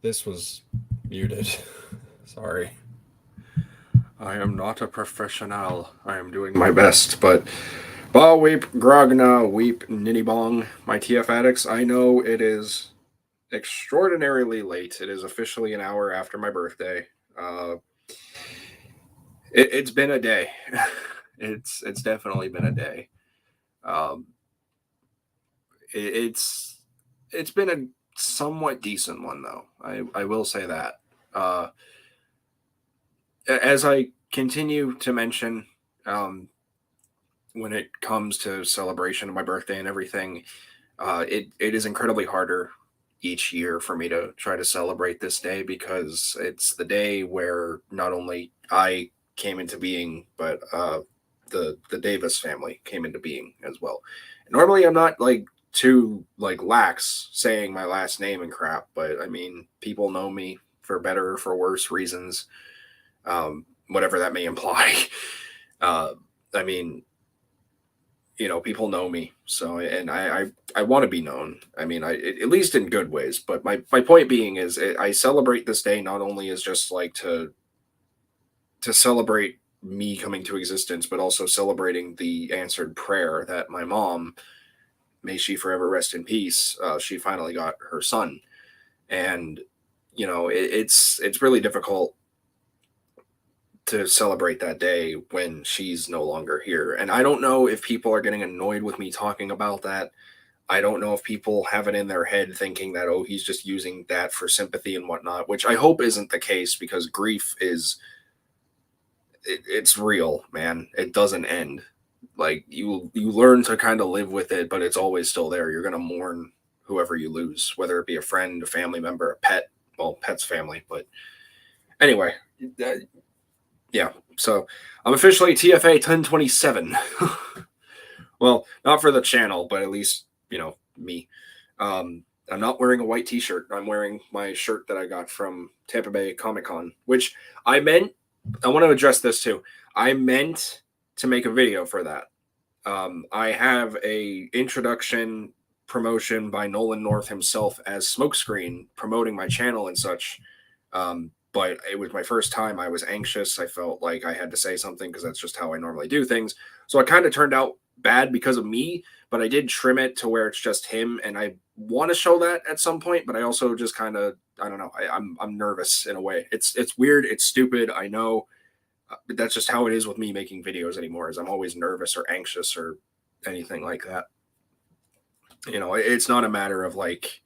This was muted. Sorry. I am not a professional. I am doing my best, but ba weep grogna weep ninny bong, my TF addicts. I know it is extraordinarily late. It is officially an hour after my birthday. Uh, it's been a day. It's definitely been a day. Um, it's it's been a somewhat decent one though. I will say that. Uh, as I continue to mention, um, when it comes to celebration of my birthday and everything, it is incredibly harder each year for me to try to celebrate this day because it's the day where not only I came into being, but the Davis family came into being as well. Normally, I'm not like too like lax saying my last name and crap, but I mean, people know me for better or for worse reasons, whatever that may imply. Uh, I mean, people know me, so and I want to be known. I mean, at least in good ways. But my point being is, I celebrate this day not only as just like to celebrate me coming to existence, but also celebrating the answered prayer that my mom, may she forever rest in peace, she finally got her son, and it's really difficult to celebrate that day when she's no longer here. And I don't know if people are getting annoyed with me talking about that. I don't know if people have it in their head thinking that, oh, he's just using that for sympathy and whatnot, which I hope isn't the case because grief it's real, man. It doesn't end. Like you learn to kind of live with it, but it's always still there. You're gonna mourn whoever you lose, whether it be a friend, a family member, a pet. Well, pet's family, but anyway, uh, yeah. So I'm officially TFA 1027. Well, not for the channel, but at least me. Um, I'm not wearing a white T-shirt. I'm wearing my shirt that I got from Tampa Bay Comic Con, which I meant. I want to address this too. I meant to make a video for that. I have a introduction promotion by Nolan North himself as Smokescreen promoting my channel and such. But it was my first time. I was anxious. I felt like I had to say something because that's just how I normally do things. So it kind of turned out bad because of me, but I did trim it to where it's just him, and I want to show that at some point. But I also just kind of I don't know. I'm nervous in a way. It's weird. It's stupid. I know. But that's just how it is with me making videos anymore. Is I'm always nervous or anxious or anything like that. It's not a matter of like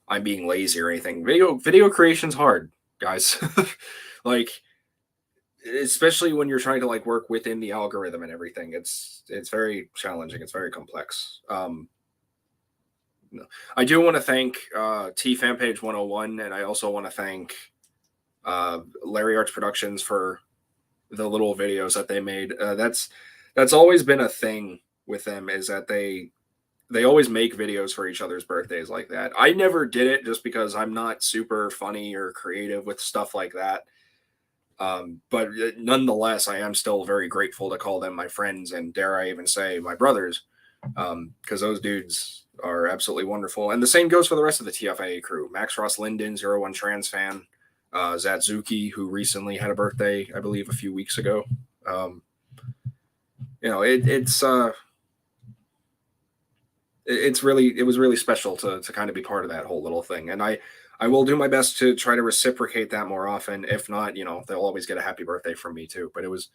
I'm being lazy or anything. Video creation's hard, guys. Like especially when you're trying to like work within the algorithm and everything. It's very challenging. It's very complex. I do want to thank T Fanpage 101, and I also want to thank Larry Arts Productions for the little videos that they made. That's always been a thing with them is that they always make videos for each other's birthdays like that. I never did it just because I'm not super funny or creative with stuff like that. But nonetheless, I am still very grateful to call them my friends and dare I even say my brothers, because those dudes are absolutely wonderful. And the same goes for the rest of the TFA crew: Max Ross Linden, 01 Trans Fan, Zatsuki, who recently had a birthday, I believe, a few weeks ago. Um, it was really special to kind of be part of that whole little thing, and I will do my best to try to reciprocate that more often. If not, they'll always get a happy birthday from me too. But it was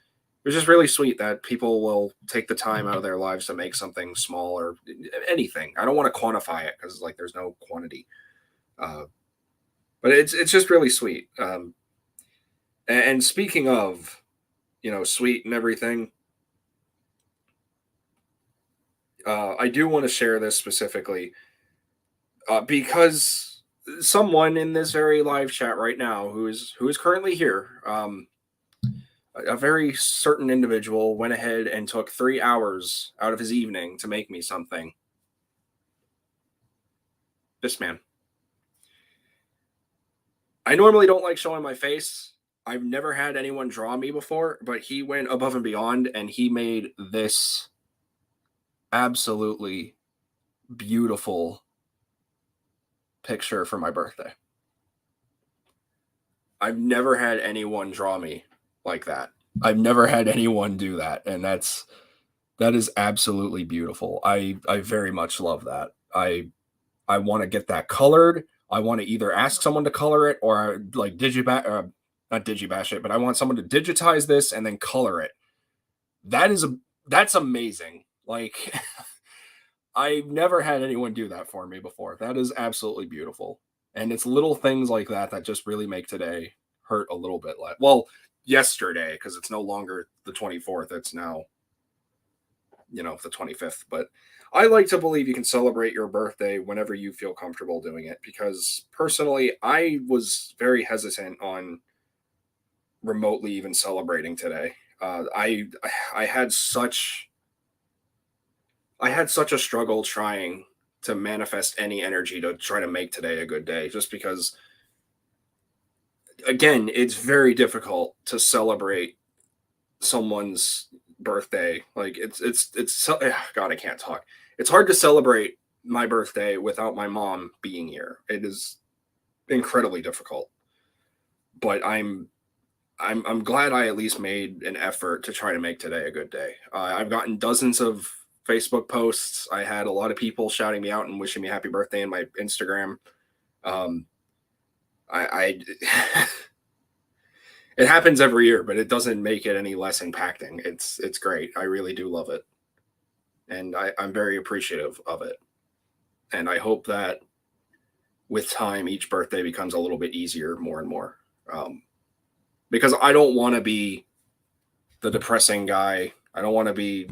just really sweet that people will take the time out of their lives to make something small or anything. I don't want to quantify it because like there's no quantity, uh, but it's just really sweet. And speaking of sweet and everything, I do want to share this specifically because someone in this very live chat right now who is currently here, a very certain individual went ahead and took 3 hours out of his evening to make me something. This man. I normally don't like showing my face. I've never had anyone draw me before, but he went above and beyond and he made this absolutely beautiful picture for my birthday. I've never had anyone draw me like that. I've never had anyone do that, and that is absolutely beautiful. I very much love that. I want to get that colored. I want to either ask someone to color it or like not digibash it, but I want someone to digitize this and then color it. That is that's amazing. Like I've never had anyone do that for me before. That is absolutely beautiful. And it's little things like that that just really make today hurt a little bit less. Well, yesterday, because it's no longer the 24th, it's now, the 25th. But I like to believe you can celebrate your birthday whenever you feel comfortable doing it because personally, I was very hesitant on remotely even celebrating today. I had such a struggle trying to manifest any energy to try to make today a good day, just because, again, it's very difficult to celebrate someone's birthday. Like God, I can't talk. It's hard to celebrate my birthday without my mom being here. It is incredibly difficult. But I'm glad I at least made an effort to try to make today a good day. I've gotten dozens of Facebook posts. I had a lot of people shouting me out and wishing me happy birthday in my Instagram. Um, I it happens every year, but it doesn't make it any less impacting. It's great. I really do love it, and I'm very appreciative of it. And I hope that with time, each birthday becomes a little bit easier, more and more. Because I don't want to be the depressing guy. I don't want to be,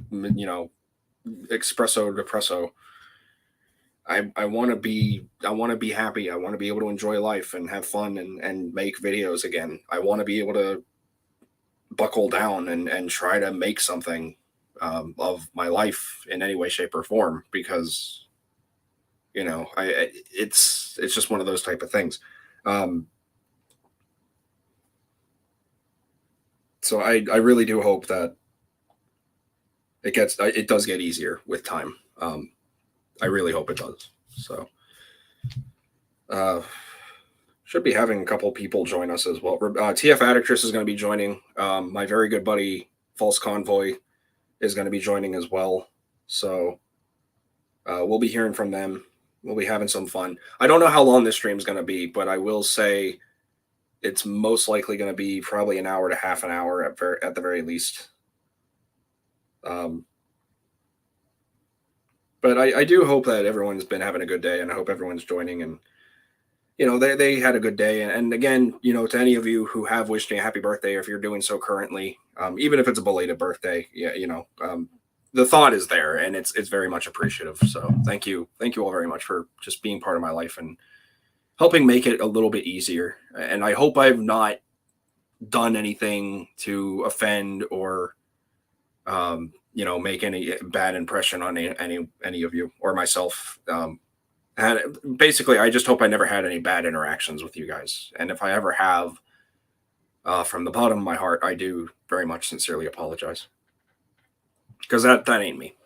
espresso depresso. I want to be happy. I want to be able to enjoy life and have fun and make videos again. I want to be able to buckle down and try to make something of my life in any way, shape, or form because it's just one of those type of things. Um, so I really do hope that it does get easier with time. I really hope it does. So, uh, should be having a couple people join us as well. TF Addictress is going to be joining. My very good buddy False Convoy is going to be joining as well. So, we'll be hearing from them. We'll be having some fun. I don't know how long this stream is going to be, but I will say it's most likely going to be probably an hour to half an hour at the very least. But I do hope that everyone's been having a good day, and I hope everyone's joining, and they had a good day. And again, to any of you who have wished me a happy birthday, or if you're doing so currently, even if it's a belated birthday, the thought is there, and it's very much appreciative. So thank you all very much for just being part of my life and helping make it a little bit easier. And I hope I've not done anything to offend or make any bad impression on any of you or myself. And basically, I just hope I never had any bad interactions with you guys. And if I ever have, from the bottom of my heart, I do very much sincerely apologize. Because that ain't me.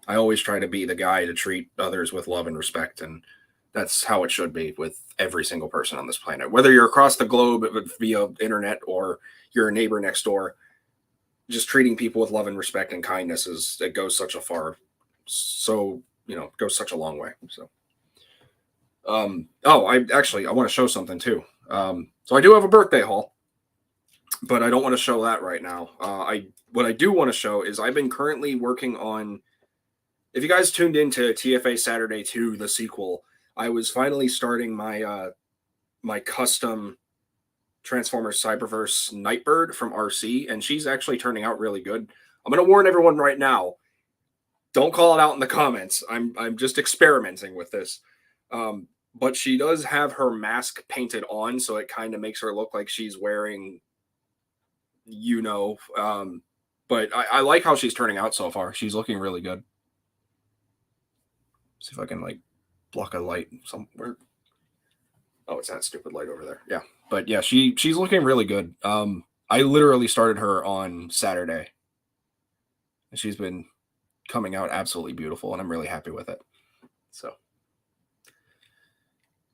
I always try to be the guy to treat others with love and respect. And that's how it should be with every single person on this planet. Whether you're across the globe via internet or you're a neighbor next door, just treating people with love and respect and kindness goes such a goes such a long way. So, I want to show something too. So I do have a birthday haul, but I don't want to show that right now. What I do want to show is I've been currently working on. If you guys tuned into TFA Saturday 2, the sequel, I was finally starting my my custom Transformers Cyberverse Nightbird from RC, and she's actually turning out really good. I'm going to warn everyone right now. Don't call it out in the comments. I'm just experimenting with this. But she does have her mask painted on, so it kind of makes her look like she's wearing, but I like how she's turning out so far. She's looking really good. See if I can block a light somewhere. Oh, it's that stupid light over there. Yeah. But yeah, she's looking really good. I literally started her on Saturday. And she's been coming out absolutely beautiful, and I'm really happy with it. So.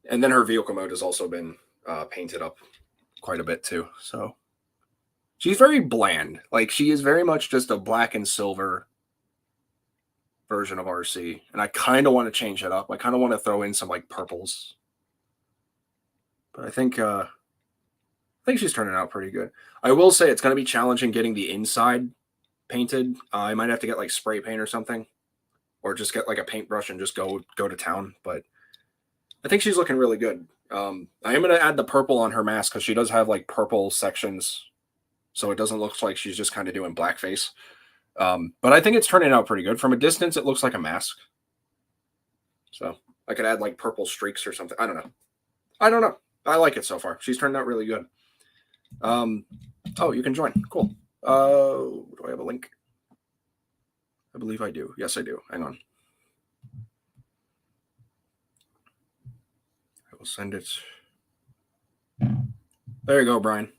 And then her vehicle mode has also been painted up quite a bit too. So she's very bland. Like she is very much just a black and silver version of RC, and I kind of want to change it up. I kind of want to throw in some like purples, but I think she's turning out pretty good. I will say it's going to be challenging getting the inside painted. I might have to get like spray paint or something, or just get like a paintbrush and just go to town. But I think she's looking really good. I am going to add the purple on her mask because she does have like purple sections, so it doesn't look like she's just kind of doing blackface. But I think it's turning out pretty good. From a distance, it looks like a mask. So I could add like purple streaks or something. I don't know. I like it so far. She's turned out really good. Oh, you can join. Cool. Do I have a link? I believe I do. Yes, I do. Hang on. I will send it. There you go, Brian.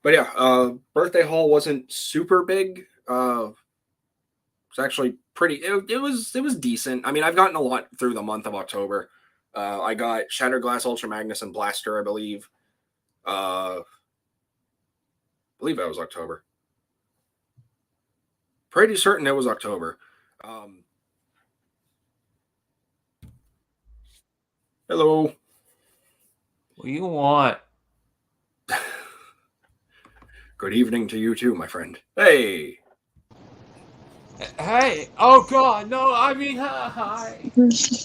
But yeah, birthday haul wasn't super big. It's actually pretty. It was decent. I mean, I've gotten a lot through the month of October. I got Shattered Glass, Ultra Magnus, and Blaster, I believe. I believe that was October. Pretty certain it was October. Hello. What do you want? Good evening to you too, my friend. Hey. Hey. Oh God, no. I mean, hi.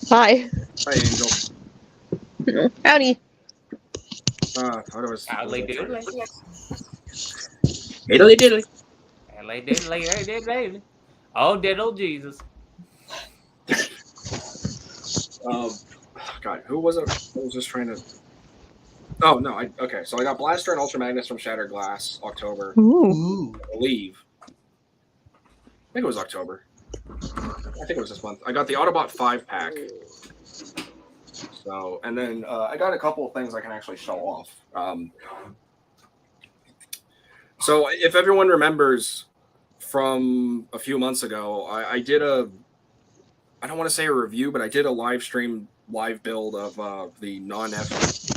Hi. Hi, Angel. Howdy. How do I? Howdy doodly. Diddly diddly. Howdy doodly. Oh, diddle Jesus. God, who was it? I was just trying to. Oh no! Okay. So I got Blaster and Ultra Magnus from Shattered Glass, October. Ooh. I believe. I think it was October. I think it was this month. I got the Autobot 5-pack. So, and then I got a couple of things I can actually show off. So, if everyone remembers from a few months ago, I did I don't want to say a review, but I did a live build of the non-F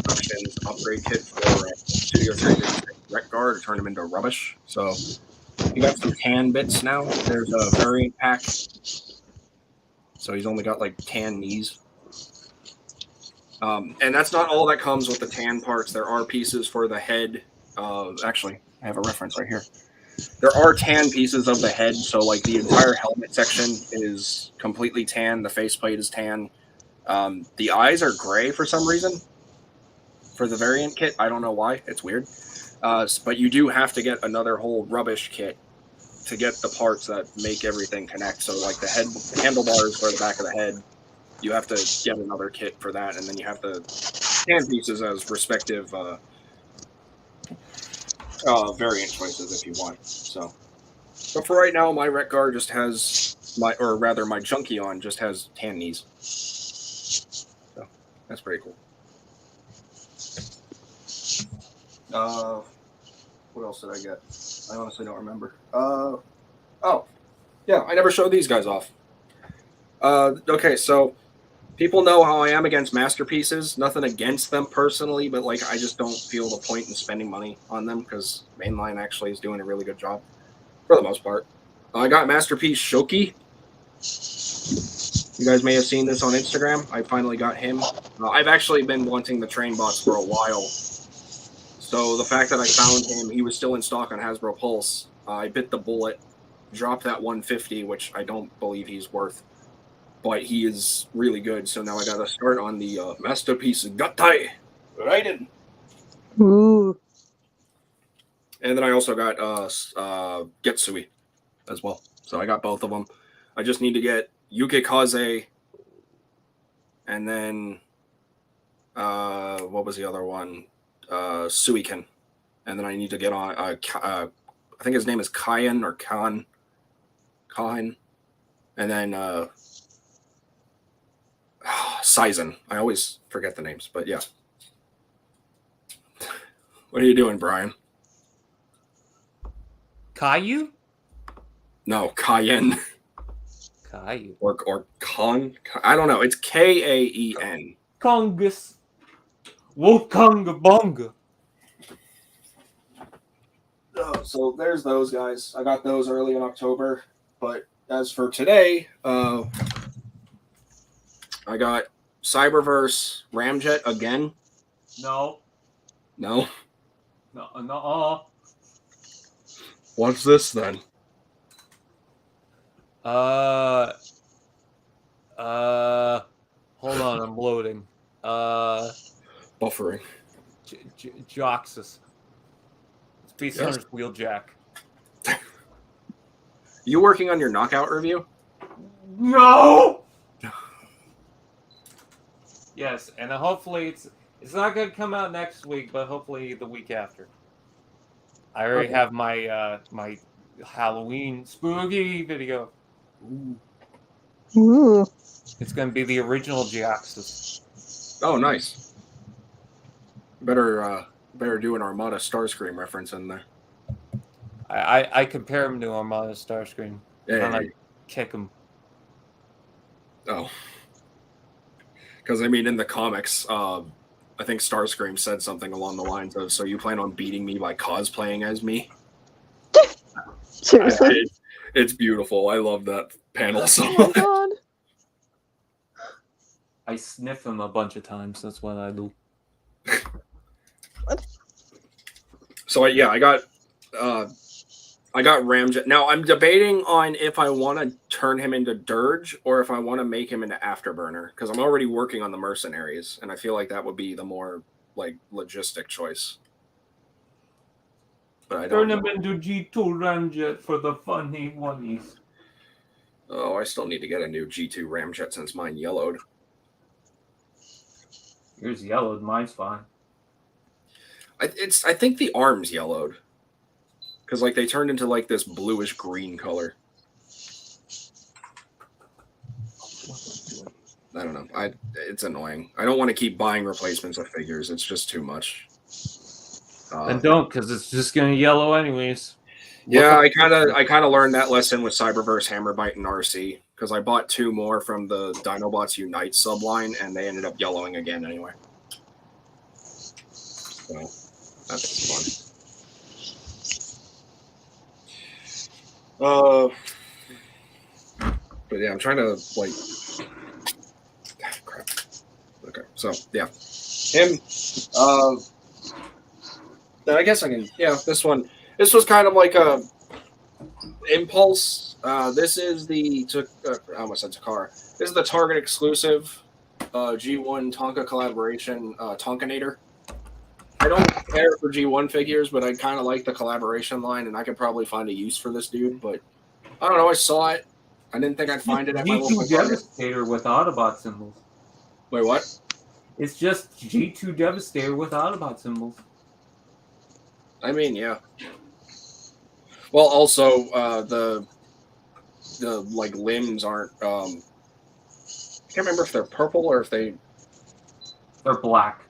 Productions upgrade kit for Studio 3 Rec Guard to turn them into rubbish. So, you got some tan bits now. There's a variant pack. So he's only got like tan knees. And that's not all that comes with the tan parts. There are pieces for the head. Actually, I have a reference right here. There are tan pieces of the head. So like the entire helmet section is completely tan. The faceplate is tan. The eyes are gray for some reason for the variant kit. I don't know why. It's weird. But you do have to get another whole rubbish kit to get the parts that make everything connect. So like the handlebars for the back of the head, you have to get another kit for that, and then you have the tan pieces as respective variant choices if you want. So, but for right now, my Rec Guard just has my Junkion just has tan knees. So that's pretty cool. What else did I get? I honestly don't remember. Oh, yeah, I never showed these guys off. Okay, so people know how I am against masterpieces. Nothing against them personally, but like I just don't feel the point in spending money on them because Mainline actually is doing a really good job for the most part. I got Masterpiece Shoki. You guys may have seen this on Instagram. I finally got him. I've actually been wanting the train box for a while. So the fact that I found him, he was still in stock on Hasbro Pulse. I bit the bullet, dropped that 150, which I don't believe he's worth. But he is really good, so now I got to start on the Masterpiece Gattai Raiden. Ooh. And then I also got Getsui as well. So I got both of them. I just need to get Yukikaze, and then what was the other one? Suiken. And then I need to get on I think his name is Kain or Khan. And then Sizen. I always forget the names, but yeah. What are you doing, Brian? Caillou? No, Cayenne. Caillou. Or Con. I don't know. It's Kaen. Congus. Wokonga bonga. So there's those guys. I got those early in October. But as for today, I got Cyberverse Ramjet again. No. No. No. What's this then? Hold on, I'm loading. Buffering. Joxus. It's Beast Yes. Hunter's Wheeljack. You working on your knockout review? No. Yes, and hopefully it's not going to come out next week, but hopefully the week after. I already have my my Halloween spooky video. Ooh. It's going to be the original Geoxus. Oh, nice. Better do an Armada Starscream reference in there. I compare him to Armada Starscream. Yeah. And I kick him. Oh. Because, I mean, in the comics, I think Starscream said something along the lines of, so you plan on beating me by cosplaying as me? Seriously? It's beautiful. I love that panel so Oh my much. god. I sniff him a bunch of times. That's what I do. So, yeah, I got Ramjet. Now, I'm debating on if I want to turn him into Dirge or if I want to make him into Afterburner, because I'm already working on the Mercenaries, and I feel like that would be the more, like, logistic choice. But I don't Turn him know. into G2 Ramjet for the funny oneys. Oh, I still need to get a new G2 Ramjet since mine yellowed. Yours yellowed, mine's fine. I think the arms yellowed. Because, like, they turned into, like, this bluish green color. I don't know. It's annoying. I don't want to keep buying replacements of figures. It's just too much. And don't, because it's just going to yellow anyways. Yeah, I kind of learned that lesson with Cyberverse, Hammerbite, and RC. Because I bought 2 more from the Dinobots Unite subline, and they ended up yellowing again anyway. So, that's fun. But yeah, I'm trying to like. Crap. Okay, so yeah, him. Then I guess I can. Yeah, this one. This was kind of like a impulse. This is the I almost said Takara. This is the Target exclusive G1 Tonka collaboration Tonkanator. I don't care for G1 figures, but I kind of like the collaboration line, and I could probably find a use for this dude. But I don't know. I saw it. I didn't think I'd find it at my local G2 Target. Devastator with Autobot symbols. Wait, what? It's just G2 Devastator with Autobot symbols. I mean, yeah. Well, also the like limbs aren't. I can't remember if they're purple or if they're black.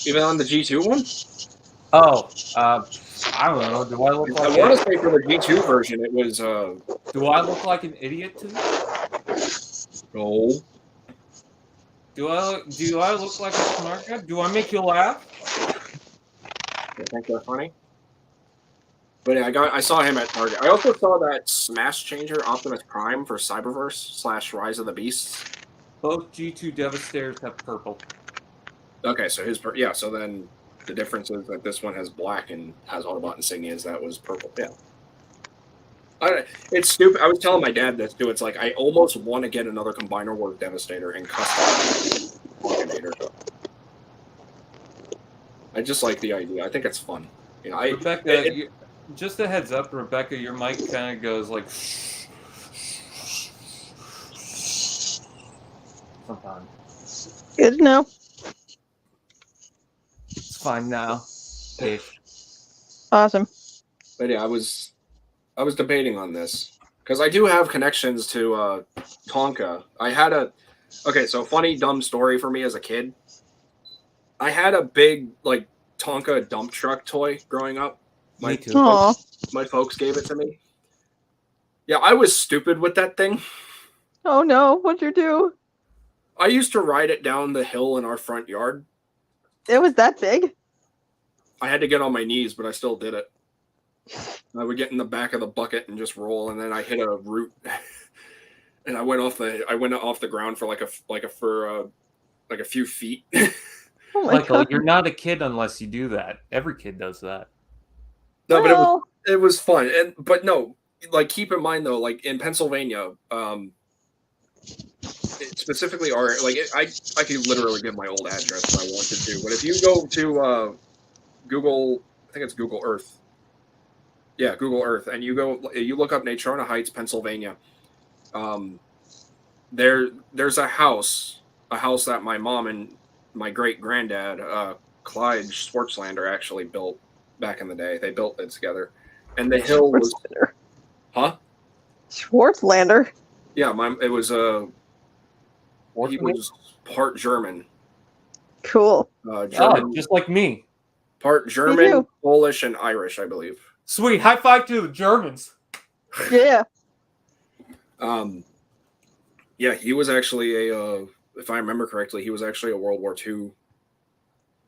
Even on the G2 one? Oh, I don't know. Do I look like? I want to say for the G2 version, it was. Do I look like an idiot to you? No. Do I look like a smart guy? Do I make you laugh? I think they're funny. But yeah, I saw him at Target. I also saw that Smash Changer Optimus Prime for Cyberverse / Rise of the Beasts. Both G2 Devastators have purple. Okay, so yeah. So then the difference is that this one has black and has Autobot insignias. That was purple. Yeah. It's stupid. I was telling my dad this too. It's like I almost want to get another Combiner World Devastator and custom Combinator. I just like the idea. I think it's fun. You know, Rebecca, just a heads up, Rebecca, your mic kind of goes like sometimes. Good to know. It's fine now. Ish. Awesome. But yeah, I was debating on this because I do have connections to Tonka. I had so funny dumb story for me as a kid. I had a big like Tonka dump truck toy growing up. Me too. My folks gave it to me. Yeah, I was stupid with that thing. Oh no, what'd you do? I used to ride it down the hill in our front yard It was that big? I had to get on my knees, but I still did it. I would get in the back of the bucket and just roll, and then I hit a root, and I went off the ground for like a few feet. Oh my Michael, god. you're not a kid unless you do that. Every kid does that. No, but Well, it was fun, but no, like keep in mind though, like in Pennsylvania, specifically I could literally give my old address if I wanted to, but if you go to Google, I think it's Google Earth. Yeah, Google Earth, and you look up Natrona Heights, Pennsylvania. There's a house that my mom and my great granddad, Clyde Schwartzlander, actually built back in the day. They built it together, and the hill was, Schwartzlander. huh? Schwartzlander. Yeah, it was he was part German, Cool. German, Just like me. part Me German, too. Polish, and Irish, I believe. Sweet. High five to the Germans. Yeah. Yeah, he was actually if I remember correctly, he was actually a World War II.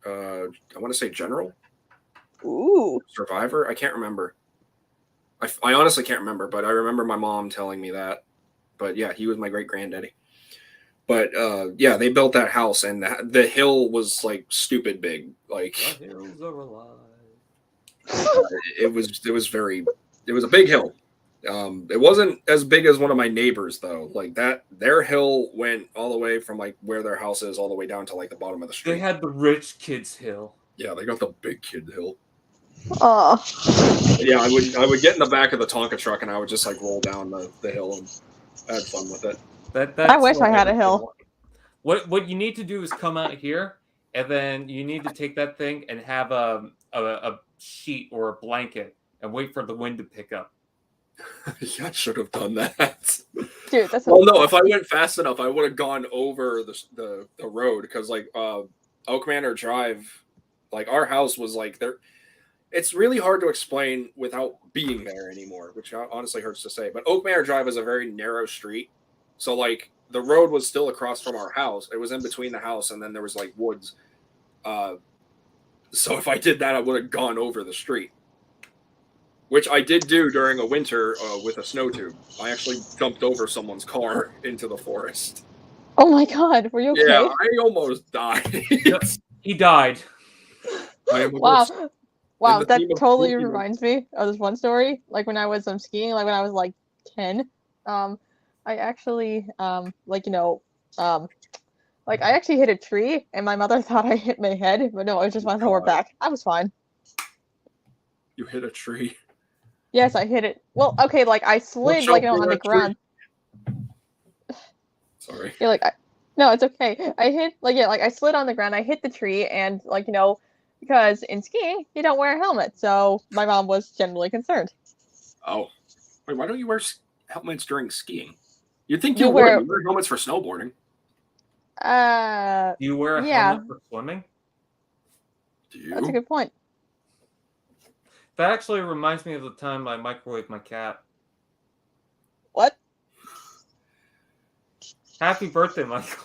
I want to say general, Ooh. survivor. I can't remember. I honestly can't remember, but I remember my mom telling me that. But yeah, he was my great granddaddy. But yeah, they built that house, and the hill was like stupid big. Like The hills are alive. it was a big hill. It wasn't as big as one of my neighbors though. Like their hill went all the way from like where their house is all the way down to like the bottom of the street. They had the rich kids hill. Yeah, they got the big kid hill. Oh. Yeah, I would get in the back of the Tonka truck and I would just like roll down the hill and I had fun with it. That's I wish what I had a every kid hill. wanted. What you need to do is come out here, and then you need to take that thing and have a sheet or a blanket and wait for the wind to pick up. Yeah, I should have done that. Dude, that's Well, no, if I went fast enough, I would have gone over the road because like Oak Manor Drive, like our house was like there. It's really hard to explain without being there anymore, which honestly hurts to say. But Oak Manor Drive is a very narrow street, so like the road was still across from our house. It was in between the house and then there was like woods. So if I did that, I would have gone over the street, which I did do during a winter with a snow tube. I actually jumped over someone's car into the forest. Oh my god, were you okay? Yeah, I almost died. He died. I am Wow. almost- Wow, the that theme of totally spooky- reminds me of this one story. Like when I was skiing, like when I was like 10, I actually like like I actually hit a tree and my mother thought I hit my head, but no, it was just my lower back. I was fine. You hit a tree. Yes, I hit it. Well, okay, like I slid Watch like out for on the that tree. ground. Sorry. Yeah, like no, it's okay. I hit like I slid on the ground. I hit the tree and like because in skiing you don't wear a helmet, so my mom was generally concerned. Oh. Wait, why don't you wear helmets during skiing? You'd think You you wear- would. You wear helmets for snowboarding. Do you wear a Yeah. helmet for swimming? Do you? That's a good point. That actually reminds me of the time I microwaved my cat. What? Happy birthday, Michael.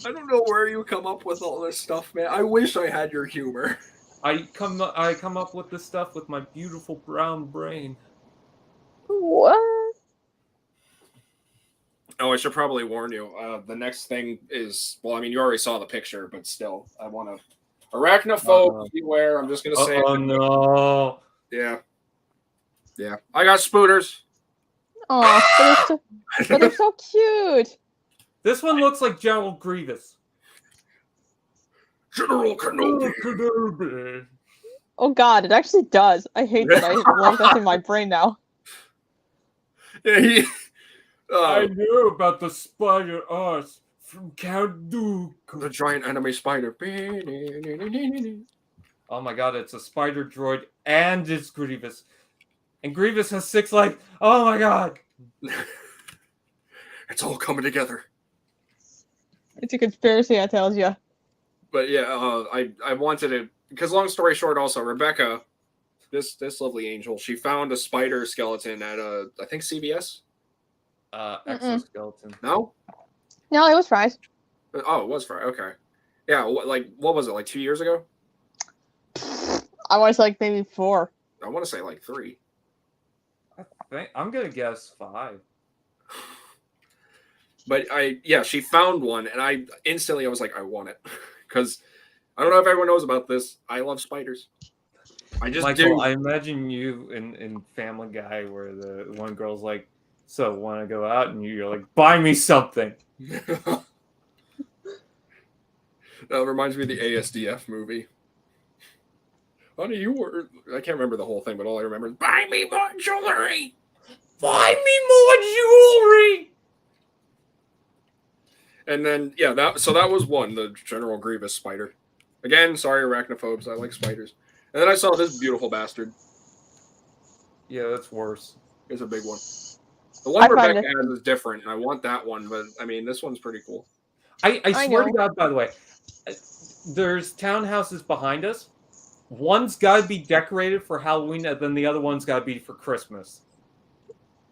I don't know where you come up with all this stuff, man. I wish I had your humor. I come up with this stuff with my beautiful brown brain. What? Oh, I should probably warn you. The next thing is, well, I mean, you already saw the picture, but still, I want to. Arachnophobe, beware. I'm just going to say Oh it. no. Yeah. Yeah. I got spooters. Oh, but they're so cute. This one looks like General Grievous. General Kenobi. Kenobi. Oh god, it actually does. I hate that. I like that's in my brain now. Yeah, he. I knew about the spider arse from Count Dooku. The giant enemy spider. Oh my god, it's a spider droid and it's Grievous. And Grievous has 6 legs. Oh my god. It's all coming together. It's a conspiracy, I tells you. But yeah, I wanted to, because long story short, also Rebecca, this lovely angel, she found a spider skeleton at I think CVS. Exoskeleton. No, No, it was fries. Oh, it was Friday. Okay. Yeah, what was it, like 2 years ago? I was like maybe 4. I want to say like 3. I'm gonna guess 5. But she found one, and I was like, I want it. Because I don't know if everyone knows about this. I love spiders. I just Michael, do. I imagine you in Family Guy where the one girl's like, so want to go out, and you're like, buy me something. That reminds me of the ASDF movie. Honey, I can't remember the whole thing, but all I remember is, buy me more jewelry! Buy me more jewelry! And then, that was one, the General Grievous spider. Again, sorry, arachnophobes, I like spiders. And then I saw this beautiful bastard. Yeah, that's worse. Here's a big one. The one Rebecca has is different, and I want that one, but, I mean, this one's pretty cool. I swear to God, by the way, there's townhouses behind us. One's got to be decorated for Halloween, and then the other one's got to be for Christmas.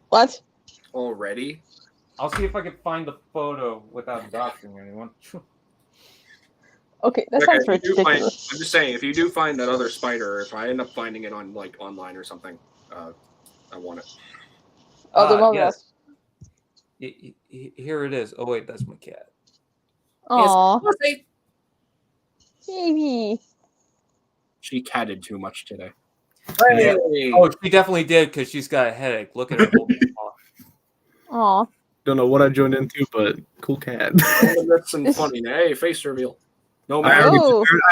What? Already? I'll see if I can find the photo without doxing anyone. Okay, that sounds ridiculous. I'm just saying, if you do find that other spider, or if I end up finding it on like online or something, I want it. Oh, the one yes. Here it is. Oh wait, that's my cat. Aw. Baby. She catted too much today. Yeah. Oh, she definitely did because she's got a headache. Look at her. Aw. Don't know what I joined into, but cool cat. That's some funny. Hey, face reveal. No I matter.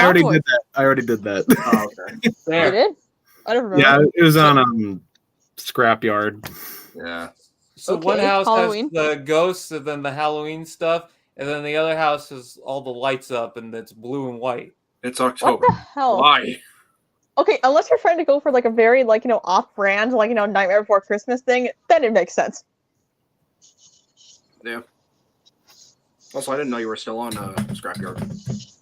already did that. I already did that. Oh, okay. There. You did? I don't remember. Yeah, it was on Scrapyard. Yeah. So Okay, one house Halloween. has the ghosts and then the Halloween stuff, and then the other house has all the lights up and it's blue and white. It's October. What the hell? Why? Okay, unless you're trying to go for like a very off-brand Nightmare Before Christmas thing, then it makes sense. Yeah. Also, I didn't know you were still on Scrapyard.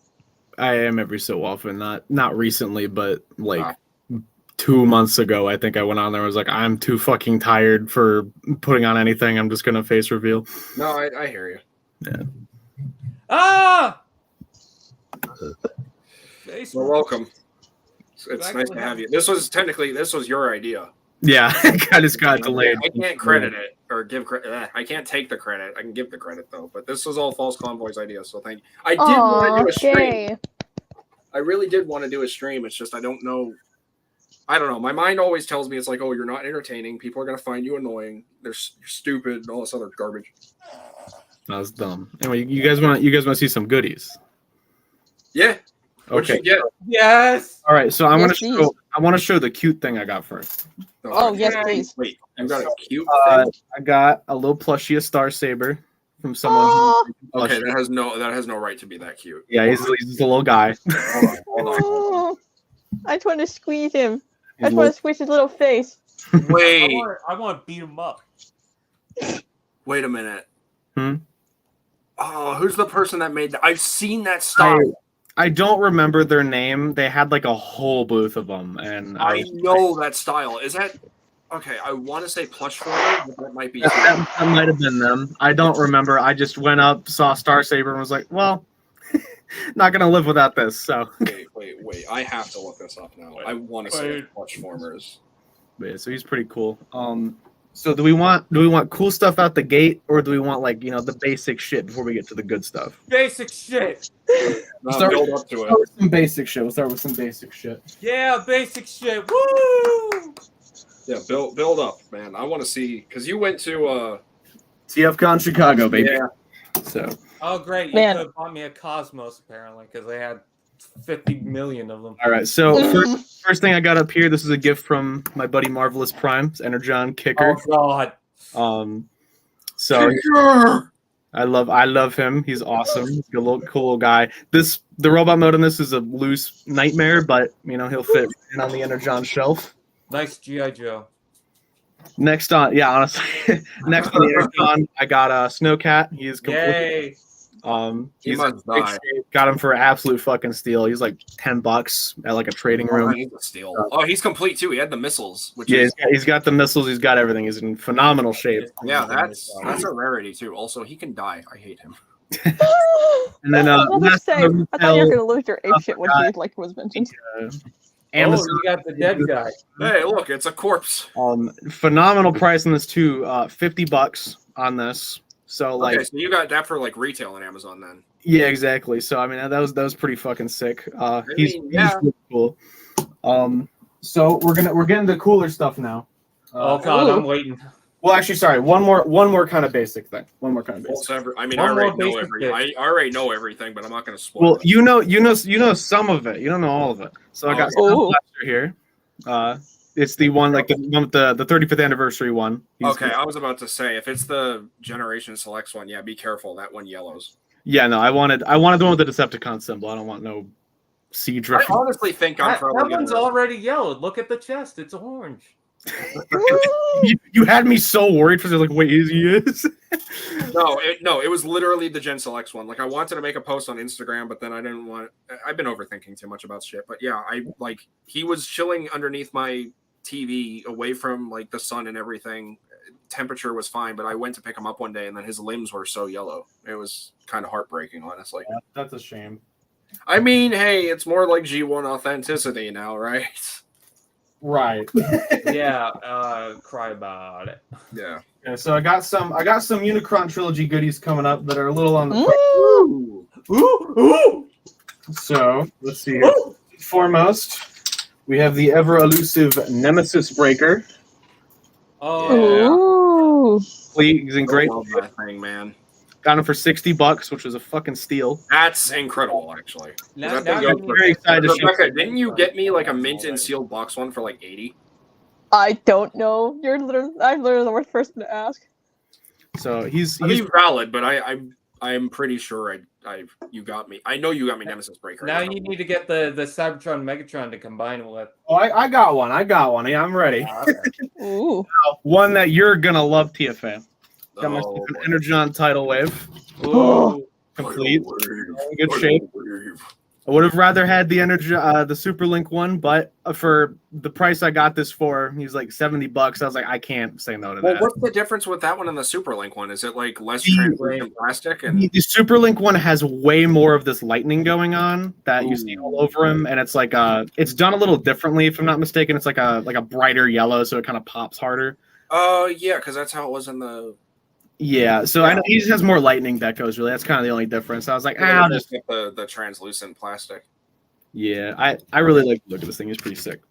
I am every so often, not recently, but like 2 months ago, I think I went on there. I was like, I'm too fucking tired for putting on anything. I'm just gonna face reveal. No, I hear you. Yeah. Ah! You're welcome. It's nice to have you. This was your idea. Yeah, I just got delayed. I can't credit it or give credit. I can't take the credit. I can give the credit though. But this was all False Convoy's idea. So thank you. I did want to do a stream. Yay. I really did want to do a stream. It's just I don't know. My mind always tells me it's like, oh, you're not entertaining. People are gonna find you annoying. You're stupid and all this other garbage. That was dumb. Anyway, you guys want to see some goodies? Yeah. Okay. Yeah. Yes. All right. So I want please. to show the cute thing I got first. Oh, yes, please. Wait, you got a cute I thing? got a little plushie of Star Saber from someone. Okay, that has no right to be that cute. Yeah, he's just a little guy. Hold on. Oh, I just want to squeeze him. I just want to squish his little face. Wait. I want to beat him up. Wait a minute. Hmm? Oh, who's the person that made that? I've seen that style. I don't remember their name. They had like a whole booth of them, and I know that style. Is that okay? I want to say Plush Former, but that might be. That might have been them. I don't remember. I just went up, saw Star Saber, and was like, "Well, not gonna live without this." So Wait! I have to look this up now. I want to say Plush Formers. Yeah, so he's pretty cool. So do we want cool stuff out the gate, or do we want the basic shit before we get to the good stuff? Basic shit. Build up to it. Start with some basic shit. We'll start with some basic shit. Yeah, basic shit. Woo! Yeah, build up, man. I want to see because you went to TFCon Chicago, baby. Yeah. So. Oh great! You Man. could have bought me a Cosmos apparently because they had 50 million of them. All right. So first thing I got up here. This is a gift from my buddy Marvelous Prime, Energon Kicker. Oh God. So I love him. He's awesome. He's a little cool guy. The robot mode in this is a loose nightmare, but he'll fit in on the Energon shelf. Nice GI Joe. Next on the Energon, I got a Snowcat. He is complete. Yay! He must die. Got him for absolute fucking steal. He's like $10 at like a trading room. He's a steal. Oh, he's complete too. He had the missiles. He's got the missiles. He's got everything. He's in phenomenal shape. Yeah, that's a rarity too. Also, he can die. I hate him. And then I was about to last say, on the I thought you were retail, gonna lose your ape shit when he like was mentioned. Amazon. Oh, you got the dead guy. Hey, look, it's a corpse. Phenomenal price on this too. $50 on this. So like, Okay, so you got that for like retail on Amazon then. yeah, exactly. So I mean, that was pretty fucking sick. He's yeah. really cool. So we're getting the cooler stuff now. Oh God, I'm waiting. Well, actually, sorry. One more kind of basic thing. One more kind of basic. I mean, One I more already know basic everything. bit. I already know everything, but I'm not going to spoil Well, it. you know some of it. You don't know all of it. So I got Oh. Blaster here. It's the one like the one with the 35th anniversary one. Okay, I was about to say if it's the Generation Selects one, yeah, be careful. That one yellows. Yeah, no, I wanted the one with the Decepticon symbol. I don't want no siege. I honestly think I'm That probably one's gonna... already yellowed. Look at the chest; it's orange. You had me so worried for like, wait, he is. No, it was literally the Gen Selects one. Like I wanted to make a post on Instagram, but then I didn't want. I've been overthinking too much about shit. But yeah, he was chilling underneath my TV, away from like the sun and everything. Temperature was fine, but I went to pick him up one day, and then his limbs were so yellow. It was kind of heartbreaking, honestly. Yeah, that's a shame. I mean, hey, it's more like G1 authenticity now, right? Right. Yeah, cry about it. Yeah. Yeah, so I got some Unicron trilogy goodies coming up that are a little on the Ooh. Ooh! So let's see here. Foremost, we have the ever elusive Nemesis Breaker. Oh, Ooh. He's in great. I love that thing, man. Got him for $60, which was a fucking steal. That's incredible, actually. Now I'm very excited to show. Rebecca, didn't you get me like a mint and sealed box one for like 80? I don't know. I'm literally the worst person to ask. So he's valid, but I'm pretty sure you got me. I know you got me Nemesis Breaker. now you need to get the Cybertron Megatron to combine with. Oh, I got one. Yeah, I'm ready. Ooh. One that you're gonna love, TFA. Got myself Oh, an Energon tidal wave. Ooh. Complete. In good shape. I would have rather had the the Superlink one, but for the price I got this for, he's like $70. I was like, I can't say no to Well, that. what's the difference with that one and the Superlink one? Is it like less translucent plastic? And The Superlink one has way more of this lightning going on that you see all over him, and it's like it's done a little differently, if I'm not mistaken. It's like a brighter yellow, so it kind of pops harder. Yeah, because that's how it was in the. Yeah, so I know he just has more lightning that goes. Really, that's kind of the only difference. I was like, I'll just get the translucent plastic. Yeah, I really like the look of this thing. It's pretty sick.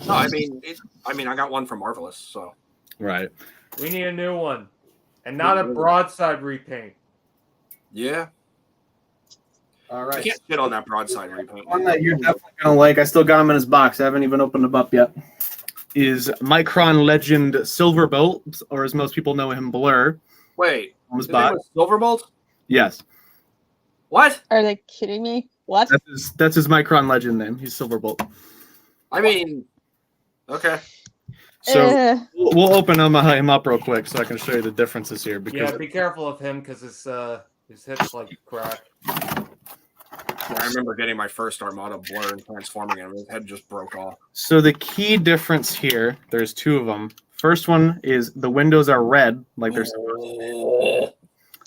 No, I mean, I got one from Marvelous, so. Right. We need a new one, and not a broadside repaint. Yeah. All I right. can't shit on that broadside repaint. One that you're definitely gonna like. I still got him in his box. I haven't even opened him up yet. Is Micron Legend Silverbolt, or as most people know him, Blur. Wait, His his name box. was Silverbolt? Yes. What? Are they kidding me? What? That's his Micron Legend name. He's Silverbolt. I mean, okay. So we'll open him up real quick so I can show you the differences here. Because Yeah, be careful of him because his hips like crack. Yeah, I remember getting my first Armada Blur and transforming him. His head just broke off. So the key difference here, there's two of them. First one is the windows are red, like they're supposed to be,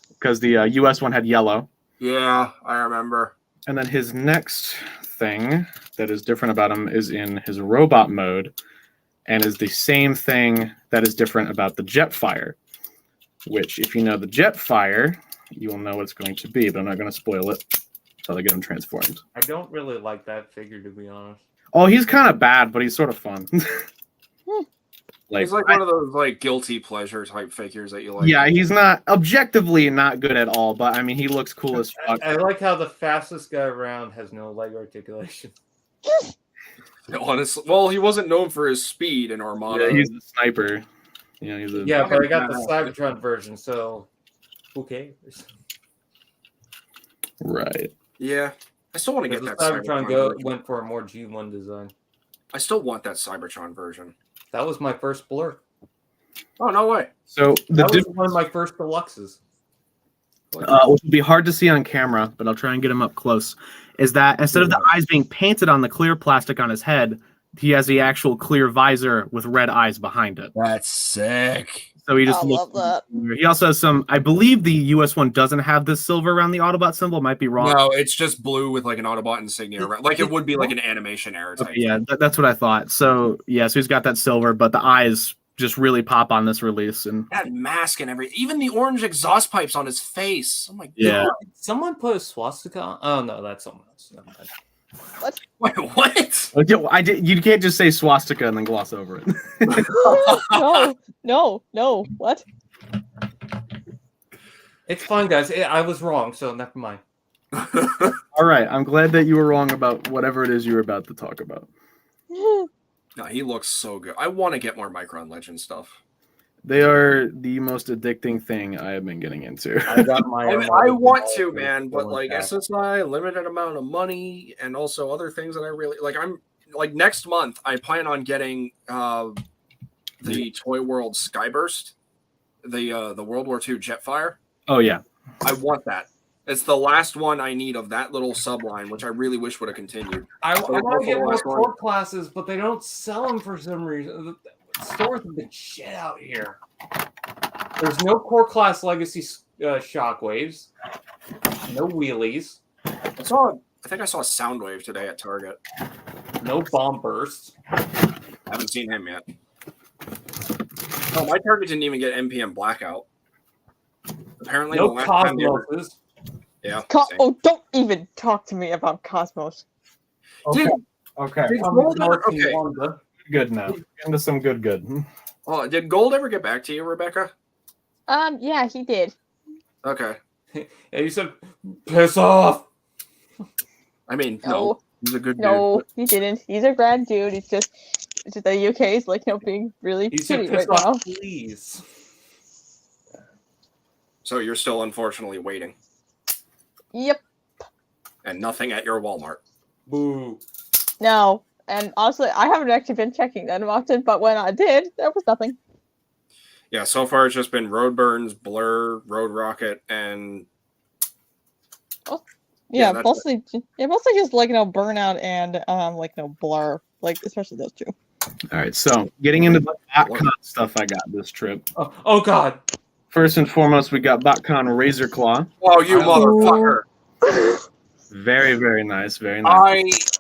because the US one had yellow. Yeah, I remember. And then his next thing that is different about him is in his robot mode, and is the same thing that is different about the Jetfire, which, if you know the Jetfire, you will know what it's going to be, but I'm not going to spoil it until I get him transformed. I don't really like that figure, to be honest. Oh, he's kind of bad, but he's sort of fun. He's like one of those like guilty pleasure type figures that you like. Yeah, he's not objectively not good at all, but I mean, he looks cool as fuck. I like how the fastest guy around has no leg articulation. Honestly, well, he wasn't known for his speed in Armada. Yeah, he's a sniper. Yeah, he's a Yeah, but I got the Cybertron version, so who cares? Right. Yeah, I still want to get The that Cybertron version. went for a more G1 design. I still want that Cybertron version. That was my first Blur. Oh, no way. So That was one of my first deluxes. which will be hard to see on camera, but I'll try and get him up close, is that instead of the eyes being painted on the clear plastic on his head, he has the actual clear visor with red eyes behind it. That's sick. So he just I love that. He also has some. I believe the US one doesn't have this silver around the Autobot symbol. Might be wrong. No, it's just blue with like an Autobot insignia around. Like it would be like an animation error type. Okay, yeah, that's what I thought. So yeah, so he's got that silver, but the eyes just really pop on this release, and that mask and everything. Even the orange exhaust pipes on his face. Oh my Yeah. god! Did someone put a swastika on? Oh no, that's someone else. Never mind. Wait, what? I did. You can't just say swastika and then gloss over it. No. What? It's fine, guys. I was wrong, so never mind. All right, I'm glad that you were wrong about whatever it is you were about to talk about. No, he looks so good. I want to get more Micron Legend stuff. They are the most addicting thing I have been getting into. I got my. I want to, man, but like SSI, limited amount of money, and also other things that I really like. I'm like next month, I plan on getting the Toy World Skyburst, the World War II Jetfire. Oh yeah, I want that. It's the last one I need of that little subline, which I really wish would have continued. I So want to get more last one. core classes, but they don't sell them for some reason. The stores have been shit out here. There's no core class legacy shockwaves, no wheelies, I think I saw Soundwave today at Target. no bomb bursts. Haven't seen him yet. Oh, my Target didn't even get NPM Blackout. Apparently, No the last time they were, cosmoses. yeah. same. Oh, don't even talk to me about Cosmos. Dude, okay, did Gold ever, okay. good now. Into some good. Oh, did Gold ever get back to you, Rebecca? Yeah, he did. Okay. And you said, piss off. I mean, no, No, he's a good no, he didn't. He's a grad dude. It's just the UK is like being really He said, shitty piss right now. off, please. dude. So you're still unfortunately waiting, Yep. and nothing at your Walmart. Boo. No, and honestly, I haven't actually been checking that often, but when I did, there was nothing. Yeah, so far it's just been Roadburns, Blur, Road Rocket, and Yeah, that's mostly just Burnout and Blur, like especially those two. All right, so getting into the BotCon stuff I got this trip. Oh God. First and foremost, we got BotCon Razor Claw. oh, you motherfucker! Very, very nice. Very nice.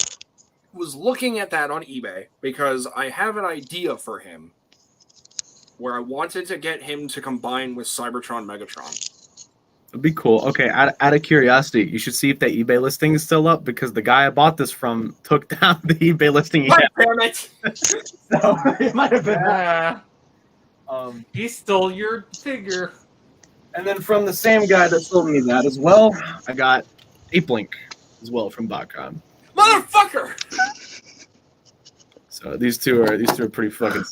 I was looking at that on eBay because I have an idea for him where I wanted to get him to combine with Cybertron Megatron. It'd be cool. Okay, out of curiosity, you should see if that eBay listing is still up because the guy I bought this from took down the eBay listing. He God had. damn it! So it might have been that. He stole your figure. And then from the same guy that sold me that as well, I got Ape Link as well from BotCon. Motherfucker! So these two are pretty fucking.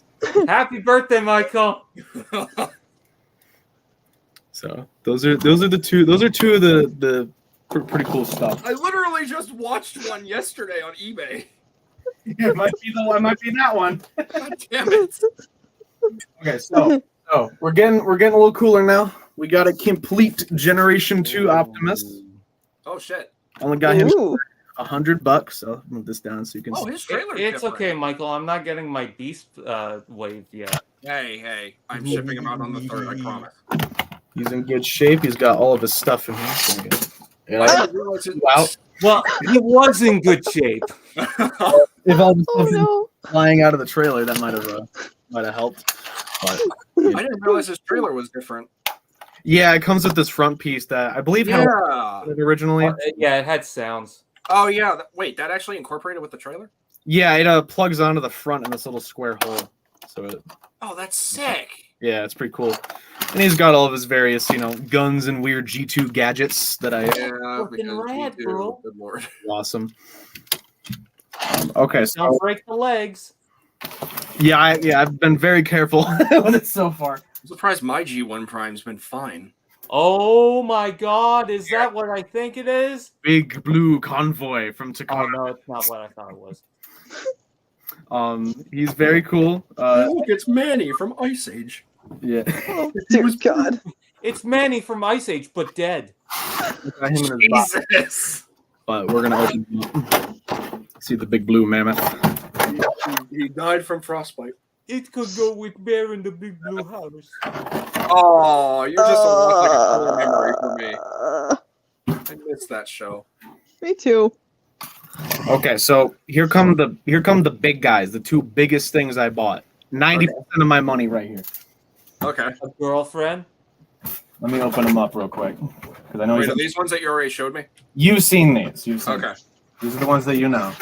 Happy birthday, Michael. So those are two of the pretty cool stuff. I literally just watched one yesterday on eBay. It might be that one. God damn it! Okay, so we're getting a little cooler now. We got a complete Generation 2 Optimus. Oh shit! Only got him Ooh. $100. So I'll move this down so you can Oh, see. his trailer. It's okay, Michael. I'm not getting my beast wave yet. Hey! I'm shipping him out on the 3rd. I promise. He's in good shape. He's got all of his stuff in here. And I I, didn't realize it- wow. Well, he was in good shape. If all the Oh stuff is no. flying out of the trailer, that might have helped. But I didn't realize his trailer was different. yeah, it comes with this front piece that I believe had Yeah. it originally. Yeah, it had sounds. Oh yeah. Wait, that actually incorporated with the trailer? Yeah, it plugs onto the front in this little square hole. So Oh, that's sick. yeah, it's pretty cool. And he's got all of his various, guns and weird G2 gadgets that I Yeah, Fucking because rad, G2, bro. good lord. awesome. Okay, Don't so break the legs. yeah, I've been very careful with it so far. I'm surprised my G1 Prime's been fine. Oh my God! Is that what I think it is? Big blue convoy from Oh Takara. no, it's not what I thought it was. He's very cool. Look, it's Manny from Ice Age. Yeah, Oh, dear God. It's Manny from Ice Age, but dead. got him in his box, Jesus. but we're gonna open him up. See the big blue mammoth. He died from frostbite. It could go with Bear in the Big Blue House. Oh, you're just unlocking a core memory for me. I missed that show. Me too. Okay, so here come the big guys, the two biggest things I bought. 90% of my money right here. Okay. A girlfriend? Let me open them up real quick because I know Wait, are these ones that you already showed me? you've seen these. You've seen Okay. these. These are the ones that you know.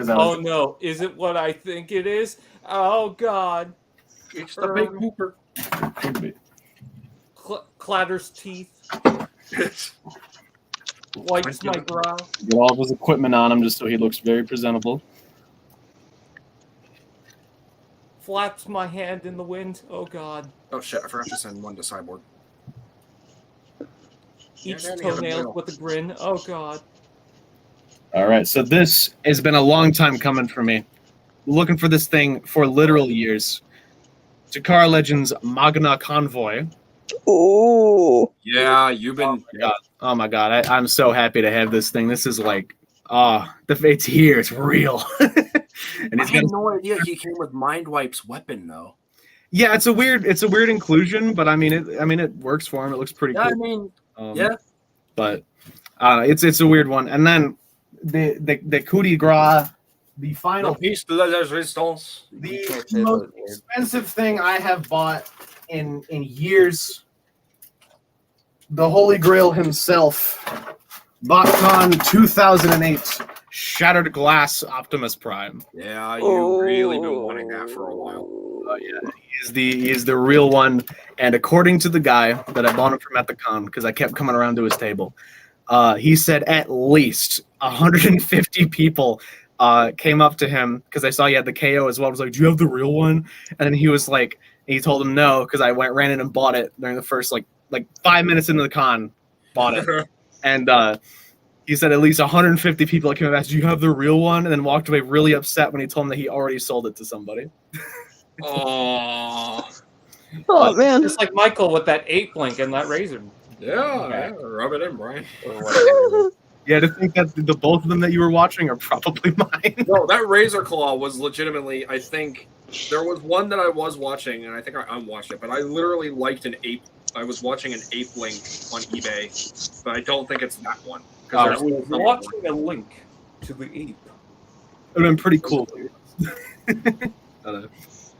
Oh no, is it what I think it is? Oh god. It's the big hooper. Could be. Clatters teeth. Wipes my brow. Get all of his equipment on him just so he looks very presentable. Flaps my hand in the wind. Oh god. Oh shit, I forgot to send one to Cyborg. Each Yeah, Danny, toenail with a grin. Oh god. All right, so this has been a long time coming for me. Looking for this thing for literal years. Jakar Legends Magna Convoy. Ooh. Yeah, you've been. Oh my god, I'm so happy to have this thing. This is like, it's here, it's real. And I he's had got, no idea he came with Mind Wipe's weapon weapon yeah, it's a weird inclusion, but I mean it works for him. It looks pretty Yeah, cool. I mean, yeah. But it's a weird one. And then the coup de grace, the final piece de la resistance. the most expensive thing I have bought in years. The Holy Grail himself, BotCon 2008, Shattered Glass Optimus Prime. Yeah, you've really been wanting that for a while. Oh yeah, he is the real one. And according to the guy that I bought him from at the con, because I kept coming around to his table, he said at least 150 people came up to him because I saw he had the KO as well. I was like, "Do you have the real one?" And then he was like, he told him no because I ran in and bought it during the first like 5 minutes into the con, bought it, and he said at least 150 people came up and asked, "Do you have the real one?" And then walked away really upset when he told him that he already sold it to somebody. Oh, Man. Just like Michael with that 8-blink and that razor. yeah, rub it in, Brian. Yeah, to think that the both of them that you were watching are probably mine. No, that Razor Claw was legitimately. I think there was one that I was watching, and I think I unwatched it. But I literally liked an ape. I was watching an ape link on eBay, but I don't think it's that one. I was watching a link to the ape. It would have been pretty cool.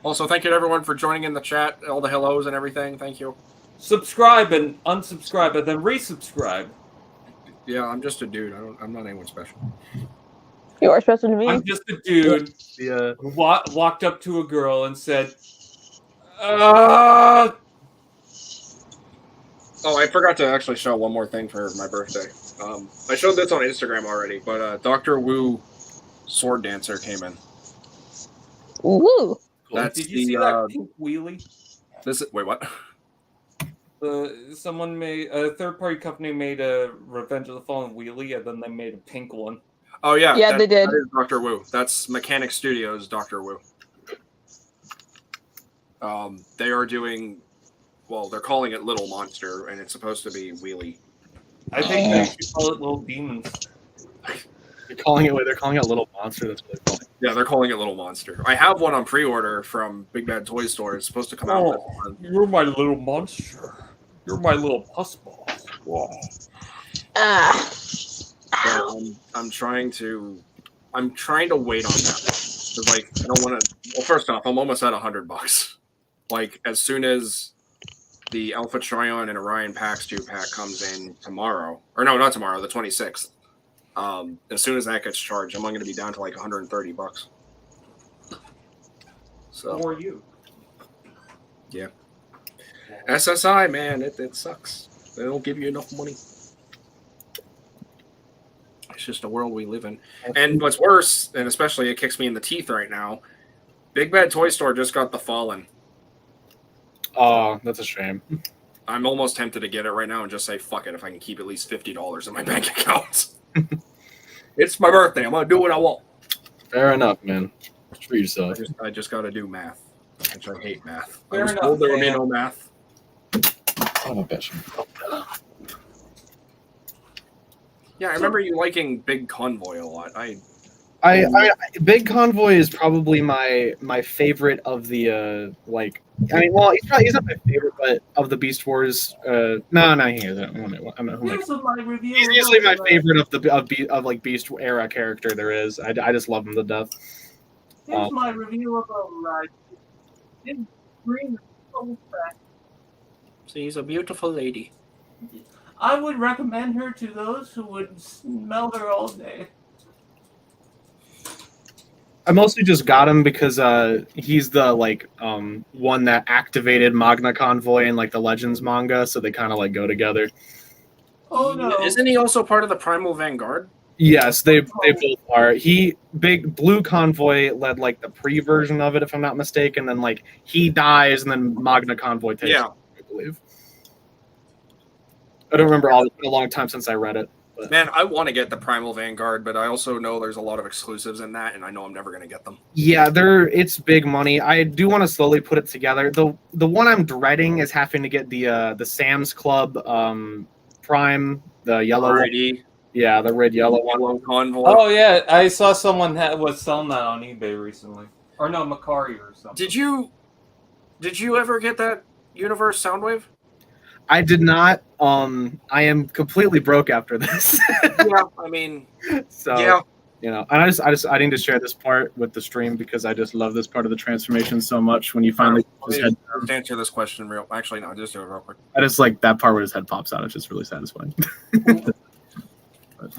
Also, thank you to everyone for joining in the chat, all the hellos and everything. Thank you. Subscribe and unsubscribe and then resubscribe. Yeah, I'm just a dude. I'm not anyone special. You are special to me. I'm just a dude who walked up to a girl and said, Oh, I forgot to actually show one more thing for my birthday. I showed this on Instagram already, but Dr. Wu Sword Dancer came in. Ooh. That's did you see that pink wheelie? Wait, what? Someone made a third-party company made a Revenge of the Fallen wheelie, and then they made a pink one. Oh yeah, yeah, they did. That is Dr. Wu. That's Mechanic Studios Dr. Wu. They are doing, well, they're calling it Little Monster, and it's supposed to be wheelie. I think they should call it Little Demons. They're calling it Little Monster. That's really funny. Yeah, they're calling it Little Monster. I have one on pre-order from Big Bad Toy Store. It's supposed to come out this month. You're my little monster. You're my little pussball. Wow. I'm trying to wait on that because, like, I don't want to. Well, first off, I'm almost at $100. Like, as soon as the Alpha Trion and Orion PAX 2 pack comes in tomorrow, or no, not tomorrow, the 26th. As soon as that gets charged, I'm going to be down to like $130. So For you. Yeah. SSI, man, it sucks. They don't give you enough money. It's just a world we live in. And what's worse, and especially it kicks me in the teeth right now, Big Bad Toy Store just got The Fallen. Oh, that's a shame. I'm almost tempted to get it right now and just say, fuck it, if I can keep at least $50 in my bank account. It's my birthday. I'm going to do what I want. Fair enough, man. Treat yourself. I just got to do math, which I hate math. Fair I was enough, told there would be man. no math. Oh, I bet you. Yeah, I remember you liking Big Convoy a lot. Big Convoy is probably my favorite of the well, he's not my favorite, but of the Beast Wars. No, he isn't. Here's my review. He's easily my favorite of like Beast era character there is. I just love him to death. Here's my review of a in green soul track. She's a beautiful lady. I would recommend her to those who would smell her all day. I mostly just got him because he's the one that activated Magna Convoy in like the Legends manga, so they kind of like go together. Oh no! Isn't he also part of the Primal Vanguard? Yes, they both are. Big Blue Convoy led like the pre-version of it, if I'm not mistaken. Then like he dies, and then Magna Convoy takes. Yeah, I believe. I don't remember all. It's been a long time since I read it. But. Man, I want to get the Primal Vanguard, but I also know there's a lot of exclusives in that, and I know I'm never going to get them. Yeah, it's big money. I do want to slowly put it together. The one I'm dreading is having to get the Sam's Club Prime, the yellow one. Yeah, the red yellow one. Convoy. Oh yeah, I saw someone that was selling that on eBay recently, or no, Macari or something. Did you ever get that Universe Soundwave? I did not. I am completely broke after this. Yeah, I mean, so yeah, and I need to share this part with the stream because I just love this part of the transformation so much. When you finally answer this question actually, no, just do it real quick. I just like that part where his head pops out. It's just really satisfying.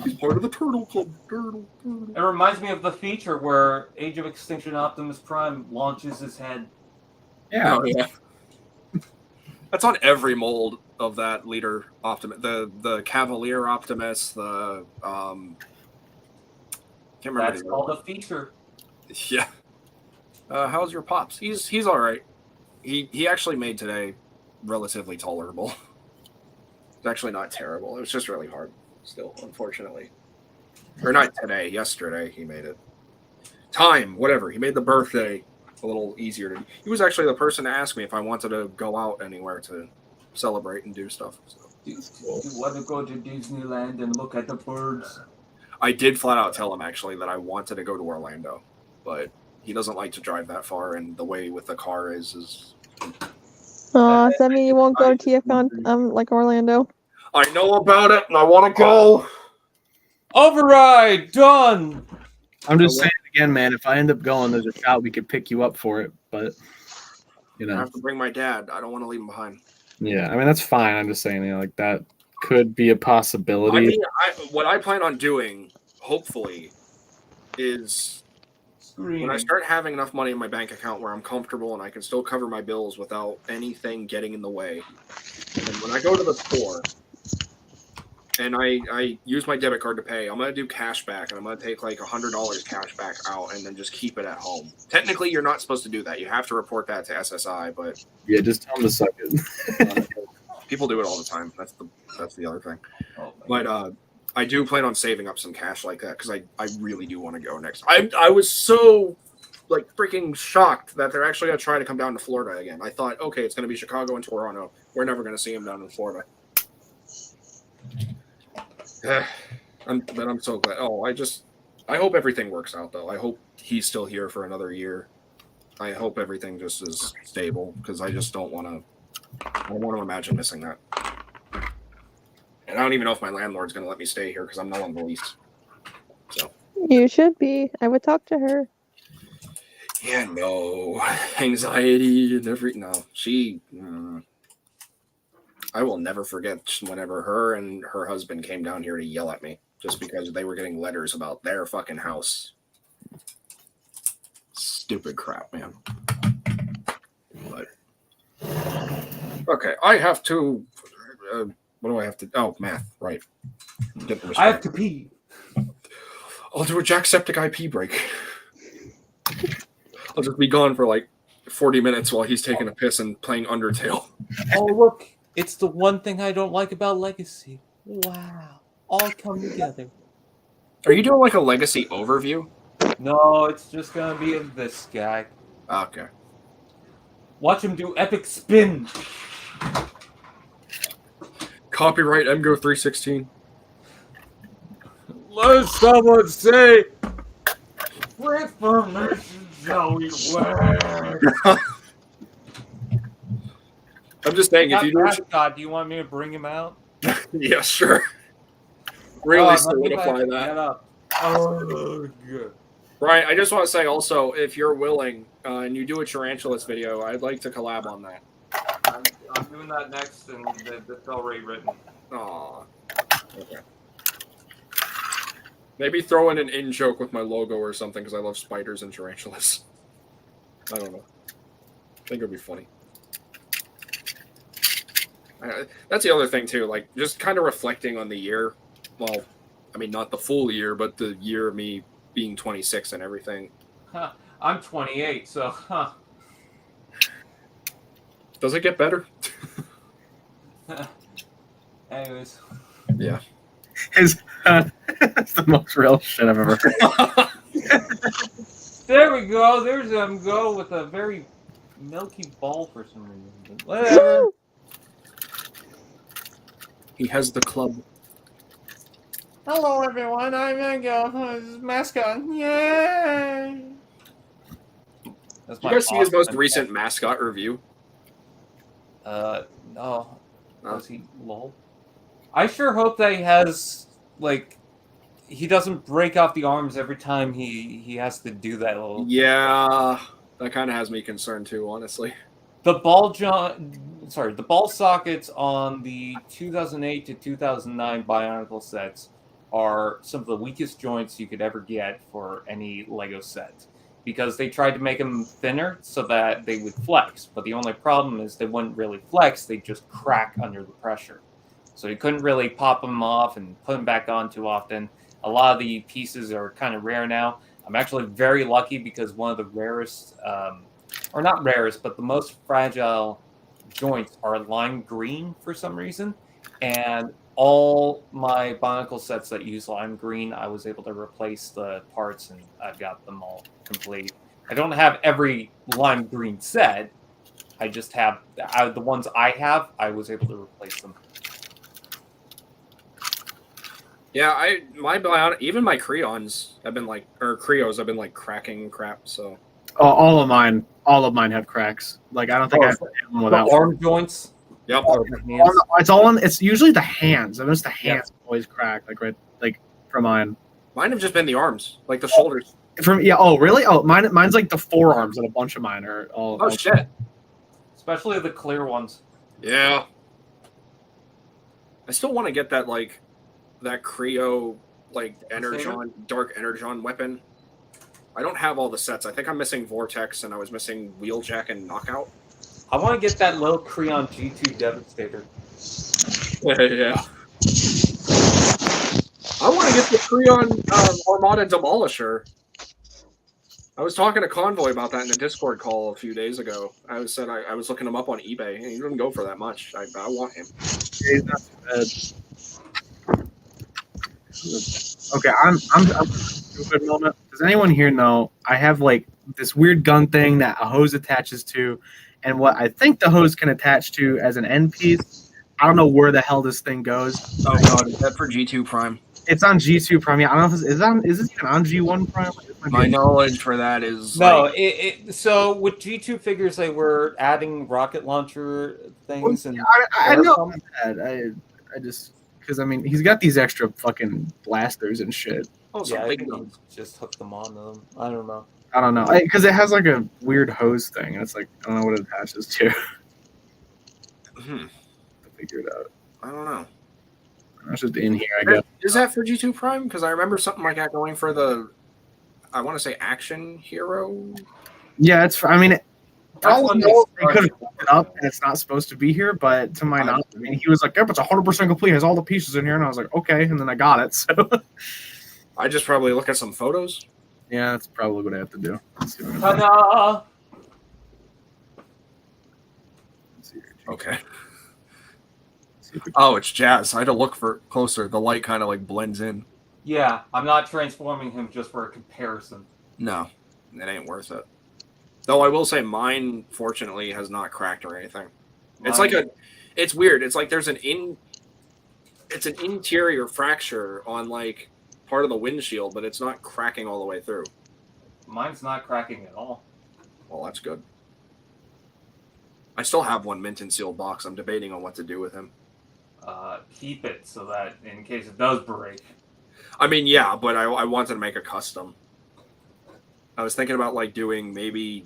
He's part of the Turtle Club. It reminds me of the feature where Age of Extinction Optimus Prime launches his head. Yeah. Oh, yeah. That's on every mold of that leader Optimus. The Cavalier Optimus. The can't remember. That's called a feature. Yeah. How's your pops? He's all right. He actually made today relatively tolerable. It's actually not terrible. It was just really hard. Still, unfortunately. Or not today, yesterday he made it. Whatever. He made the birthday a little easier. He was actually the person to ask me if I wanted to go out anywhere to celebrate and do stuff. So. Do you want to go to Disneyland and look at the birds? I did flat out tell him, actually, that I wanted to go to Orlando. But he doesn't like to drive that far, and the way with the car is... Does that mean you won't go to TFCon, like Orlando? I know about it, and I want to go. Override done. I'm just saying again, man. If I end up going, there's a shot we could pick you up for it, but I have to bring my dad. I don't want to leave him behind. Yeah, I mean that's fine. I'm just saying, like that could be a possibility. I mean, what I plan on doing, hopefully, is when I start having enough money in my bank account where I'm comfortable and I can still cover my bills without anything getting in the way. And when I go to the store. And I use my debit card to pay. I'm going to do cash back, and I'm going to take like $100 cash back out and then just keep it at home. Technically, you're not supposed to do that. You have to report that to SSI, but... Yeah, just tell them to suck it. People do it all the time. That's the other thing. But I do plan on saving up some cash like that because I really do want to go next. I was so like freaking shocked that they're actually going to try to come down to Florida again. I thought, okay, it's going to be Chicago and Toronto. We're never going to see them down in Florida. But I'm so glad. I hope everything works out, though. I hope he's still here for another year. I hope everything just is stable because I just don't want to imagine missing that. And I don't even know if my landlord's going to let me stay here because I'm not on the lease. So you should be. I would talk to her. Yeah, no anxiety and she. I will never forget whenever her and her husband came down here to yell at me just because they were getting letters about their fucking house. Stupid crap, man. But okay, I have to. What do I have to? Oh, math, right? I have to pee. I'll do a Jacksepticeye IP break. I'll just be gone for like 40 minutes while he's taking a piss and playing Undertale. Oh look. It's the one thing I don't like about Legacy. Wow. All come together. Are you doing like a Legacy overview? No, it's just going to be of this guy. Okay. Watch him do epic spin. Copyright MGO316. Let someone say Transformation Zoe works. I'm just saying, if That you do, mascot, do you want me to bring him out? yeah, sure. Really let me solidify get that, up. Oh, good. Brian. I just want to say also, if you're willing and you do a tarantulas video, I'd like to collab on that. I'm doing that next, and that's already written. Aw. Okay. Maybe throw in an in joke with my logo or something because I love spiders and tarantulas. I don't know. I think it'd be funny. That's the other thing too. Like just kind of reflecting on the year. Well, I mean not the full year, but the year of me being 26 and everything. Huh. I'm 28, so Does it get better? Anyways. Yeah. That's the most real shit I've ever heard. There we go. There's him go with a very milky ball for some reason. But whatever. He has the club. Hello, everyone. I'm Mango. Mascot. Yay! That's Did you guys see his most recent mascot review? No. Was he lol? I sure hope that he has like he doesn't break off the arms every time he has to do that little. Yeah, that kind of has me concerned too, honestly. The ball sockets on the 2008 to 2009 Bionicle sets are some of the weakest joints you could ever get for any Lego set because they tried to make them thinner so that they would flex. But the only problem is they wouldn't really flex; they just crack under the pressure. So you couldn't really pop them off and put them back on too often. A lot of the pieces are kind of rare now. I'm actually very lucky because one of the rarest, or not rarest, but the most fragile joints are lime green for some reason. And all my Bionicle sets that use lime green, I was able to replace the parts and I've got them all complete. I don't have every lime green set. I just have the ones I have, I was able to replace them. Yeah, even my Creons have been like, or Creos have been like cracking crap. So All of mine have cracks. Like I don't think I have one The without arm joints. yep. It's all on. It's usually the hands. I noticed the hands always crack. Like for mine. Mine have just been the arms, like the shoulders. Oh really? Oh mine's like the forearms, and a bunch of mine are all. Oh shit! Especially the clear ones. Yeah. I still want to get that Creo dark energon weapon. I don't have all the sets. I think I'm missing Vortex and I was missing Wheeljack and Knockout. I want to get that little Creon G2 Devastator. Yeah. I want to get the Creon Armada Demolisher. I was talking to Convoy about that in a Discord call a few days ago. I was looking him up on eBay, and he didn't go for that much. I want him. Yeah, he's not too bad. Okay, I'm stupid moment. Does anyone here know I have like this weird gun thing that a hose attaches to, and what I think the hose can attach to as an end piece. I don't know where the hell this thing goes. Oh god, is that for G2 Prime? It's on G2 Prime. Yeah, I don't know if is this even on G1 Prime? My knowledge for that is no. So with G2 figures, they were adding rocket launcher things, and I know that. I just because I mean he's got these extra fucking blasters and shit. Oh, yeah, big guns. Just hook them on them. I don't know. I don't know because it has like a weird hose thing. And it's like I don't know what it attaches to. To figure it out. I don't know. That's just in here, I guess. Is that for G2 Prime? Because I remember something like that going for the, I want to say Action Hero. Yeah, it's. I mean, That's when they could have hooked it up, and it's not supposed to be here. But to my knowledge, I mean, he was like, "Yep, it's 100% complete. It has all the pieces in here," and I was like, "Okay," and then I got it. So I just probably look at some photos. yeah, that's probably what I have to do. Let's see what Ta-da! Okay. Oh, it's Jazz. I had to look for closer. The light kind of like blends in. Yeah, I'm not transforming him just for a comparison. No, it ain't worth it. Though I will say mine, fortunately, has not cracked or anything. It's like it's weird. It's like there's it's an interior fracture on like part of the windshield, but it's not cracking all the way through. Mine's not cracking at all. Well, that's good. I still have one mint and sealed box. I'm debating on what to do with him. Keep it so that in case it does break. I mean, yeah, but I wanted to make a custom. I was thinking about like doing maybe.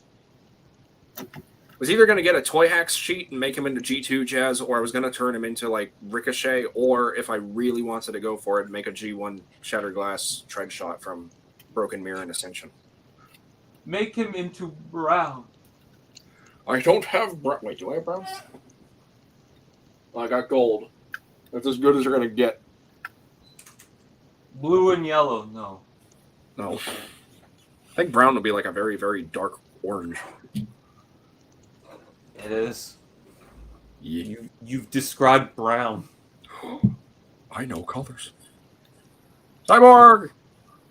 Was either going to get a Toy Hacks sheet and make him into G2 Jazz, or I was going to turn him into like Ricochet, or if I really wanted to go for it, make a G1 Shattered Glass Tread Shot from Broken Mirror and Ascension. Make him into brown. I don't have brown. Wait, do I have brown? I got gold. That's as good as you're going to get. Blue and yellow, no. No. I think brown would be like a very, very dark orange. It is. Yeah. You've described brown. I know colors. Cyborg!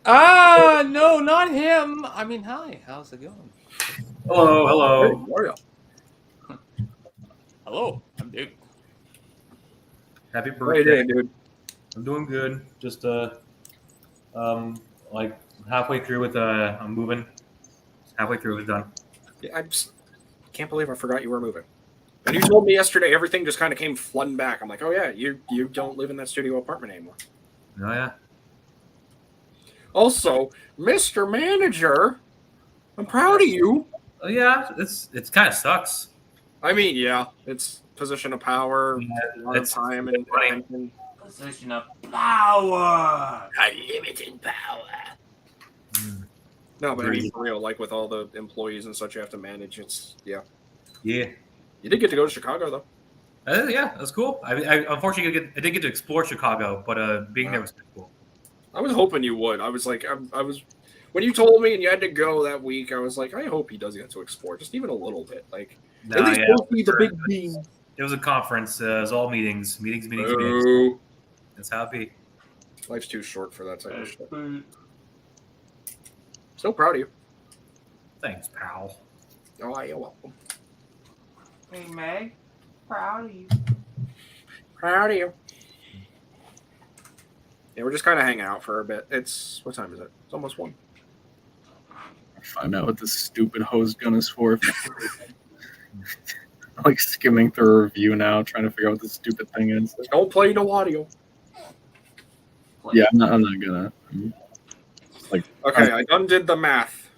Ah, no, not him. I mean, hi. How's it going? Hello, Hey, hello. Mario. Hello, I'm Duke. Happy How you birthday. doing, dude? I'm doing good. Just like halfway through with I'm moving. Halfway through, it's done. Yeah, I just can't believe I forgot you were moving. And you told me yesterday everything just kind of came flooding back. I'm like, oh yeah, you don't live in that studio apartment anymore. Oh yeah. Also, Mr. Manager, I'm proud of you. Oh yeah. It's kind of sucks. I mean, yeah, it's position of power, a lot of It's time and funny. attention. Position of power. Unlimited power. No, but I mean, for real, like with all the employees and such you have to manage, it's, yeah. Yeah. You did get to go to Chicago, though. Yeah, that's cool. I unfortunately I didn't get to explore Chicago, but being there was pretty cool. I was hoping you would. I was like, I was, when you told me and you had to go that week, I was like, I hope he does get to explore just even a little bit. Like, at least Yeah, go see the big beam. it was a conference. It was all meetings. Boo. That's how it be. Life's too short for that type of shit. Hey, So proud of you. Thanks, pal. Oh, you're welcome. Meg, proud of you. Proud of you. Yeah, we're just kind of hanging out for a bit. It's, what time is it? It's almost 1. Find out what this stupid hose gun is for. I'm like skimming through a review now, trying to figure out what this stupid thing is. Don't play no audio. Yeah, I'm not gonna. Okay, I done the math.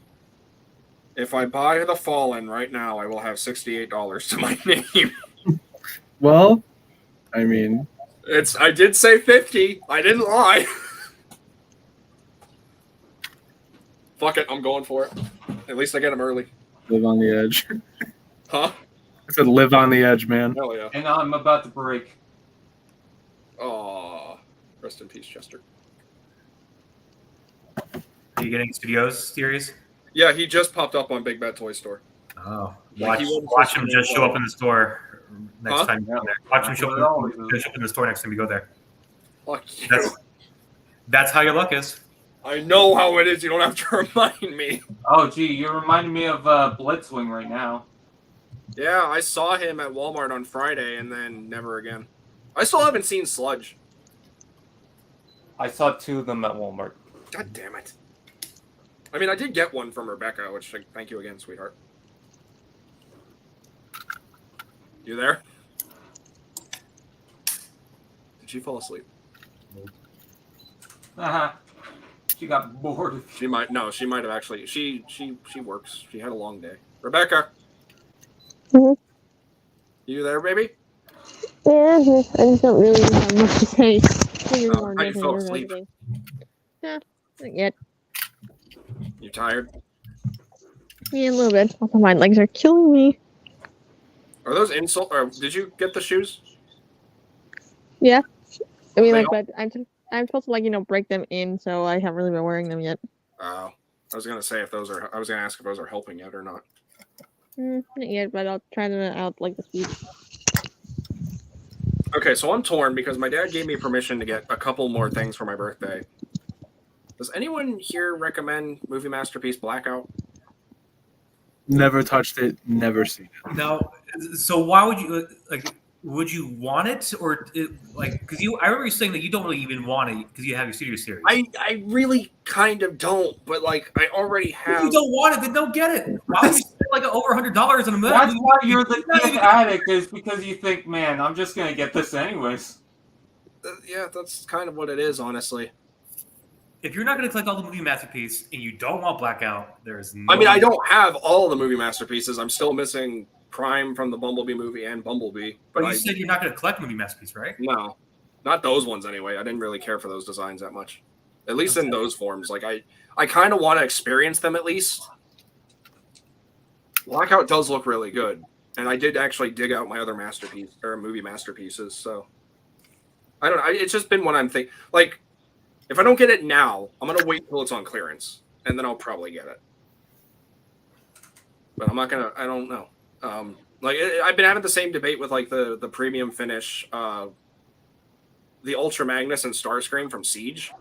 If I buy the Fallen right now, I will have $68 to my name. Well, I mean, I did say 50. I didn't lie. Fuck it, I'm going for it. At least I get him early. live on the edge. Huh? I said live on the edge, man. Hell yeah. And I'm about to break. Aw. Rest in peace, Chester. Are you getting Studios series? Yeah, he just popped up on Big Bad Toy Store. Oh, Like, he wasn't watch him supposed to just show up in the store next Huh? time you go there. Watch him show up in the store next time you go there. Fuck you. That's how your luck is. I know how it is. You don't have to remind me. Oh, gee, you're reminding me of Blitzwing right now. Yeah, I saw him at Walmart on Friday and then never again. I still haven't seen Sludge. I saw 2 of them at Walmart. God damn it. I mean, I did get one from Rebecca, which, like, thank you again, sweetheart. You there? Did she fall asleep? Haha. She got bored. She might have actually. She works. She had a long day. Rebecca. Mhm. You there, baby? Yeah, I just don't really have much to say. Maybe Oh, more how you nothing fell or asleep? anything. Yeah, not yet. You tired? Yeah, a little bit. Also, my legs are killing me. Are those insult? Or did you get the shoes? Yeah. I mean, They like, but I'm supposed to, like, break them in, so I haven't really been wearing them yet. Oh, I was gonna say if those are. I was gonna ask if those are helping yet or not. Not yet, but I'll try them out like this week. Okay, so I'm torn because my dad gave me permission to get a couple more things for my birthday. Does anyone here recommend Movie Masterpiece Blackout? Never touched it, never seen it. Now, so why would you like? would you want it or because I remember you saying that you don't really even want it because you have your Studio Series. I really kind of don't, but like I already If have. you don't want it, then don't get it. Why would you spend like over $100 on a movie? That's why you're the Not TF even- addict, is because you think, man, I'm just gonna get this anyways. Yeah, that's kind of what it is, honestly. If you're not going to collect all the movie masterpiece and you don't want Blackout, there's no. I mean, I don't have all the movie masterpieces. I'm still missing Prime from the Bumblebee movie and Bumblebee. But you said you're not going to collect movie masterpiece, right? No, not those ones anyway. I didn't really care for those designs that much, at least in those forms. Like I kind of want to experience them at least. Blackout does look really good, and I did actually dig out my other masterpiece or movie masterpieces. So I don't know. It's just been what I'm thinking. Like, if I don't get it now, I'm gonna wait till it's on clearance, and then I'll probably get it. But I'm not gonna. I don't know. I've been having the same debate with like the premium finish, the Ultra Magnus and Starscream from Siege.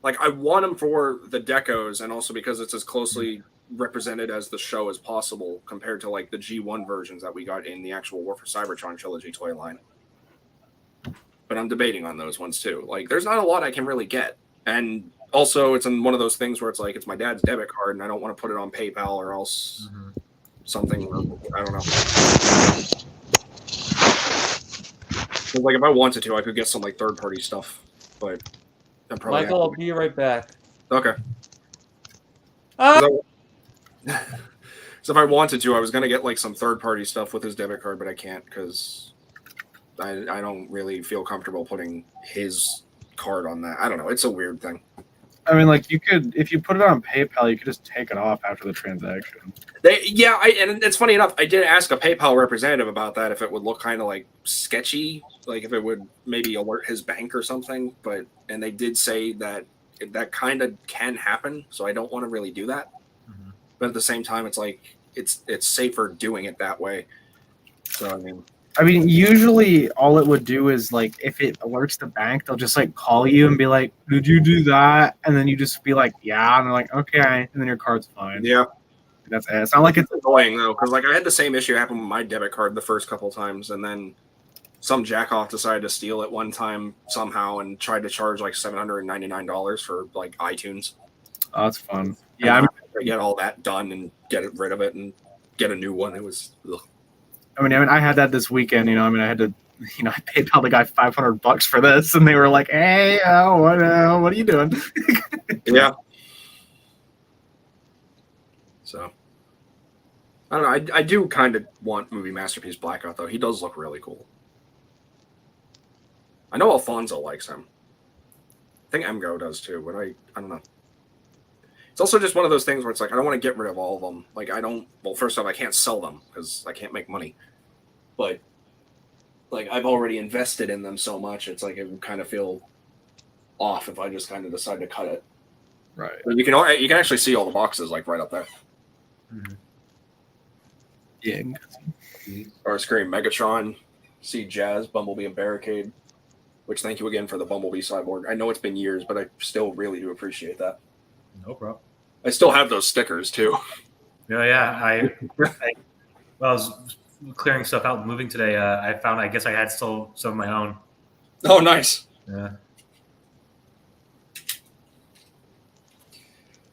Like, I want them for the decos, and also because it's as closely represented as the show as possible compared to like the G1 versions that we got in the actual War for Cybertron trilogy toy line. But I'm debating on those ones too. Like, there's not a lot I can really get, and also it's in one of those things where it's like it's my dad's debit card, and I don't want to put it on PayPal or else something. I don't know. 'Cause, like, if I wanted to, I could get some like third-party stuff, but I'm probably Michael, I'll be right back. okay. Ah! So if I wanted to, I was gonna get like some third-party stuff with his debit card, but I can't because I don't really feel comfortable putting his card on that. I don't know. It's a weird thing. I mean, like, you could, if you put it on PayPal, you could just take it off after the transaction. And it's funny enough, I did ask a PayPal representative about that, if it would look kind of like sketchy, like if it would maybe alert his bank or something. And they did say that kind of can happen, so I don't want to really do that. But at the same time, it's like it's safer doing it that way. So I mean, usually all it would do is, like, if it alerts the bank, they'll just, like, call you and be like, did you do that? And then you just be like, yeah. And they're like, okay. And then your card's fine. yeah. That's it. It's not like it's Annoying though, because like I had the same issue happen with my debit card the first couple times, and then some jackoff decided to steal it one time somehow and tried to charge like $799 for like iTunes. Oh, that's fun. Yeah, I mean, to get all that done and get rid of it and get a new one. It was. Ugh. I mean, I had that this weekend. I had to, I PayPal the guy $500 for this, and they were like, "Hey, what are you doing?" Yeah. So, I don't know. I do kind of want movie masterpiece Blackout though. He does look really cool. I know Alfonso likes him. I think Emgo does too, but I don't know. It's also just one of those things where it's like I don't want to get rid of all of them. Like well, first off, I can't sell them because I can't make money. But like I've already invested in them so much, it's like it would kind of feel off if I just kind of decide to cut it. Right. But you can actually see all the boxes like right up there. Yeah. Starscream, Megatron, see Jazz, Bumblebee, and Barricade. Which thank you again for the Bumblebee cyborg. I know it's been years, but I still really do appreciate that. No problem. I still have those stickers too. Yeah. I was clearing stuff out, moving today. I found. I guess I had still some of my own. Oh, nice. Yeah.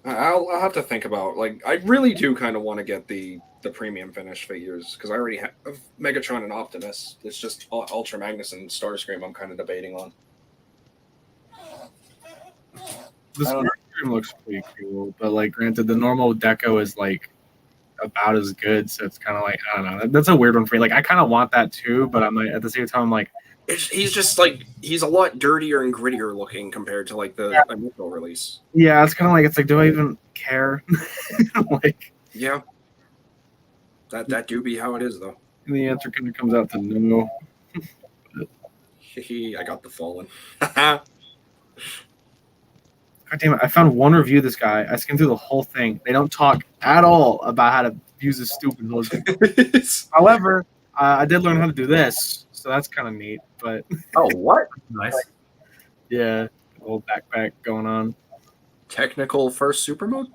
I'll have to think about, like, I really do kind of want to get the premium finish figures because I already have Megatron and Optimus. It's just Ultra Magnus and Starscream I'm kind of debating on. The Starscream looks pretty cool, but like, granted, the normal deco is like about as good, so it's kind of like, I don't know. That's a weird one for me. Like, I kind of want that too, but I'm like, at the same time, I'm like, He's just like, he's a lot dirtier and grittier looking compared to like the initial release. yeah, it's kind of like, it's like, do I even care? Like, yeah, that do be how it is though. and the answer kind of comes out to no. I got the Fallen. God damn it! I found one review of this guy. I skimmed through the whole thing. They don't talk at all about how to use this stupid hose. However, I did learn how to do this, so that's kind of neat. But Oh, what? Nice. yeah, little backpack going on. Technical first super mode?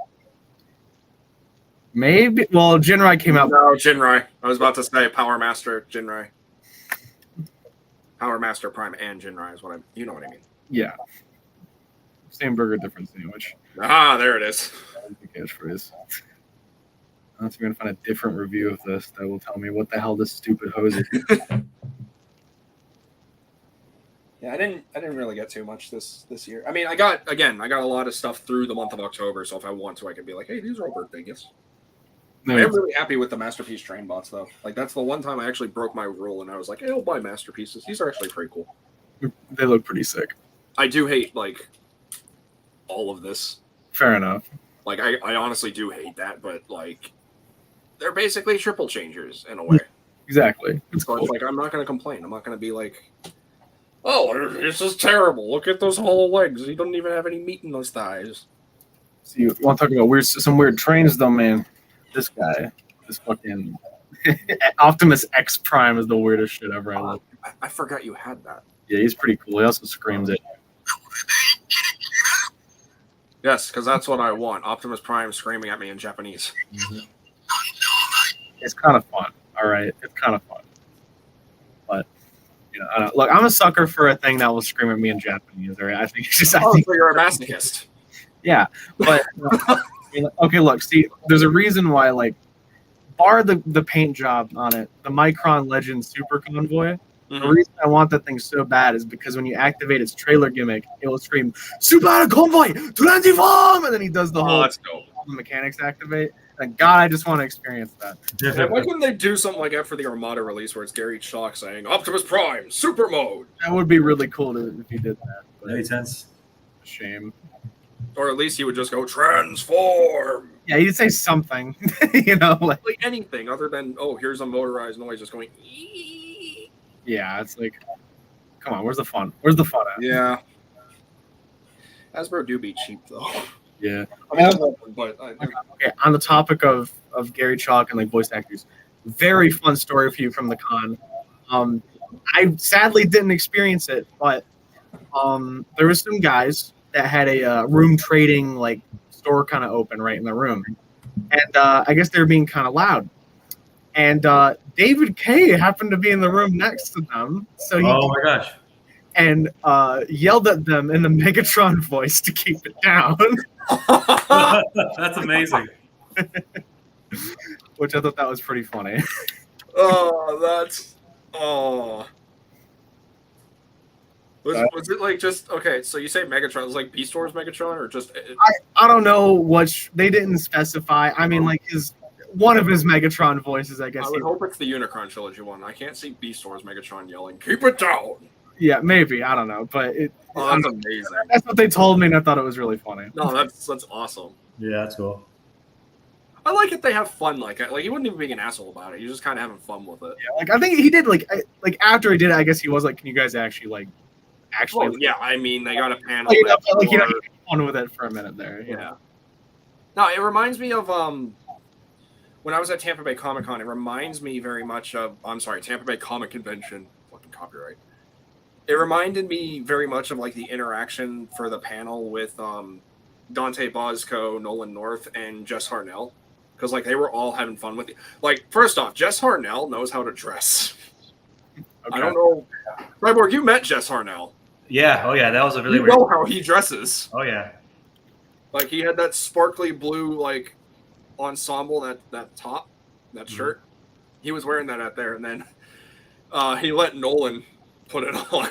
Maybe. Well, Jinrai came out. No, Jinrai. I was about to say Power Master Jinrai. Power Master Prime and Jinrai is what you know what I mean. Yeah. Same burger, different sandwich. Ah, there it is. That was the catchphrase. Unless you're gonna find a different review of this that will tell me what the hell this stupid hose is. Yeah, I didn't really get too much this year. I mean, I got a lot of stuff through the month of October, so if I want to, I could be like, hey, these are all birthday gifts. I am really happy with the Masterpiece train bots, though. Like, that's the one time I actually broke my rule, and I was like, hey, I'll buy Masterpieces. These are actually pretty cool. They look pretty sick. I do hate, like, all of this. Fair enough. Like, I honestly do hate that, but, like, they're basically triple changers, in a way. Exactly. It's So cool. it's like, I'm not going to complain. I'm not going to be like, oh, this is terrible. Look at those hollow legs. He doesn't even have any meat in those thighs. So you want to talk about some weird trains, though, man? This guy, this fucking Optimus X Prime is the weirdest shit ever. I love. I forgot you had that. Yeah, he's pretty cool. He also screams it. Yes, because that's what I want. Optimus Prime screaming at me in Japanese. Mm-hmm. It's kind of fun. All right, it's kind of fun. But you know, I don't, look, I'm a sucker for a thing that will scream at me in Japanese. All right, I think it's just. I think so you're a masochist. Yeah, but okay. Look, see, there's a reason why, like, bar the paint job on it, the Micron Legend Super Convoy. Mm-hmm. The reason I want that thing so bad is because when you activate its trailer gimmick, it will scream "Super Convoy transform," and then he does the whole That's dope. the mechanics activate. Like, God, I just want to experience that. Yeah, why couldn't they do something like that for the Armada release, where it's Gary Chalk saying "Optimus Prime Super Mode"? That would be really cool if he did that. But Makes sense. shame. Or at least he would just go "Transform." Yeah, he'd say something, you know, like anything other than here's a motorized noise just going. Ee. Yeah, it's like, come on, where's the fun? Where's the fun at? Yeah. Hasbro do be cheap though. Yeah. I mean, I love them, but Okay, on the topic of Gary Chalk and like voice actors, very fun story for you from the con. I sadly didn't experience it, but there was some guys that had a room trading like store kind of open right in the room, and I guess they were being kind of loud. And David K happened to be in the room next to them, so he Oh my gosh! and yelled at them in the Megatron voice to keep it down. That's amazing. Which I thought that was pretty funny. Was it like just okay? So you say Megatron? It was like Beast Wars Megatron, or just? I don't know what they didn't specify. I mean, like one of his Megatron voices, I guess. I would hope it's the Unicron trilogy one. I can't see Beast Wars Megatron yelling, "Keep it down." Yeah, maybe, I don't know, but that's amazing. That's what they told me, and I thought it was really funny. No, that's awesome. Yeah, that's cool. I like it. They have fun like it. Like he wouldn't even be an asshole about it. He's just kind of having fun with it. Yeah, like I think he did. Like after he did it, I guess he was like, "Can you guys actually?" Well, yeah, I mean, they got a panel. He had fun with it for a minute there. Yeah. No, it reminds me of when I was at Tampa Bay Comic Con. It reminds me very much of Tampa Bay Comic Convention. Fucking copyright. It reminded me very much of like the interaction for the panel with Dante Bosco, Nolan North, and Jess Harnell, because like they were all having fun with it. Like, first off, Jess Harnell knows how to dress. Okay. I don't know, Ryborg, you met Jess Harnell. Yeah. Oh yeah, that was a really weird. You know how he dresses. Oh yeah. Like he had that sparkly blue like ensemble, that top, that shirt. He was wearing that out there, and then he let Nolan put it on.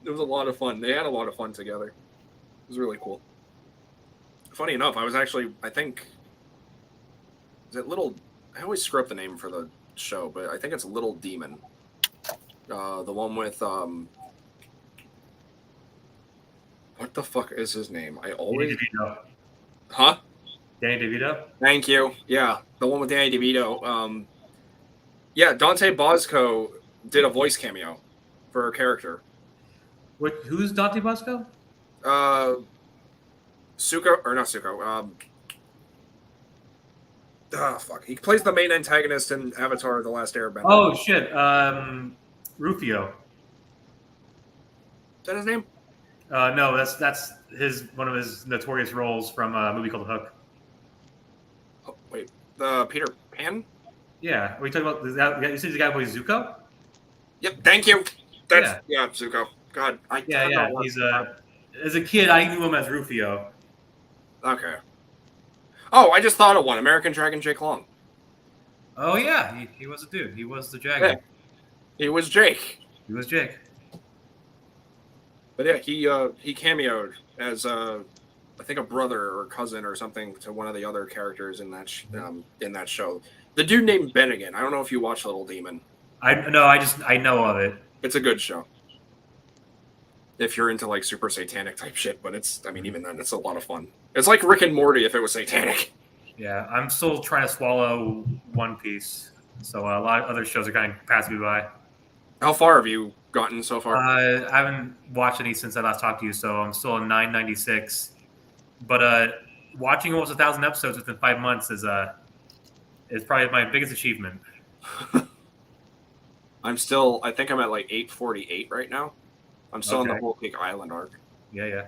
It was a lot of fun. They had a lot of fun together. It was really cool. Funny enough, I was actually, I think, is it Little? I always screw up the name for the show, but I think it's Little Demon. The one with what the fuck is his name? I always. Danny DeVito. Huh? Danny DeVito. Thank you. Yeah, the one with Danny DeVito. Yeah, Dante Bosco did a voice cameo for her character. Who's Dante Bosco? Suko, or not Suko. Fuck. He plays the main antagonist in Avatar: The Last Airbender. Oh shit. Rufio. Is that his name? No, that's one of his notorious roles from a movie called Hook. Oh, wait, Peter Pan? Yeah, are we talking about? You said the guy who plays Zuko? Yep. Thank you. That's yeah, Zuko. God, I Yeah. don't know what- He's yeah, Zuko. God, I Yeah, don't know yeah. what- He's as a kid, I knew him as Rufio. Okay. Oh, I just thought of one. American Dragon Jake Long. Oh yeah, he was a dude. He was the dragon. Yeah. He was Jake. He was Jake. But yeah, he cameoed as I think a brother or cousin or something to one of the other characters in that show. The dude named Bennigan. I don't know if you watch Little Demon. I know of it. It's a good show. If you're into like super satanic type shit, but even then it's a lot of fun. It's like Rick and Morty if it was satanic. Yeah, I'm still trying to swallow One Piece, so a lot of other shows are kind of passing me by. How far have you gotten so far? I haven't watched any since I last talked to you, so I'm still in 996. But watching almost 1,000 episodes within 5 months is probably my biggest achievement. I think I'm at like 848 right now. I'm still in the Okay. Whole Cake Island arc. Yeah.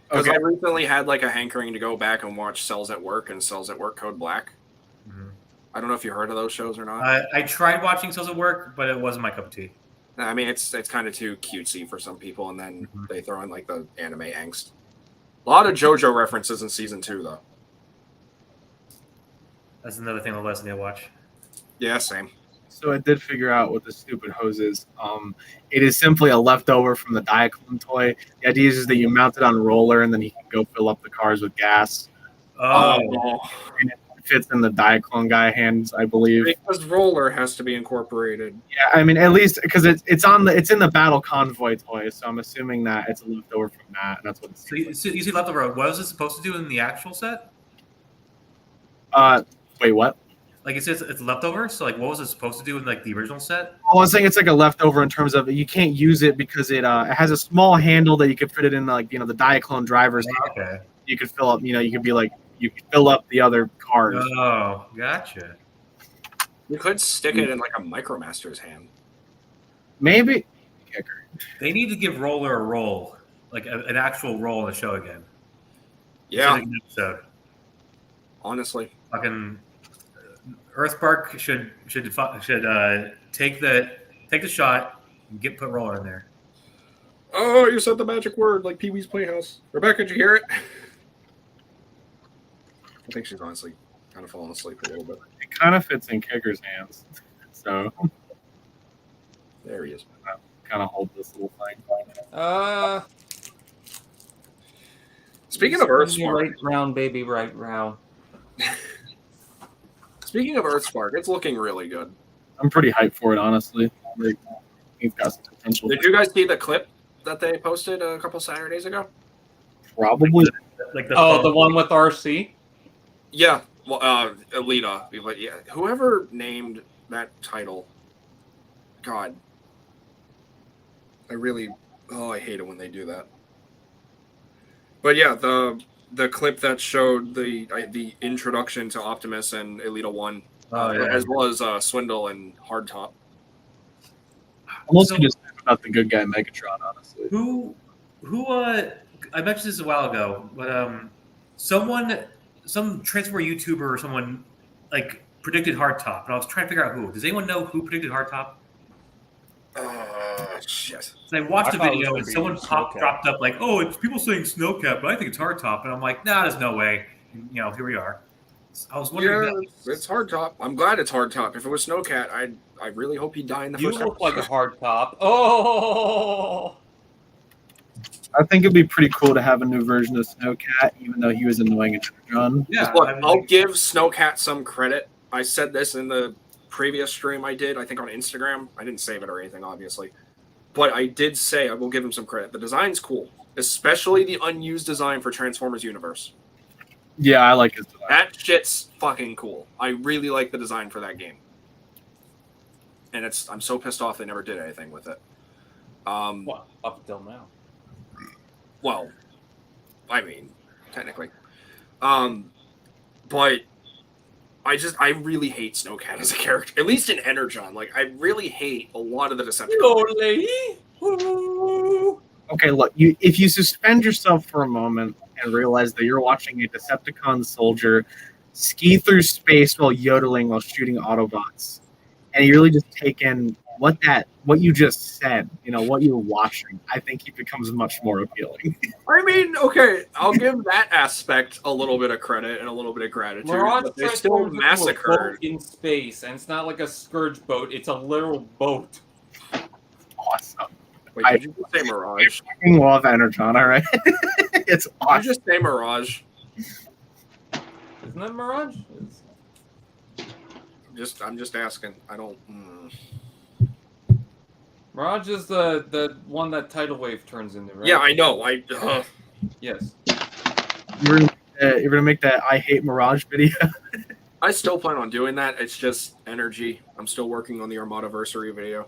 Because Okay. I recently had like a hankering to go back and watch Cells at Work and Cells at Work Code Black. Mhm. I don't know if you heard of those shows or not. I tried watching Cells at Work, but it wasn't my cup of tea. I mean, it's kind of too cutesy for some people, and then Mhm. they throw in like the anime angst. A lot of JoJo references in season 2, though. That's another thing on the list I need to watch. Yeah, same. So I did figure out what the stupid hose is. It is simply a leftover from the Diaclone toy. The idea is that you mount it on a roller and then you can go fill up the cars with gas. Oh, And it fits in the Diaclone guy hands, I believe. Because roller has to be incorporated. Yeah, I mean, at least because it's in the Battle Convoy toy, so I'm assuming that it's a leftover from that. And that's what it's. so you see leftover. What was it supposed to do in the actual set? Wait, what? Like it says it's leftover. So like, what was it supposed to do in like the original set? Well, I was saying it's like a leftover in terms of you can't use it because it has a small handle that you could fit it in, like the Diaclone driver's hand. Okay. You could fill up. You could be like you could fill up the other cars. Oh, gotcha. You could stick it in like a Micromaster's hand. Maybe. They need to give Roller a role, like an actual role in the show again. Yeah, Instead of an episode. honestly. Fucking Earthspark should take the shot and put Roller in there. Oh, you said the magic word, like Pee Wee's Playhouse. Rebecca, did you hear it? I think she's honestly kind of falling asleep a little bit. It kind of fits in Kicker's hands, so There he is. kind of hold this little thing. Speaking of Earthspark, right round, baby, right round. speaking of Earthspark, it's looking really good. I'm pretty hyped for it, honestly. Like, he's got some potential. Did you guys see the clip that they posted a couple Saturdays ago? Probably. Like The one with RC. Yeah, well, Alita. But yeah, whoever named that title, God, I hate it when they do that. But yeah, the clip that showed the introduction to Optimus and Alita 1, as well as Swindle and Hardtop. I'm mostly just about the good guy Megatron, honestly. Who I mentioned this a while ago, but some transfer YouTuber or someone like predicted Hardtop, and I was trying to figure out who. Does anyone know who predicted Hardtop? Shit. So I watched I a thought it was video gonna and be someone Snowcat. dropped up like, "Oh, it's people saying Snowcat, but I think it's Hardtop," and I'm like, "Nah, there's no way." And, here we are. I was wondering. Yeah, it's Hardtop. I'm glad it's Hardtop. If it was Snowcat, I really hope he'd die in the You first look like a episode. hard top. Oh, I think it'd be pretty cool to have a new version of Snowcat, even though he was annoying in Energon. Yeah, Look, I mean, I'll give Snowcat some credit. I said this in the previous stream I did, I think on Instagram. I didn't save it or anything, obviously. But I did say I will give him some credit. The design's cool, especially the unused design for Transformers Universe. Yeah, I like his design. That shit's fucking cool. I really like the design for that game. And I'm so pissed off they never did anything with it. well, up until now. Well, I mean, technically. But I really hate Snowcat as a character. At least in Energon. Like, I really hate a lot of the Decepticons. Okay, look, if you suspend yourself for a moment and realize that you're watching a Decepticon soldier ski through space while yodeling while shooting Autobots, and you really just take in what you just said, what you're watching, I think he becomes much more appealing. I mean, okay, I'll give that aspect a little bit of credit and a little bit of gratitude. Mirage But they still transforms into a boat massacred. in space, and it's not like a Scourge boat. It's a literal boat. Awesome. Wait, did you just say Mirage? I fucking love Energon, all right? It's Did awesome. you just say Mirage? Isn't that Mirage? I'm just asking. I don't. Mirage is the one that Tidal Wave turns into, right? Yeah, I know. Yes. You're gonna make that I hate Mirage video. I still plan on doing that. It's just energy. I'm still working on the Armadaversary video.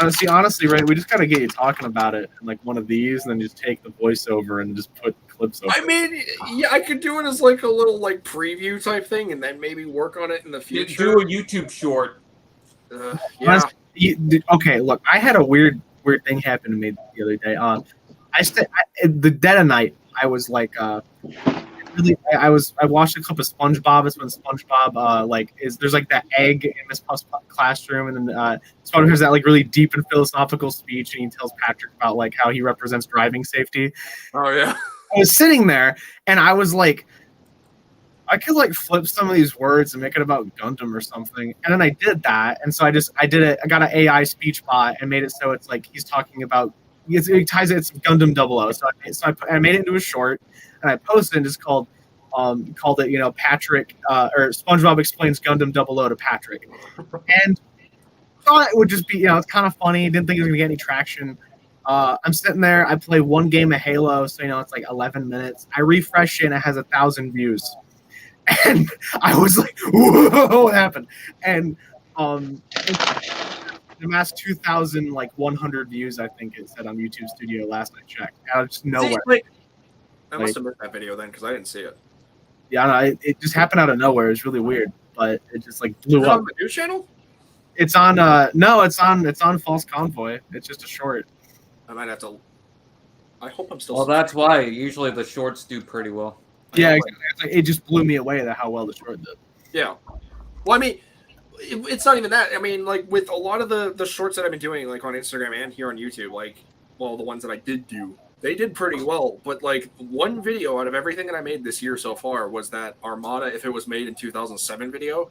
See, honestly, right? We just gotta get you talking about it in like one of these, and then just take the voiceover and just put clips over. I mean, yeah, I could do it as like a little like preview type thing, and then maybe work on it in the future. Do a YouTube short. Yeah. Honestly, okay, look, I had a weird thing happen to me the other day. The dead of night, I was like, I watched a clip of SpongeBob. It's when SpongeBob there's like that egg in Miss Puff's classroom, and then SpongeBob has that like really deep and philosophical speech, and he tells Patrick about like how he represents driving safety. Oh yeah. I was sitting there, and I was like, I could like flip some of these words and make it about Gundam or something. And then I did that. And so I did it. I got an AI speech bot and made it so it's like he's talking about, it ties it to Gundam 00. So I made it into a short and I posted and just called it, Patrick, or SpongeBob explains Gundam 00 to Patrick. And thought it would just be, it's kind of funny. Didn't think it was going to get any traction. I'm sitting there. I play one game of Halo. So, it's like 11 minutes. I refresh it and it has 1,000 views. And I was like, whoa, what happened? And it amassed 2,100 views, I think it said on YouTube Studio last I checked. Out of just nowhere. I must have missed that video then because I didn't see it. Yeah, no, it just happened out of nowhere. It was really weird, but it just like blew Is it up. on the news channel? It's on it's on False Convoy. It's just a short. I might have to. I hope I'm still. Well, that's why usually the shorts do pretty well. Yeah, exactly. It just blew me away that how well the short did. Yeah. Well, I mean, it's not even that. I mean, like with a lot of the shorts that I've been doing, like on Instagram and here on YouTube, the ones that I did do, they did pretty well. But like one video out of everything that I made this year so far was that Armada, if it was made in 2007 video.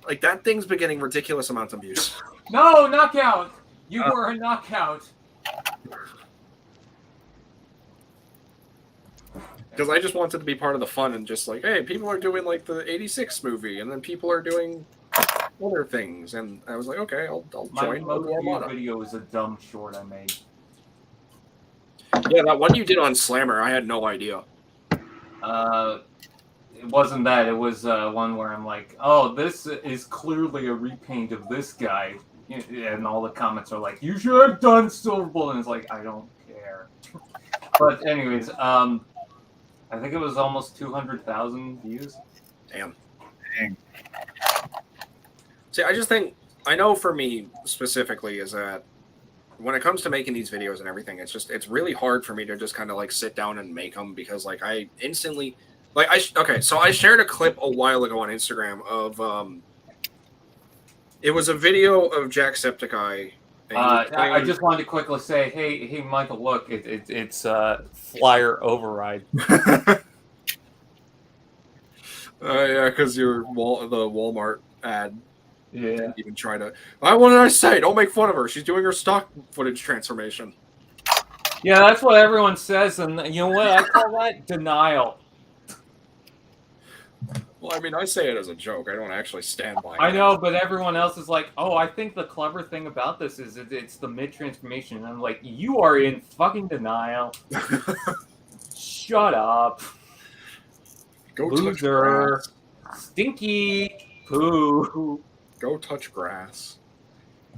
Like that thing's been getting ridiculous amounts of views. No, knockout! You were a knockout. Because I just wanted to be part of the fun and just like, hey, people are doing like the 86 movie, and then people are doing other things, and I was like, okay, I'll join. My video is a dumb short I made. Yeah, that one you did on Slammer, I had no idea. It wasn't that. It was one where I'm like, oh, this is clearly a repaint of this guy, and all the comments are like, you should have done Silver Bullet, and it's like, I don't care. But anyways, I think it was almost 200,000 views. Damn. Dang. See, I just think, I know for me specifically is that when it comes to making these videos and everything, it's really hard for me to just kind of like sit down and make them because like I instantly, so I shared a clip a while ago on Instagram of, it was a video of Jacksepticeye. I just wanted to quickly say, hey, Michael, look, it's flyer override. Yeah, because the Walmart ad. Yeah. Didn't even try to. What did I say? Don't make fun of her. She's doing her stock footage transformation. Yeah, that's what everyone says, and you know what? I call that denial. Well, I mean, I say it as a joke. I don't actually stand by it. I know, but everyone else is like, oh, I think the clever thing about this is it's the mid-transformation. And I'm like, you are in fucking denial. Shut up. Go Loser. touch grass. Stinky. Poo. Go touch grass.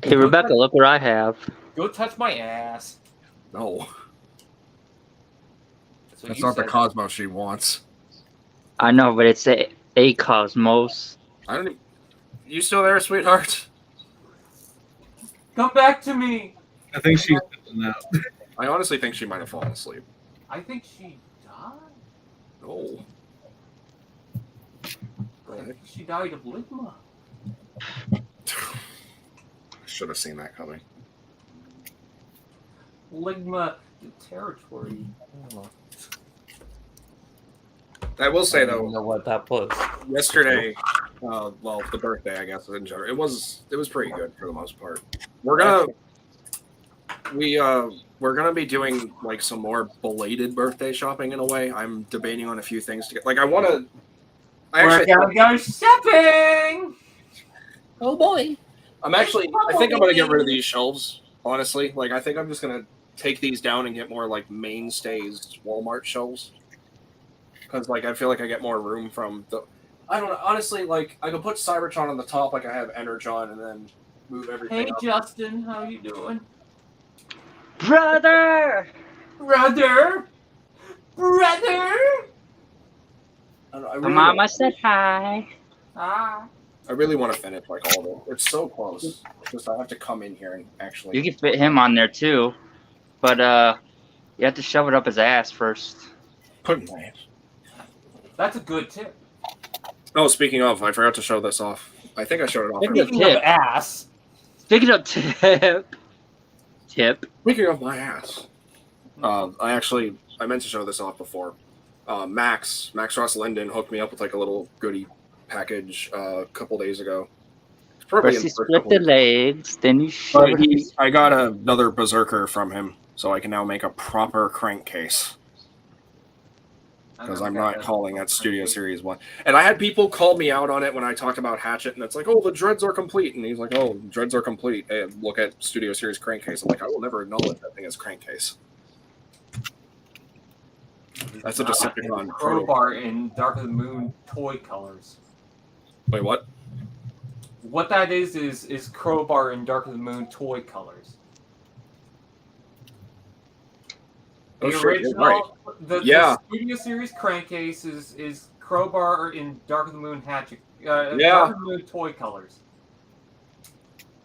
Hey, Rebecca, look what I have. Go touch my ass. No. That's not the Cosmos she wants. I know, but it's a Cosmos. I don't even... You still there, sweetheart? Come back to me. I think she's now. I honestly think she might have fallen asleep. I think she died. No. I think she died of ligma. should have seen that coming. Ligma territory. I don't know. I will say I don't though, know what that was. yesterday, well, the birthday, I guess, in general, it was pretty good for the most part. We're gonna be doing like some more belated birthday shopping in a way. I'm debating on a few things to get. Like, We're gonna go shopping. Oh boy! I think I'm gonna get rid of these shelves. Honestly, like I think I'm just gonna take these down and get more like mainstays Walmart shelves. Because like I feel like I get more room from the. I don't know. Honestly, like I could put Cybertron on the top, like I have Energon, and then move everything. Hey up. Justin, how you doing? Brother! Brother! I don't know, I really Mama want- said hi. Ah. I really want to finish like all of it. It's so close. It's just I have to come in here and actually. You can fit him on there too. But you have to shove it up his ass first. Put in my hands. That's a good tip. Oh, speaking of, I forgot to show this off. I think I showed it off. Speaking of Speaking of tip. ass, Speaking of tip. Speaking of my ass, I meant to show this off before. Max Ross Linden hooked me up with like a little goodie package a couple days ago. It's probably First in you the first split couple the days. legs, then you shove But it. I got another Berserker from him, so I can now make a proper crankcase. Because I'm not calling that Studio Series 1. And I had people call me out on it when I talked about Hatchet, and it's like, oh, the dreads are complete. And he's like, oh, dreads are complete. Hey, look at Studio Series Crankcase. I'm like, I will never acknowledge that thing as Crankcase. That's a Decepticon. crowbar in Dark of the Moon toy colors. Wait, what? What that is crowbar in Dark of the Moon toy colors. The Oh, shit, original, you're right. the Studio Series crankcase is crowbar in Dark of the Moon Hatchet. Dark of the Moon toy colors.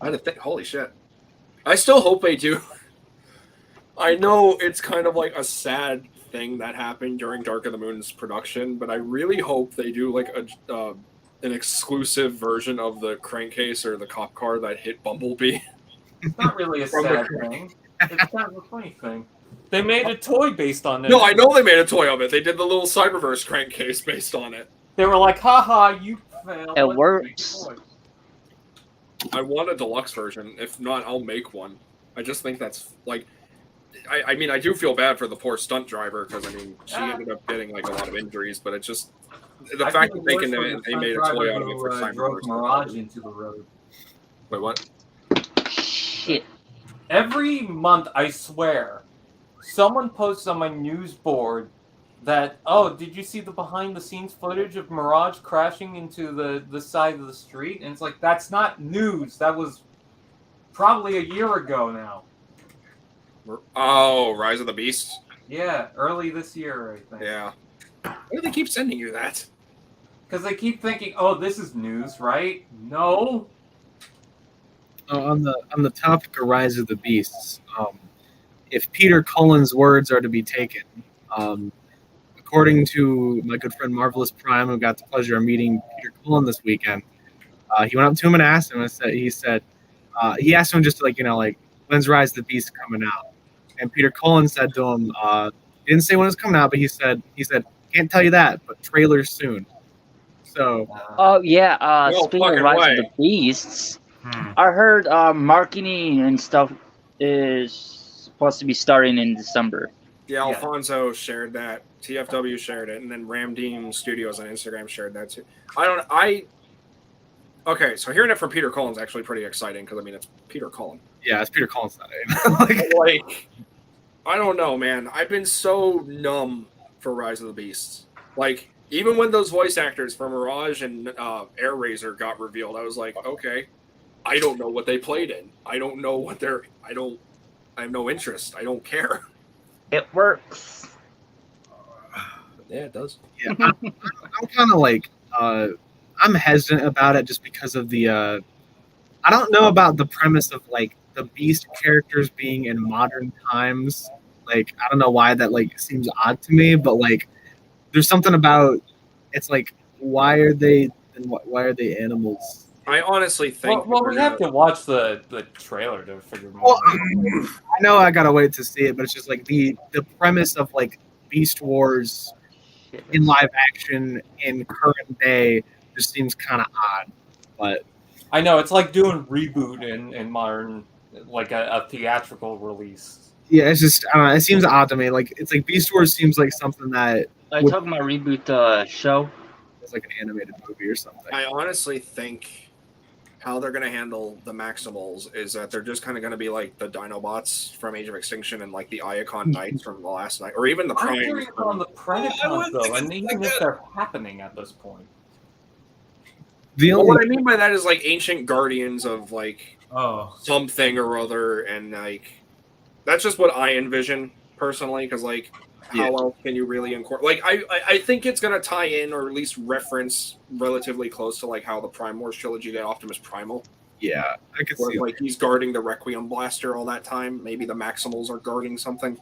I had to think, holy shit. I still hope they do. I know it's kind of like a sad thing that happened during Dark of the Moon's production, but I really hope they do like an exclusive version of the crankcase or the cop car that hit Bumblebee. It's not really a From sad the- thing. It's kind of a funny thing. They made a toy based on it. No, I know they made a toy of it. They did the little Cyberverse crankcase based on it. They were like, haha, you failed. It Let's works. make a toy. I want a deluxe version. If not, I'll make one. I just think that's like. I mean, I do feel bad for the poor stunt driver because I mean, she ended up getting like a lot of injuries, but it's just the I fact feel that worse for the they stunt made a toy driver out of it for who, drove Cyberverse. Mirage into the road. Wait, what? Shit. Every month, I swear, someone posts on my news board that, oh, did you see the behind-the-scenes footage of Mirage crashing into the side of the street? And it's like, that's not news. That was probably a year ago now. Oh, Rise of the Beast. Yeah, early this year, I think. Yeah. Why do they keep sending you that? Because they keep thinking, oh, this is news, right? No. On the topic of Rise of the Beasts, if Peter Cullen's words are to be taken, according to my good friend Marvelous Prime, who got the pleasure of meeting Peter Cullen this weekend, he went up to him and asked him. He asked him just like when's Rise of the Beast coming out? And Peter Cullen said to him, he didn't say when it's coming out, but he said can't tell you that, but trailers soon. So Oh yeah. No Speaking of fucking Rise way. of the Beasts, I heard marketing and stuff is supposed to be starting in December. Yeah, Yeah. Alfonso shared that. TFW shared it, and then Ramdeem Studios on Instagram shared that too. Okay, so hearing it from Peter Cullen's actually pretty exciting because I mean it's Peter Cullen. yeah, it's Peter Cullen's not Like, I don't know, man. I've been so numb for Rise of the Beasts. Like, even when those voice actors for Mirage and Air Razor got revealed, I was like, okay, I don't know what they played in. I don't know what they're. I have no interest. I don't care. It works. Yeah, it does. Yeah, I'm kind of like I'm hesitant about it just because of the I don't know about the premise of like the Beast characters being in modern times. Like I don't know why that like seems odd to me, but like there's something about it's like why are they animals I honestly think. Well, we have to watch the trailer to figure more Well, out. I know I gotta wait to see it, but it's just like the premise of like Beast Wars in live action in current day just seems kind of odd. But I know it's like doing reboot in modern, like a theatrical release. yeah, it's just I don't know. It seems odd to me. Like it's like Beast Wars seems like something that Are you talking about reboot show? is like an animated movie or something. I honestly think how they're going to handle the Maximals is that they're just kind of going to be like the Dinobots from Age of Extinction and like the Iacon Knights from the last night, or even the I'm Prime. curious on the Predacons though, and even if they're happening at this point. The Well, only what I mean by that is like ancient guardians of like Oh, something or other, and like that's just what I envision personally. Because like, how else can you really incorporate? Like, I think it's gonna tie in or at least reference relatively close to like how the Prime Wars trilogy got Optimus Primal. yeah, I could Where see like he's guarding the Requiem blaster all that time. Maybe the Maximals are guarding something.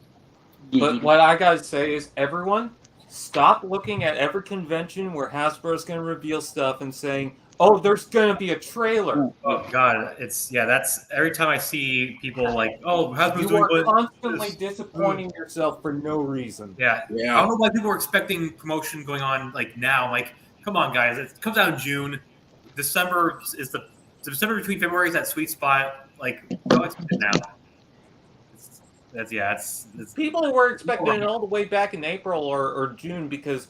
But what I gotta say is, everyone, stop looking at every convention where Hasbro's gonna reveal stuff and saying, "Oh, there's gonna be a trailer." oh God, that's every time I see people like, oh, Hasbro's You doing are what? constantly disappointing yourself for no reason. Yeah, I don't know why people are expecting promotion going on like now. Like, come on, guys, it comes out in June. December is the December between February is that sweet spot. Like, go expect it now. It's People were expecting it all the way back in April or June because,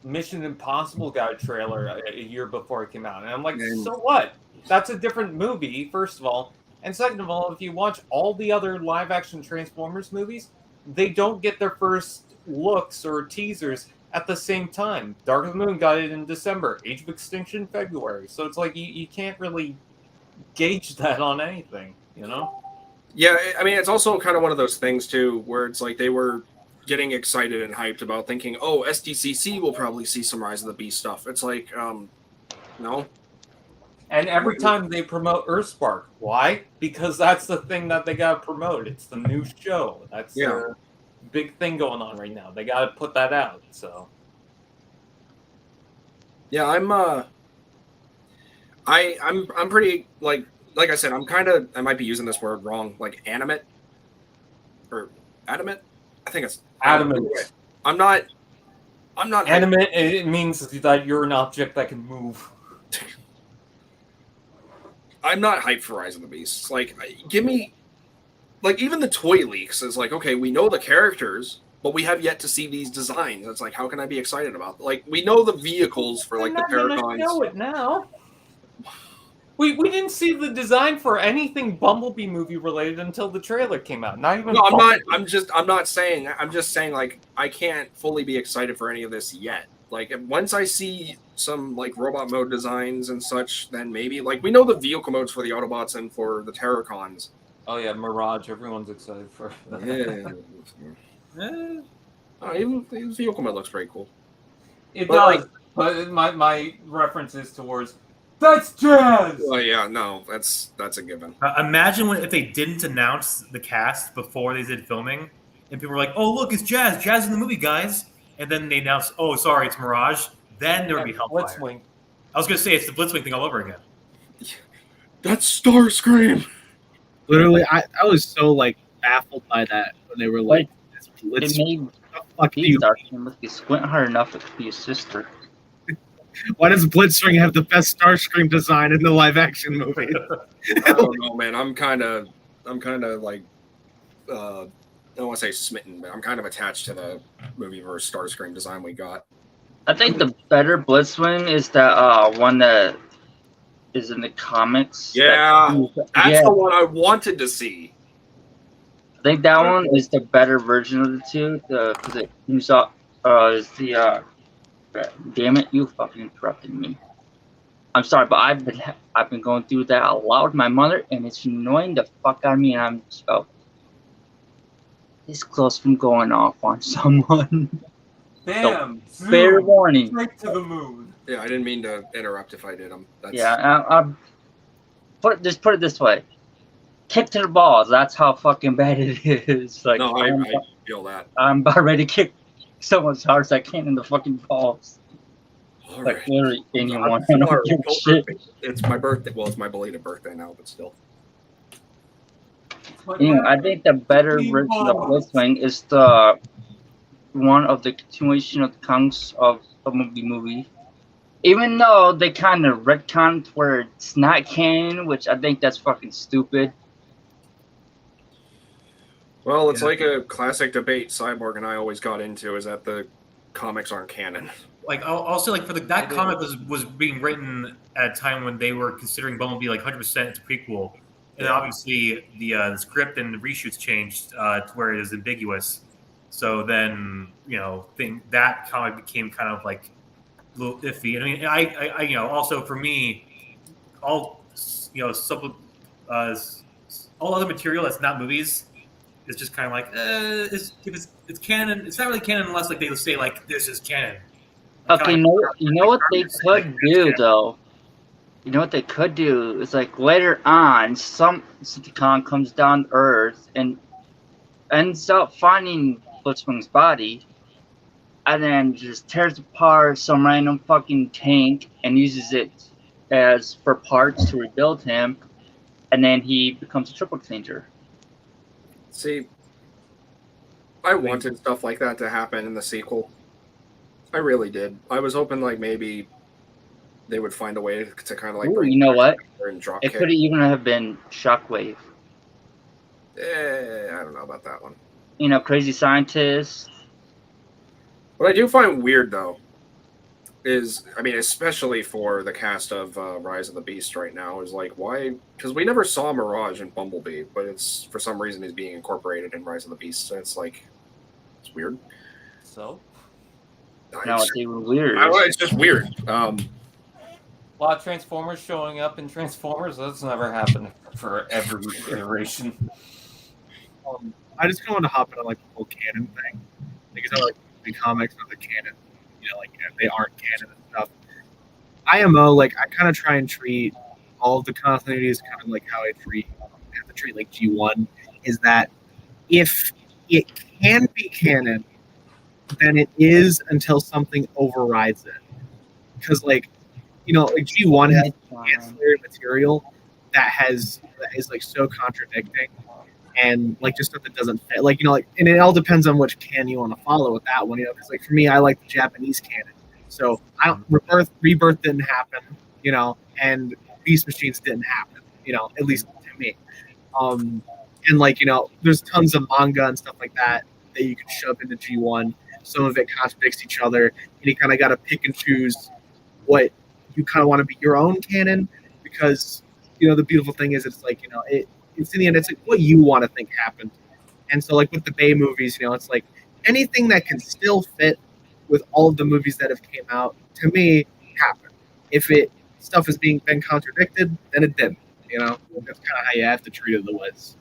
Mission Impossible got a trailer a year before it came out. And I'm like, so what? That's a different movie, first of all. And second of all, if you watch all the other live action Transformers movies, they don't get their first looks or teasers at the same time. Dark of the Moon got it in December, Age of Extinction, February. So it's like you can't really gauge that on anything, you know? Yeah, I mean, it's also kind of one of those things too, where it's like they were getting excited and hyped about thinking, oh, SDCC will probably see some Rise of the Beast stuff. It's like, no. And every time they promote Earthspark, why? Because that's the thing that they gotta promote. It's the new show. That's their big thing going on right now. They gotta put that out. So yeah, I'm pretty like I said, I might be using this word wrong, like animate or adamant. I think it's adamant. I'm not animate. It means that you're an object that can move. I'm not hyped for Rise of the Beasts. Like, give me, like, even the toy leaks is like, okay, we know the characters, but we have yet to see these designs. It's like, how can I be excited about? Like, we know the vehicles for like the Paragons. Know it now. We didn't see the design for anything Bumblebee movie related until the trailer came out. Not even. No, I'm not. I'm not saying. I'm just saying like I can't fully be excited for any of this yet. Like once I see some like robot mode designs and such, then maybe like we know the vehicle modes for the Autobots and for the Terracons. Oh yeah, Mirage. Everyone's excited for. Even the vehicle mode looks pretty cool. It does, but my reference is towards. That's jazz. Oh yeah, no, that's a given. Imagine if they didn't announce the cast before they did filming, and people were like, "Oh, look, it's Jazz. Jazz in the movie, guys." And then they announced, "Oh, sorry, it's Mirage." Then there would be Hellfire. Blitzwing. I was gonna say it's the Blitzwing thing all over again. That's Starscream. Literally, I was so like baffled by that when they were like, "It made Starscream must be squint hard enough. It could be his sister." Why does Blitzwing have the best Starscream design in the live action movie? I don't know, man. I'm kind of like, I don't want to say smitten, but I'm kind of attached to the movie versus Starscream design we got. I think the better Blitzwing is that one that is in the comics. Yeah, that's the one I wanted to see. I think that one is the better version of the two. Because it comes up is the. Damn it! You fucking interrupted me. I'm sorry, but I've been going through that a lot with my mother, and it's annoying the fuck out of me. And I'm just about this close from going off on someone. Damn! So, fair warning. Straight to the moon. Yeah, I didn't mean to interrupt if I did. Just put it this way: kick to the balls. That's how fucking bad it is. Like, no, I feel that. I'm about ready to kick someone as hard as I can in the fucking balls. All Like right. literally anyone. I Sorry, don't give a shit. it's my birthday. Well, it's my belated birthday now, but still. I think the better version of Blitzwing is the one of the continuation of the comics of the movie. Even though they kind of retconned where it's not canon, which I think that's fucking stupid. Well, it's like a classic debate Cyborg and I always got into, is that the comics aren't canon. Like also like for that comic was being written at a time when they were considering Bumblebee like 100% to prequel, and obviously the script and the reshoots changed to where it is ambiguous. So then that comic became kind of like a little iffy. I mean, I also for me, all all other material that's not movies is just kind of like it's canon. It's not really canon unless like they say like this is canon. Okay, you know what they could do though. You know what they could do is like later on, some Decepticon comes down to Earth and ends up finding Blitzwing's body, and then just tears apart some random fucking tank and uses it as for parts to rebuild him, and then he becomes a triple exchanger. See, I wanted stuff like that to happen in the sequel. I really did. I was hoping like maybe they would find a way to kind of like. Ooh, you know what? It could even have been Shockwave. I don't know about that one. Crazy scientist. What I do find weird though is, I mean, especially for the cast of Rise of the Beast right now, is like why? Because we never saw Mirage in Bumblebee, but it's for some reason he's being incorporated in Rise of the Beast. So it's like it's weird. So. No, it's even weird. It's just weird. A lot of Transformers showing up in Transformers. That's never happened for every iteration. I just kind of want to hop into like the whole canon thing, because I like the comics are the canon. Like they aren't canon and stuff. IMO, like I kind of try and treat all of the continuities kind of like how I have to treat like G1. Is that if it can be canon, then it is until something overrides it. Because like G1 has ancillary material that is like so contradicting, and like just stuff that doesn't fit. And it all depends on which canon you want to follow with that one. Because like for me, I like the Japanese canon. So Rebirth didn't happen. And Beast Machines didn't happen. At least to me. And like there's tons of manga and stuff like that you can shove into G1. Some of it contradicts each other, and you kind of got to pick and choose what you kind of want to be your own canon, because the beautiful thing is it's like it's in the end it's like what you want to think happened. And so like with the Bay movies, it's like anything that can still fit with all of the movies that have came out, to me, happened. If stuff is been contradicted, then it didn't. That's kind of how you have to treat it otherwise.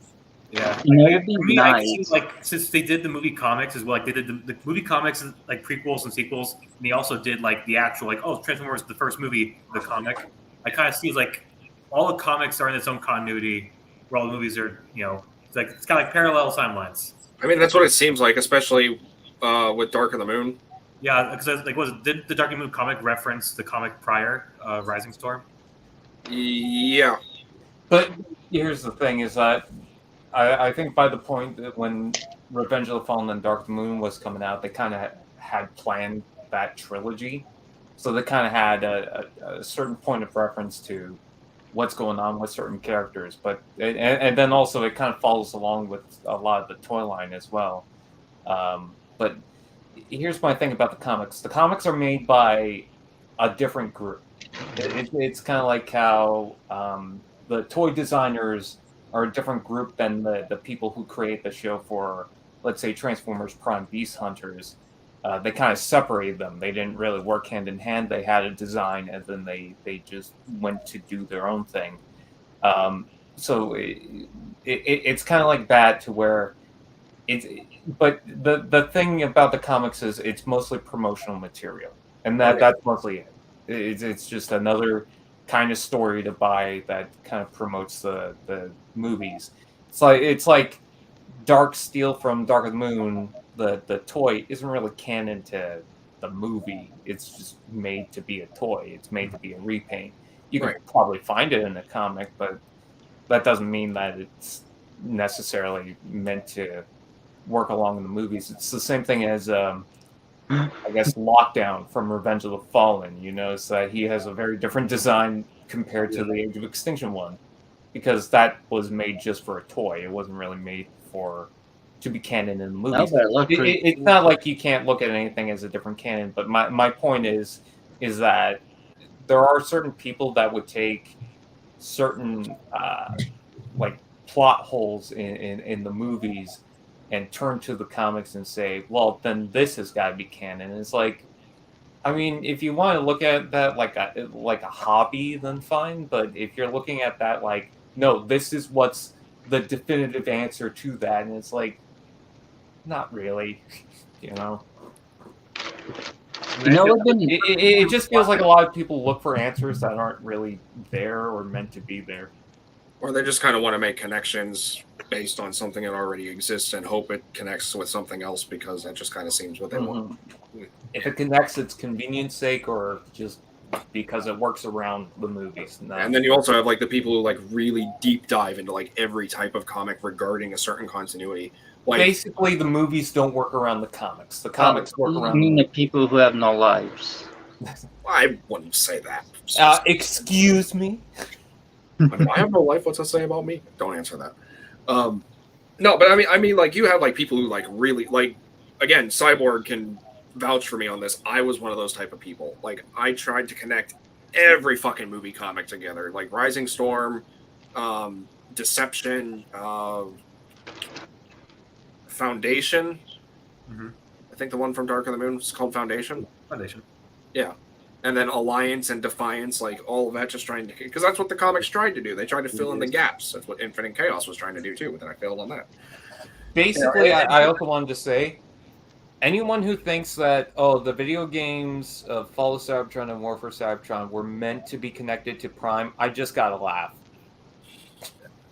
Yeah, it'd be for me, nice. I feel like since they did the movie comics as well, like they did the movie comics like prequels and sequels, and they also did like the actual Transformers the first movie, the comic. I kind of see like all the comics are in its own continuity, where all the movies are it's kind of like parallel timelines. I mean, that's what it seems like, especially with Dark of the Moon. Yeah, because did the Dark of the Moon comic reference the comic prior, Rising Storm? Yeah, but here's the thing: is that I think by the point that when Revenge of the Fallen and Dark of the Moon was coming out, they kind of had planned that trilogy. So they kind of had a certain point of reference to what's going on with certain characters. But and then also it kind of follows along with a lot of the toy line as well. But here's my thing about the comics. The comics are made by a different group. It's kind of like how the toy designers are a different group than the people who create the show for, let's say, Transformers Prime Beast Hunters. They kind of separated them. They didn't really work hand in hand. They had a design, and then they just went to do their own thing. So it's kind of like that, to where but the thing about the comics is it's mostly promotional material, and that's mostly it. It's just another kind of story to buy that kind of promotes the movies. It's like Dark Steel from Dark of the Moon. The toy isn't really canon to the movie. It's just made to be a toy. It's made to be a repaint. You can Right. probably find it in a comic, but that doesn't mean that it's necessarily meant to work along in the movies. It's the same thing as I guess Lockdown from Revenge of the Fallen. You notice that he has a very different design compared to the Age of Extinction one, because that was made just for a toy. It wasn't really made to be canon in the No, movies. but it looked pretty It's cool. not like you can't look at anything as a different canon. But my point is that there are certain people that would take certain like plot holes in the movies and turn to the comics and say, well, then this has got to be canon. And it's like, I mean, if you want to look at that like a hobby, then fine. But if you're looking at that like, no, this is what's the definitive answer to that, and it's like, not really, you know. You know what's been It just feels like a lot of people look for answers that aren't really there or meant to be there. Or they just kind of want to make connections based on something that already exists and hope it connects with something else because that just kind of seems what they want. If it connects, it's convenience sake or just because it works around the movies. No. And then you also have like the people who like really deep dive into like every type of comic regarding a certain continuity. Like basically, the movies don't work around the comics. The comics work you around. mean the people who have no lives? I wouldn't say that. Excuse me. I have no life. What's that say about me? Don't answer that. No, but I mean, like you have like people who like really like. Again, Cyborg can vouch for me on this. I was one of those type of people. Like I tried to connect every fucking movie comic together, like Rising Storm, Deception, Foundation. Mm-hmm. I think the one from Dark of the Moon is called Foundation. Foundation. Yeah. And then Alliance and Defiance, like all of that, just trying to, because that's what the comics tried to do. They tried to fill in the gaps. That's what Infinite Chaos was trying to do too, but then I failed on that. Basically, I also wanted to say, anyone who thinks that, the video games of Fall of Cybertron and War for Cybertron were meant to be connected to Prime, I just gotta laugh.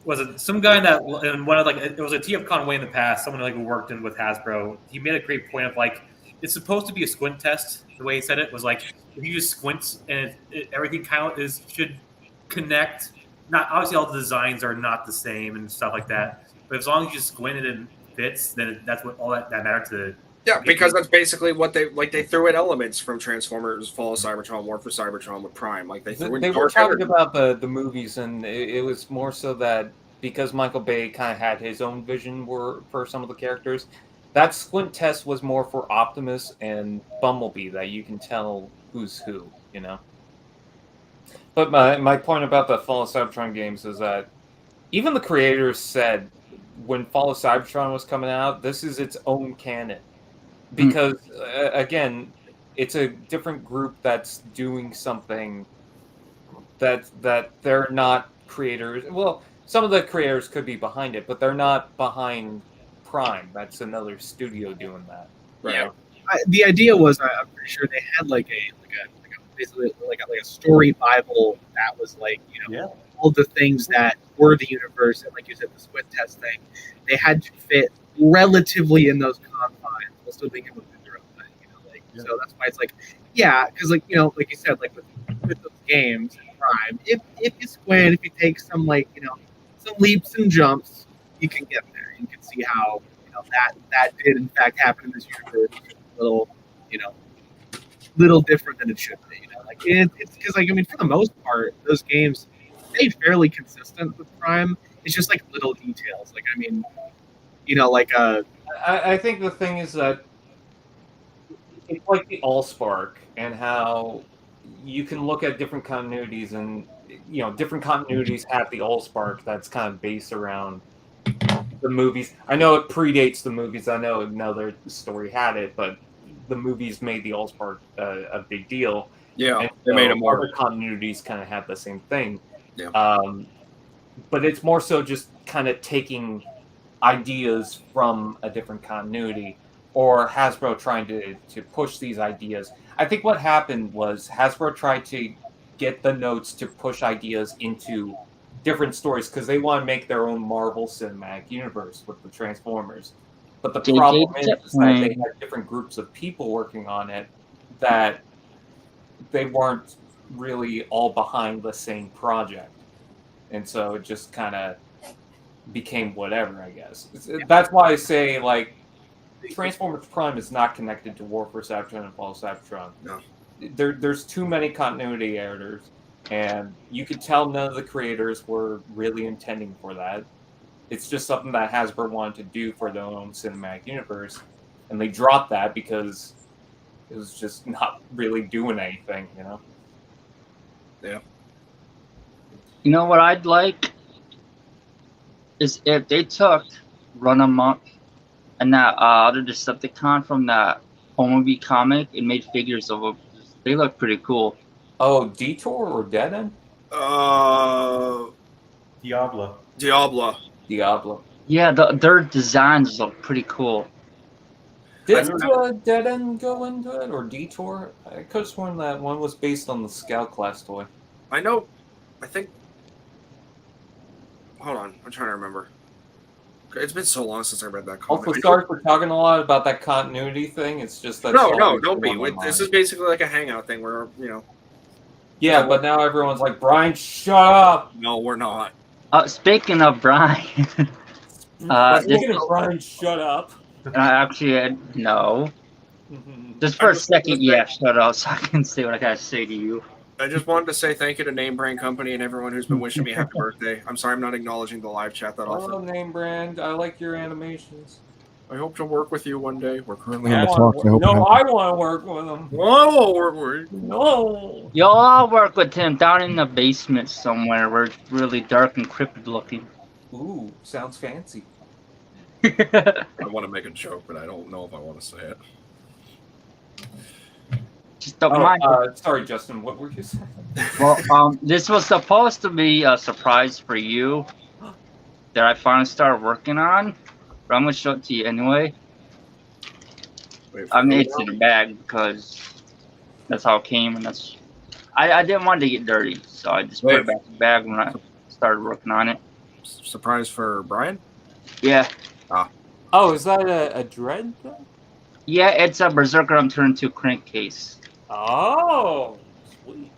Was it some guy in one of like it was a TFCon way in the past? Someone like who worked in with Hasbro. He made a great point of like it's supposed to be a squint test. The way he said it was like if you just squint and everything kind of should connect. Not obviously all the designs are not the same and stuff like that. But as long as you squint it and fits, then that's what all that mattered to. Yeah, because that's basically what they threw in elements from Transformers, Fall of Cybertron, War for Cybertron with Prime. Like they threw in. They were talking about the movies, and it was more so that because Michael Bay kind of had his own vision for some of the characters, that squint test was more for Optimus and Bumblebee, that you can tell who's who, you know. But my point about the Fall of Cybertron games is that even the creators said when Fall of Cybertron was coming out, this is its own canon. Because, again, it's a different group that's doing something that they're not creators. Well, some of the creators could be behind it, but they're not behind Prime. That's another studio doing that. Right. Yeah. The idea was, I'm pretty sure they had basically a story Bible that was like, all the things that were the universe, and like you said, the squint test thing, they had to fit relatively in those confines, while still being able to do their own thing. So that's why it's like, because like like you said, like with those games in Prime, if you squint, if you take some some leaps and jumps, you can get there. You can see how that did in fact happen in this universe. Little different than it should be. It's because for the most part, those games stay fairly consistent with Prime. It's just like little details. I think the thing is that it's like the Allspark and how you can look at different continuities, and different continuities have the Allspark that's kind of based around the movies. I know it predates the movies. I know another story had it, but the movies made the Allspark a big deal. Yeah, and they made it more. Other continuities kind of have the same thing. Yeah. But it's more so just kind of taking ideas from a different continuity, or Hasbro trying to push these ideas. I think what happened was Hasbro tried to get the notes to push ideas into different stories because they want to make their own Marvel Cinematic Universe with the Transformers. But the problem is that they had different groups of people working on it that they weren't really all behind the same project, and so it just kind of became whatever, I guess. That's why I say like Transformers Prime is not connected to War for Cybertron and Fall of Cybertron. No. There's too many continuity errors, and you could tell none of the creators were really intending for that. It's just something that Hasbro wanted to do for their own cinematic universe, and they dropped that because it was just not really doing anything, you know? Yeah. You know what I'd like is if they took Run Amok and that other Decepticon from that Homie comic and made figures of them. They look pretty cool. Oh, Detour or Dead End? Diablo. Diablo. Diablo. Yeah, their designs look pretty cool. Did Dead End go into it, or Detour? I could have sworn that one was based on the Scout class toy. I know. I think. Hold on, I'm trying to remember. It's been so long since I read that comic. Also, sorry for talking a lot about that continuity thing. It's just that. No, don't be. This is basically like a hangout thing where Yeah, but now everyone's like, Brian, shut up. No, we're not. Speaking of Brian, Speaking of Brian, shut up. Actually, no. Just for a second, yeah, shut up, so I can say what I gotta say to you. I just wanted to say thank you to Name Brand Company and everyone who's been wishing me happy birthday. I'm sorry I'm not acknowledging the live chat that often. Hello, Name Brand. I like your animations. I hope to work with you one day. We're currently I want to work with them. I won't work with you. No. Y'all all work with him down in the basement somewhere where it's really dark and cryptid looking. Ooh, sounds fancy. I want to make a joke, but I don't know if I want to say it. Just don't mind. Sorry, Justin. What were you saying? Well, this was supposed to be a surprise for you that I finally started working on, but I'm gonna show it to you anyway. I mean, it's in a bag because that's how it came, and that's. I didn't want it to get dirty, so I just put it back in the bag when I started working on it. Surprise for Brian? Yeah. Oh, is that a Dread thing? Yeah, it's a Berserker I'm turned to crankcase. Oh, sweet.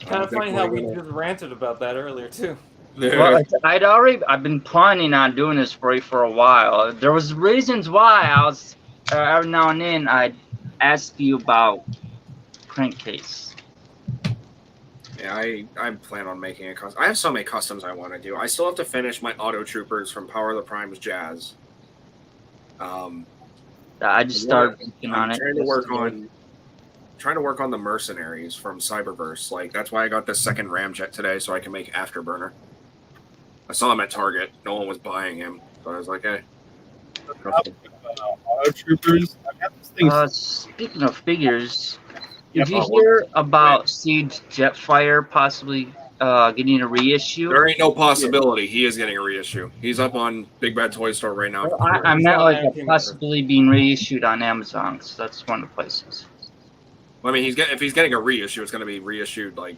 Kind of funny how we just ranted about that earlier too. Well, I've been planning on doing this for you for a while. There was reasons why I was every now and then I'd ask you about crankcase. Yeah, I plan on making a custom. I have so many customs I want to do. I still have to finish my Auto Troopers from Power of the Prime's Jazz. I just started working on it. Trying to work on the mercenaries from Cyberverse. Like that's why I got this second Ramjet today, so I can make Afterburner. I saw him at Target. No one was buying him, so I was like, "Hey." Auto Troopers. I've got this thing. Speaking of figures, did you hear about Siege Jetfire possibly getting a reissue? There ain't no possibility. He is getting a reissue. He's up on Big Bad Toy Store right now. Well, I meant like possibly being reissued on Amazon, so that's one of the places. Well, I mean, if he's getting a reissue, it's going to be reissued like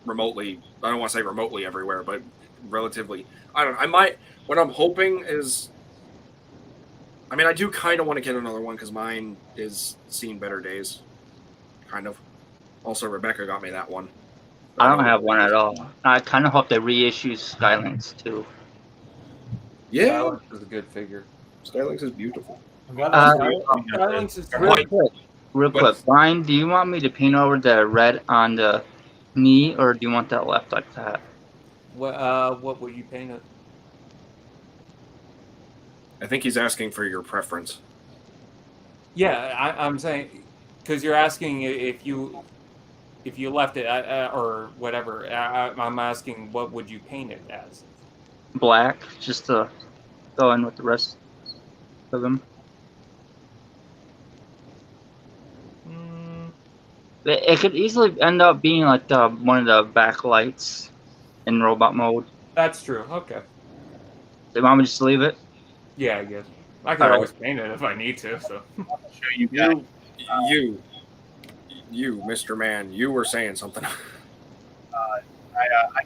remotely. I don't want to say remotely everywhere, but relatively. I don't know. I might. What I'm hoping is. I mean, I do kind of want to get another one because mine is seen better days. Kind of. Also, Rebecca got me that one. I don't have one at all. I kind of hope they reissue Skylinks too. Yeah, Skylinks is a good figure. Skylinks is beautiful. Skylinks is Real quick, Brian, do you want me to paint over the red on the knee, or do you want that left like that? What would you paint it? I think he's asking for your preference. Yeah, I'm saying because you're asking if you left it or whatever. I'm asking what would you paint it as? Black, just to go in with the rest of them. It could easily end up being like one of the backlights in robot mode. That's true. Okay. Do you want me to just leave it? Yeah, I guess. I could always paint it if I need to. So. I'll show you. You, Mr. Man, you were saying something. I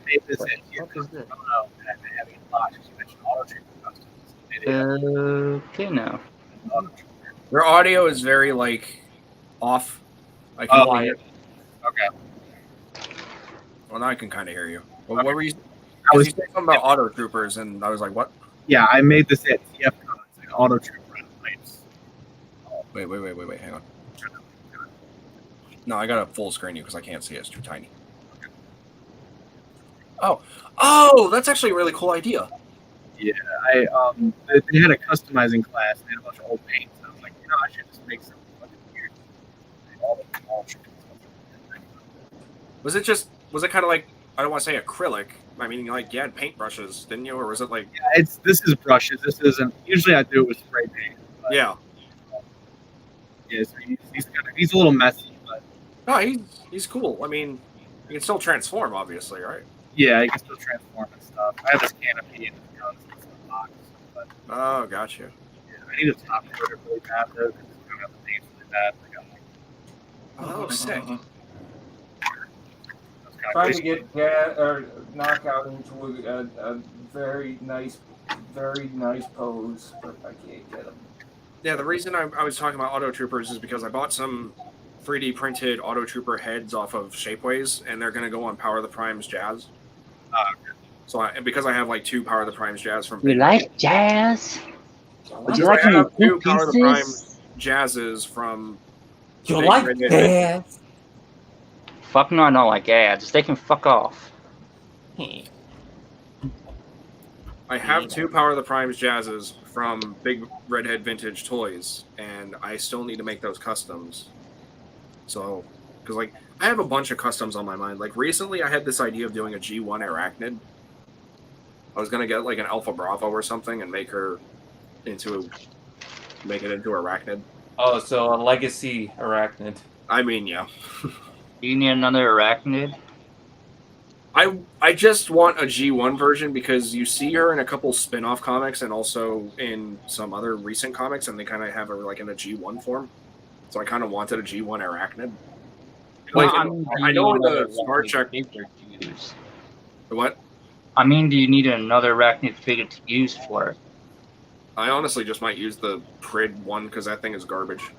made this in here. What is this? I don't know. I've been having a lot because you mentioned Auto Trooper customs. Okay, now. Auto Trooper. Your audio is very like off. I can only hear. Okay. Well, now I can kind of hear you. Well, what were you? I was You said something about auto troopers, and I was like, "What?" Yeah, I made this at TFA, like auto trooper types. Wait, hang on. No, I got to full screen you because I can't see it. It's too tiny. Oh, that's actually a really cool idea. Yeah, they had a customizing class. They had a bunch of old paints. And I was like, I should just make something fucking weird. Was it kind of like, I don't want to say acrylic. I mean, like, you had paintbrushes, didn't you? Or was it like? Yeah, this is brushes. This isn't. Usually, I do it with spray paint. But, yeah. Yeah, so he's a little messy, but. No, he's cool. I mean, he can still transform, obviously, right? Yeah, he can still transform and stuff. I have his canopy and his guns and stuff box. But, oh, gotcha. Yeah, I need a top coater really bad though because it's coming out the paint's really bad. Oh, sick. Trying to get knockout into a very nice pose, but I can't get him. Yeah, the reason I was talking about auto troopers is because I bought some 3D printed auto trooper heads off of Shapeways, and they're going to go on Power of the Primes Jazz. Okay. So because I have like 2 Power of the Primes Jazz from. You like jazz? Would you like to 2 Power of the Primes Jazzes from. You like jazz? Fuck no, I don't like ads. They can fuck off. I have 2 Power of the Primes Jazzes from Big Redhead Vintage Toys, and I still need to make those customs. So, because like I have a bunch of customs on my mind. Like recently, I had this idea of doing a G1 Arachnid. I was gonna get like an Alpha Bravo or something and make it into Arachnid. Oh, so a legacy Arachnid. I mean, yeah. Do you need another Arachnid? I just want a G1 version because you see her in a couple spin-off comics and also in some other recent comics, and they kind of have her like in a G1 form. So I kind of wanted a G1 Arachnid. Like, I know in the Star Trek. What? I mean, do you need another Arachnid figure to use for it? I honestly just might use the Prid one because that thing is garbage.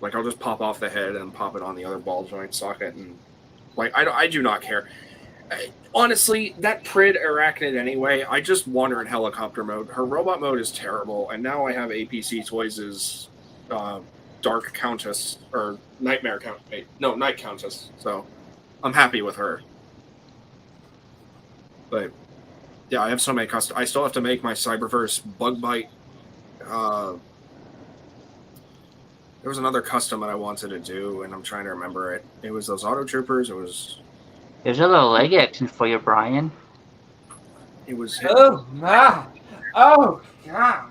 Like, I'll just pop off the head and pop it on the other ball joint socket, and like I do not care. Honestly, that Prid Arachnid anyway, I just want her in helicopter mode. Her robot mode is terrible, and now I have APC Toys' Dark Countess, or Nightmare Countess. No, Night Countess. So I'm happy with her. But yeah, I have so many custom. I still have to make my Cyberverse Bug Bite. There was another custom that I wanted to do, and I'm trying to remember it. It was those Auto Troopers. There's a little leg action for you, Brian. It was. Oh my! Oh gosh!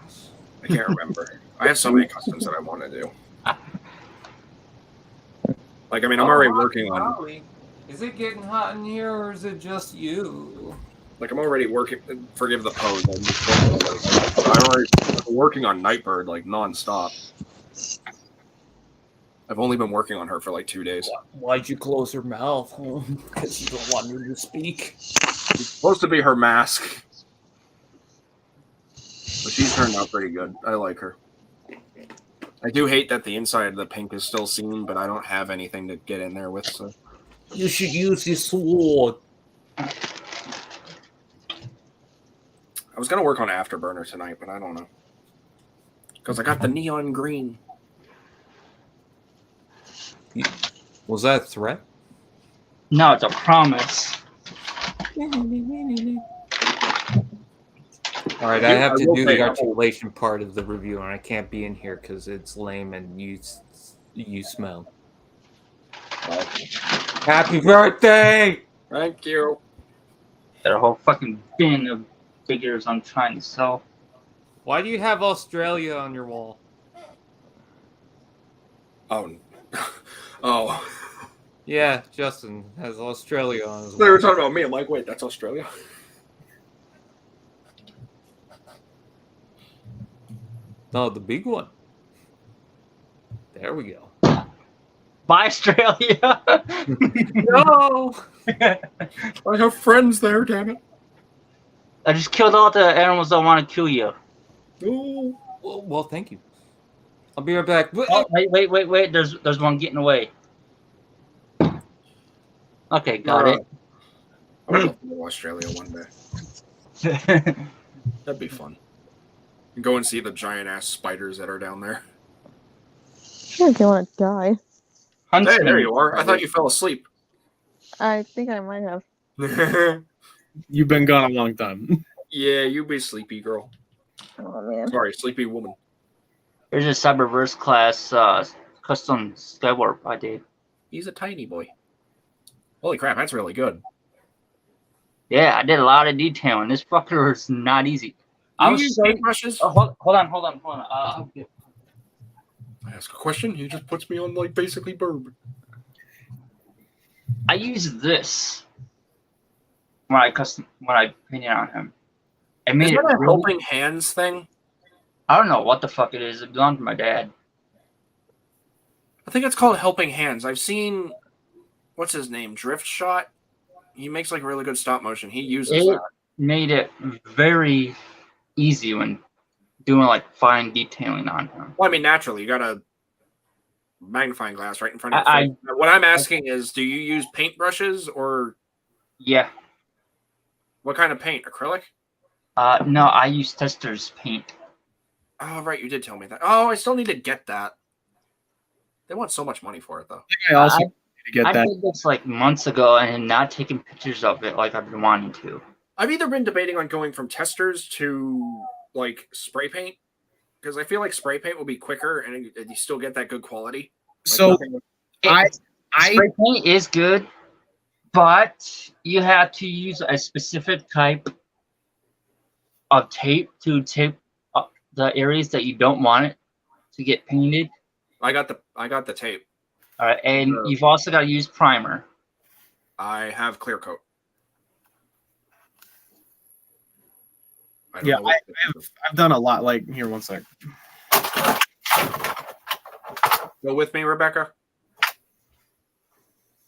I can't remember. I have so many customs that I want to do. Like, I mean, I'm already working on. Holly, is it getting hot in here, or is it just you? Like, I'm already working. Forgive the pose. I'm already working on Nightbird like nonstop. I've only been working on her for like 2 days. Why'd you close her mouth? Because you don't want me to speak. It's supposed to be her mask. But she's turned out pretty good. I like her. I do hate that the inside of the pink is still seen, but I don't have anything to get in there with. So you should use your sword. I was going to work on Afterburner tonight, but I don't know. Because I got the neon green. Was that a threat? No, it's a promise. All right, I have to do the articulation part of the review, and I can't be in here because it's lame and you smell. Happy birthday! Thank you. Got a whole fucking bin of figures I'm trying to sell. Why do you have Australia on your wall? Oh. Oh. Yeah, Justin has Australia on his wall. They were talking about me. I'm like, wait, that's Australia? No, the big one. There we go. Bye, Australia! No! I have friends there, damn it. I just killed all the animals that want to kill you. Oh. Well, thank you. I'll be right back. Oh, wait. There's one getting away. Okay, got it. I would love to go to Australia one day. That'd be fun. And go and see the giant ass spiders that are down there. I don't want to die. Hey, there you are. I thought you fell asleep. I think I might have. You've been gone a long time. Yeah, you be sleepy girl. Oh man. Sorry, sleepy woman. Here's a Cyberverse class custom Skywarp I did. He's a tiny boy. Holy crap, that's really good. Yeah, I did a lot of detailing. This fucker is not easy. You use paintbrushes? Oh, hold on. I ask a question, he just puts me on like basically burb. I use this when I painted on him. I made Is it that a really, helping hands thing? I don't know what the fuck it is. It belonged to my dad. I think it's called helping hands. I've seen what's his name? Drift Shot. He makes like really good stop motion. He uses It that. made it very easy when doing like fine detailing on him. Well, I mean, naturally, you got a magnifying glass right in front of your face. What I'm asking is, do you use paintbrushes or? Yeah. What kind of paint? Acrylic? No, I use Tester's paint. Oh, right, you did tell me that. Oh, I still need to get that. They want so much money for it, though. I also need to get I that. did this like months ago and not taking pictures of it like I've been wanting to. I've either been debating on going from testers to like spray paint because I feel like spray paint will be quicker and you still get that good quality. Like So nothing- Spray paint is good, but you have to use a specific type of tape to tape up the areas that you don't want it to get painted. I got the tape. All right, and you've also got to use primer. I have clear coat. Yeah, I've done a lot. Like, here, one sec. Go with me, Rebecca.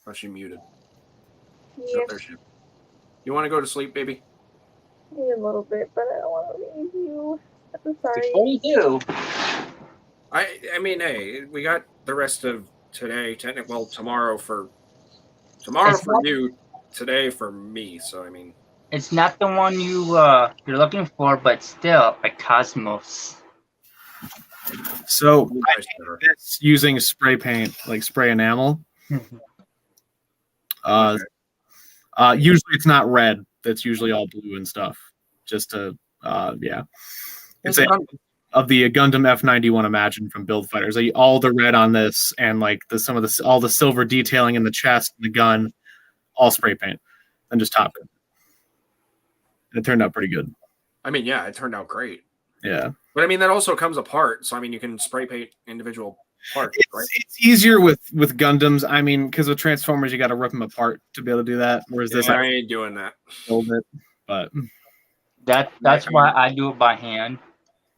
Oh, she muted. Yeah, Oh, there she is. You want to go to sleep, baby? maybe a little bit, but I don't want to leave you. I'm sorry. Before you do, I mean, hey, we got the rest of today. Well, tomorrow for you, today for me. So I mean, it's not the one you're looking for, but still a Cosmos. So it's using spray paint, like spray enamel. Usually it's not red. That's usually all blue and stuff. Just to yeah. It's of the Gundam F91 Imagine from Build Fighters. All the red on this and like all the silver detailing in the chest and the gun, all spray paint, and just top it. And it turned out pretty good. I mean, yeah, it turned out great. Yeah. But I mean, that also comes apart. So I mean, you can spray paint individual parts, right? It's easier with Gundams. I mean, because with Transformers, you got to rip them apart to be able to do that. Whereas this, I ain't doing that. Build it, but that's why I do it by hand.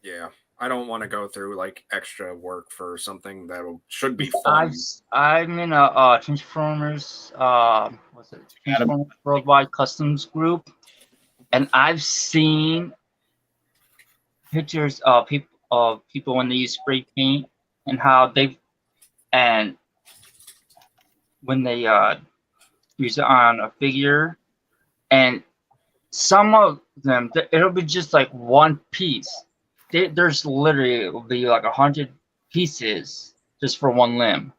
Yeah, I don't want to go through like extra work for something that should be fun. I'm in a Transformers Transformers Worldwide Customs group, and I've seen pictures of people when they use spray paint and how when they use it on a figure, and some of them it'll be just like one piece. There's literally, it will be like 100 pieces just for one limb.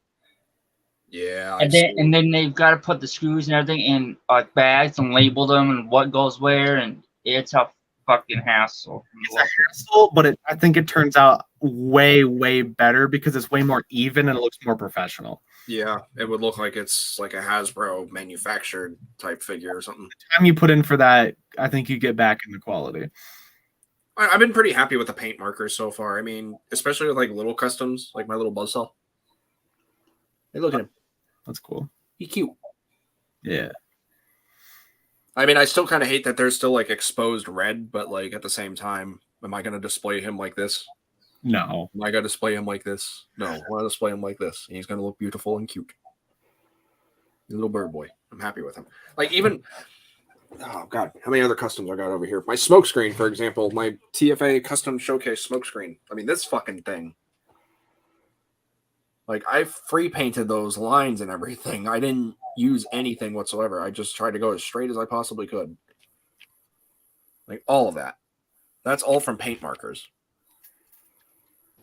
Yeah, and then they've got to put the screws and everything in bags and label them and what goes where, and it's a fucking hassle. It's a hassle, but I think it turns out way better because it's way more even and it looks more professional. Yeah, it would look like it's like a Hasbro manufactured type figure or something. The time you put in for that, I think you get back in the quality. I've been pretty happy with the paint markers so far. I mean, especially with like little customs, like my little buzzsaw. Hey, look at him. That's cool. He's cute. Yeah. I mean, I still kind of hate that there's still like exposed red, but like at the same time, am I going to display him like this? No. Am I going to display him like this? No. I want to display him like this. He's going to look beautiful and cute. Little bird boy. I'm happy with him. Like even, oh God, how many other customs I got over here? My smoke screen, for example, my TFA custom showcase smoke screen. I mean, this fucking thing. Like I free painted those lines and everything. I didn't use anything whatsoever. I just tried to go as straight as I possibly could. Like all of that. That's all from paint markers.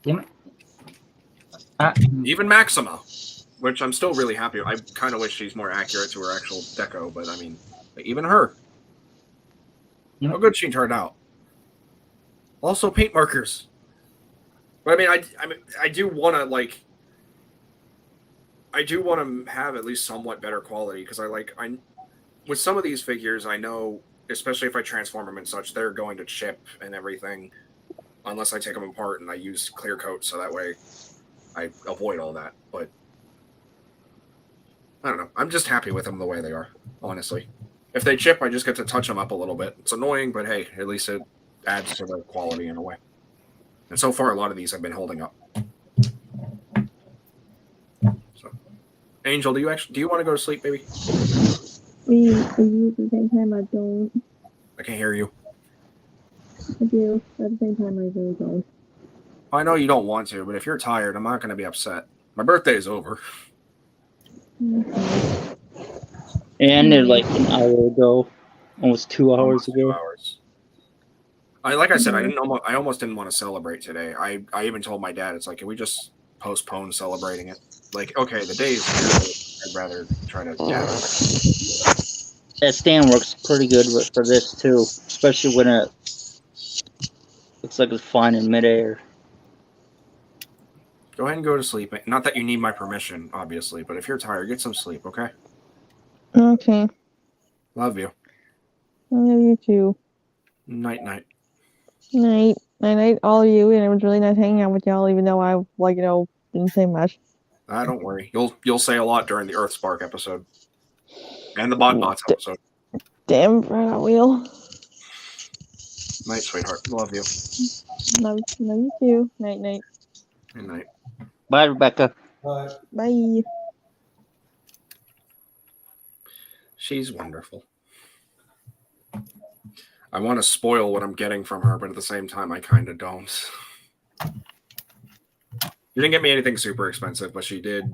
Damn it. Even Maxima, which I'm still really happy with. I kind of wish she's more accurate to her actual deco, but I mean, even her. How good she turned out. Also paint markers. But I mean, I do want to like. I do want to have at least somewhat better quality because I with some of these figures I know, especially if I transform them and such, they're going to chip and everything, unless I take them apart and I use clear coat so that way I avoid all that. But I don't know. I'm just happy with them the way they are, honestly. If they chip, I just get to touch them up a little bit. It's annoying, but hey, at least it adds to the quality in a way. And so far, a lot of these have been holding up. So, Angel, do you want to go to sleep, baby? We do at the same time. I don't. I can hear you. I do. At the same time, I really don't. I know you don't want to, but if you're tired, I'm not going to be upset. My birthday is over. It ended like an hour ago, almost 2 hours ago. 2 hours. Like I said, I almost didn't want to celebrate today. I even told my dad, it's like, can we just postpone celebrating it? Like, okay, the day is here. I'd rather try to. Yeah. That stand works pretty good for this too, especially when it looks like it's flying in midair. Go ahead and go to sleep. Not that you need my permission, obviously, but if you're tired, get some sleep, okay? Okay. Love you. I love you too. Night, night. Night. Night, all of you. And it was really nice hanging out with y'all, even though I, didn't say much. Don't worry. You'll say a lot during the Earth Spark episode. And the Botbots episode. Damn, right, I will. Night, sweetheart. Love you. Love you too. Night, night. Good night. Bye, Rebecca. Bye. She's wonderful. I want to spoil what I'm getting from her, but at the same time, I kind of don't. She didn't get me anything super expensive, but she did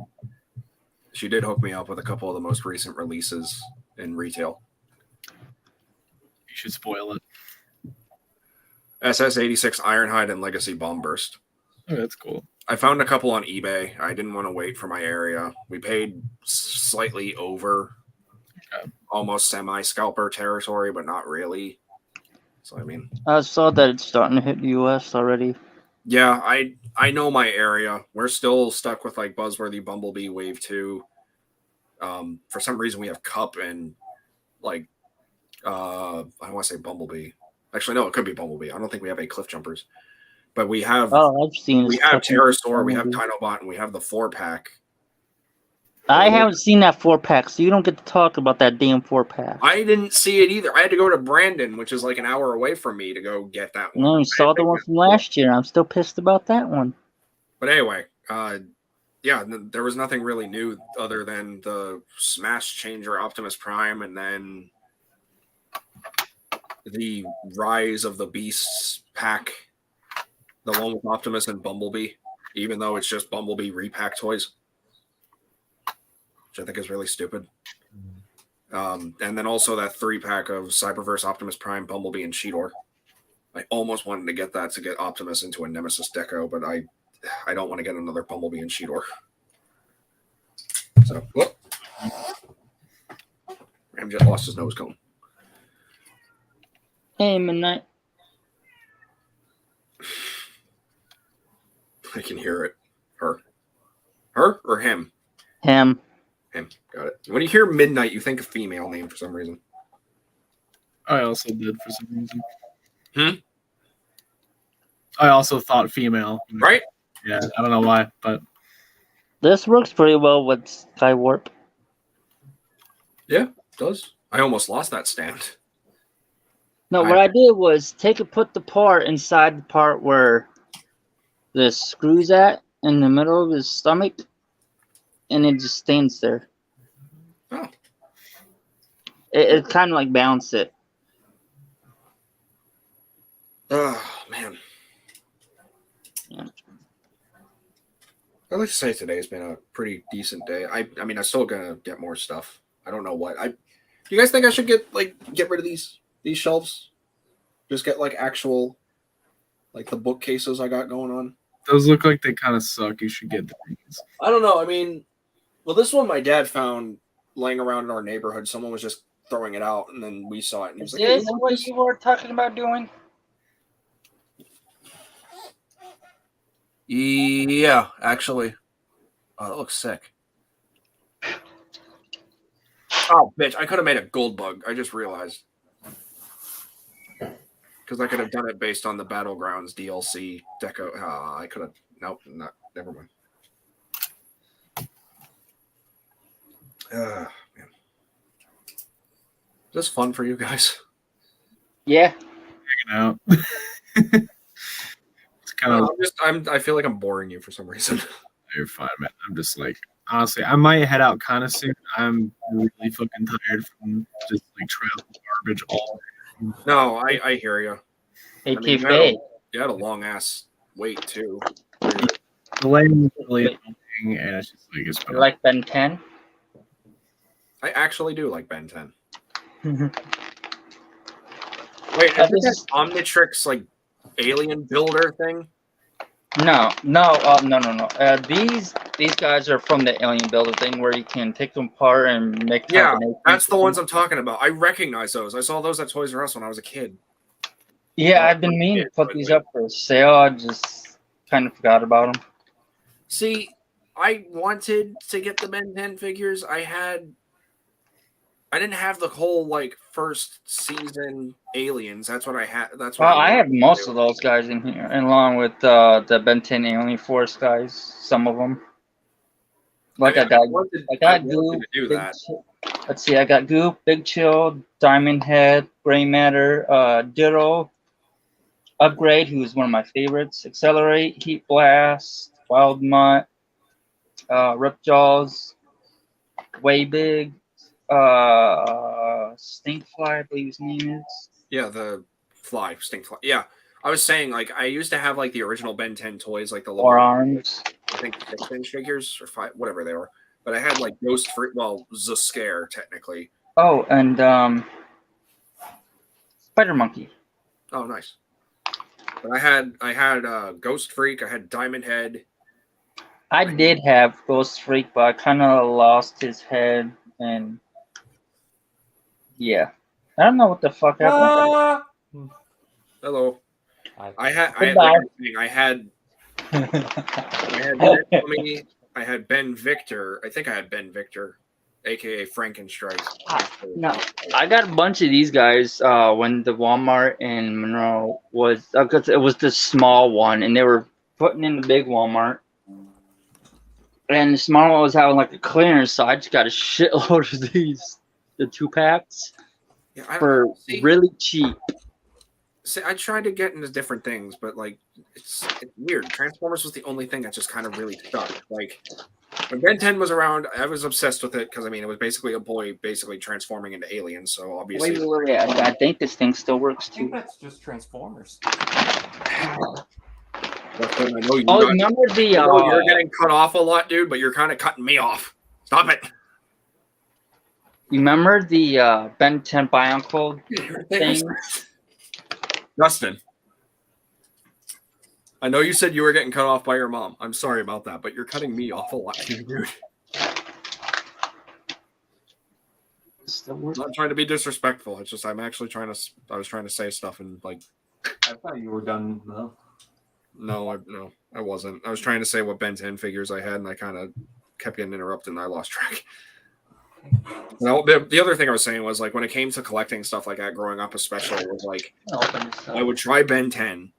hook me up with a couple of the most recent releases in retail. You should spoil it. SS-86 Ironhide and Legacy Bombburst. Oh, that's cool. I found a couple on eBay. I didn't want to wait for my area. We paid slightly over, almost semi-scalper territory, but not really. So, I mean, I saw that it's starting to hit the U.S. already. Yeah, I know my area. We're still stuck with like Buzzworthy Bumblebee Wave 2. For some reason, we have Cup and like I don't want to say Bumblebee. Actually, no, it could be Bumblebee. I don't think we have any Cliff Jumpers, but we have. Oh, I've seen. We have Pterosaur, we have Dinobot, and we have the 4-pack. I haven't seen that 4-pack, so you don't get to talk about that damn 4-pack. I didn't see it either. I had to go to Brandon, which is like an hour away from me, to go get that one. No, you saw the one from last year. I'm still pissed about that one. But anyway, yeah, there was nothing really new other than the Smash Changer Optimus Prime, and then the Rise of the Beasts pack, the one with Optimus and Bumblebee, even though it's just Bumblebee repack toys, which I think is really stupid. And then also that 3-pack of Cyberverse Optimus Prime, Bumblebee, and Cheetor. I almost wanted to get that to get Optimus into a Nemesis deco, but I don't want to get another Bumblebee and Cheetor. So, whoop. Ramjet lost his nose cone. Hey, Midnight. I can hear it. Her or him? Him. Him. Got it. When you hear Midnight, you think a female name for some reason. I also did for some reason. I also thought female. Right? Yeah, I don't know why, but This works pretty well with Skywarp. Yeah, it does. I almost lost that stand. No, what I did was put the part inside the part where the screw's at in the middle of his stomach, and it just stands there. Oh. It kind of like balanced it. Oh, man. Yeah. I'd like to say today's been a pretty decent day. I mean, I'm still gonna get more stuff. I don't know what. Do you guys think I should get rid of these shelves? Just get like actual like the bookcases I got going on. Those look like they kind of suck. You should get these. I don't know. I mean, well, this one my dad found laying around in our neighborhood. Someone was just throwing it out, and then we saw it, and he was Is like, "Hey, this what you were talking about doing? yeah, actually. Oh, that looks sick. Oh, bitch! I could have made a gold bug. I just realized because I could have done it based on the Battlegrounds DLC deco. I could have. Nope, not. Never mind. Man. Is this fun for you guys? Yeah. Hanging out. It's kind of. I feel like I'm boring you for some reason. You're fine, man. I'm just like, honestly, I might head out kind of soon. I'm really fucking tired from just like travel garbage all day. No, I hear you. Hey, I mean, TFA. you had a long ass wait too. The lane is really annoying, and it's just like it's been You like Ben 10? I actually do like Ben 10. No, Wait, is this Omnitrix like alien builder thing? no. These guys are from the alien builder thing where you can take them apart and make. Yeah, combinations that's the with ones them. I'm talking about. I recognize those. I saw those at Toys R Us when I was a kid. Yeah, Well, I've been meaning to put but these like- up for sale. I just kind of forgot about them. See, I wanted to get the Ben 10 figures. I didn't have the whole like first season aliens. That's what I had. That's what Well, I wanted have to most do. of those guys in here, along with the Ben 10 Alien Force guys. Some of them. Like I got wanted Goop. to do Big that. Let's see, I got Goop, Big Chill, Diamond Head, Gray Matter, Ditto, Upgrade, who is one of my favorites, Accelerate, Heat Blast, Wild Mutt, Ripjaws, Way Big, Stinkfly, I believe his name is. Yeah, the stink fly. Yeah, I was saying like I used to have like the original Ben 10 toys, like the little Four Arms. I think 6-inch figures or 5, whatever they were. But I had like Ghost Freak, Scare technically. Oh, and Spider Monkey. Oh, nice. But I had Ghost Freak. I had Diamond Head. I did have Ghost Freak, but I kind of lost his head, and yeah, I don't know what the fuck happened. Hello. I had I had Ben Victor. I think I had Ben Victor, aka Frankenstrike. No, I got a bunch of these guys when the Walmart in Monroe was, because it was the small one, and they were putting in the big Walmart, and the small one was having like a clearance, so I just got a shitload of these, the 2-packs, for really cheap. See, I tried to get into different things, but like it's weird. Transformers was the only thing that just kind of really stuck. Like when Ben 10 was around, I was obsessed with it because I mean it was basically a boy basically transforming into aliens. So obviously, Wait, I think this thing still works I think too. that's just Transformers. I know you Oh, got- remember the I know you're getting cut off a lot, dude, but you're kind of cutting me off. Stop it. remember the Ben 10 Bionicle thing? Dustin, I know you said you were getting cut off by your mom. I'm sorry about that, but you're cutting me off a lot too, dude. I'm not trying to be disrespectful. It's just I was trying to say stuff and like. I thought you were done. No, I wasn't. I was trying to say what Ben 10 figures I had, and I kind of kept getting interrupted, and I lost track. Now, the other thing I was saying was like when it came to collecting stuff like that, growing up especially, was like I would try Ben 10.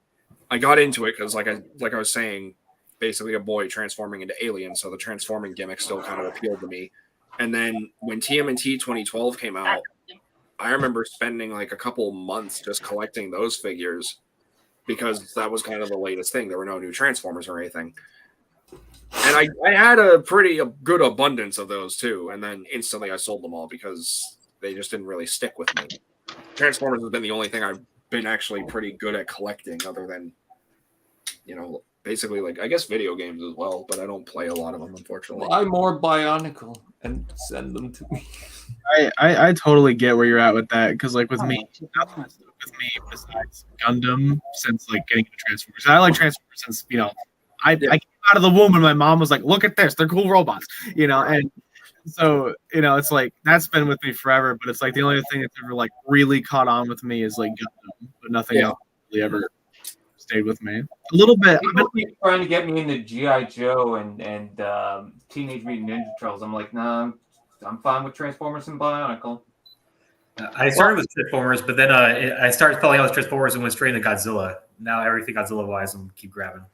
I got into it because like I was saying, basically a boy transforming into alien, so the transforming gimmick still kind of appealed to me. And then when TMNT 2012 came out, I remember spending like a couple months just collecting those figures because that was kind of the latest thing. There were no new Transformers or anything. And I had a pretty good abundance of those too. And then instantly I sold them all because they just didn't really stick with me. Transformers has been the only thing I've been actually pretty good at collecting other than, basically like I guess video games as well, but I don't play a lot of them unfortunately. Buy more Bionicle and send them to me. I totally get where you're at with that because like with me, nothing has stuck with me besides Gundam since like getting into Transformers. I like Transformers since I came out of the womb and my mom was like, "Look at this, they're cool robots," and so it's like that's been with me forever. But it's like the only thing that's ever like really caught on with me is like Gundam, but nothing else really ever stayed with me. A little bit. People keep trying to get me into GI Joe and Teenage Mutant Ninja Turtles. I'm like, nah, I'm fine with Transformers and Bionicle. I started with Transformers, but then I started falling out with Transformers and went straight into Godzilla. Now everything Godzilla wise, I'm keep grabbing.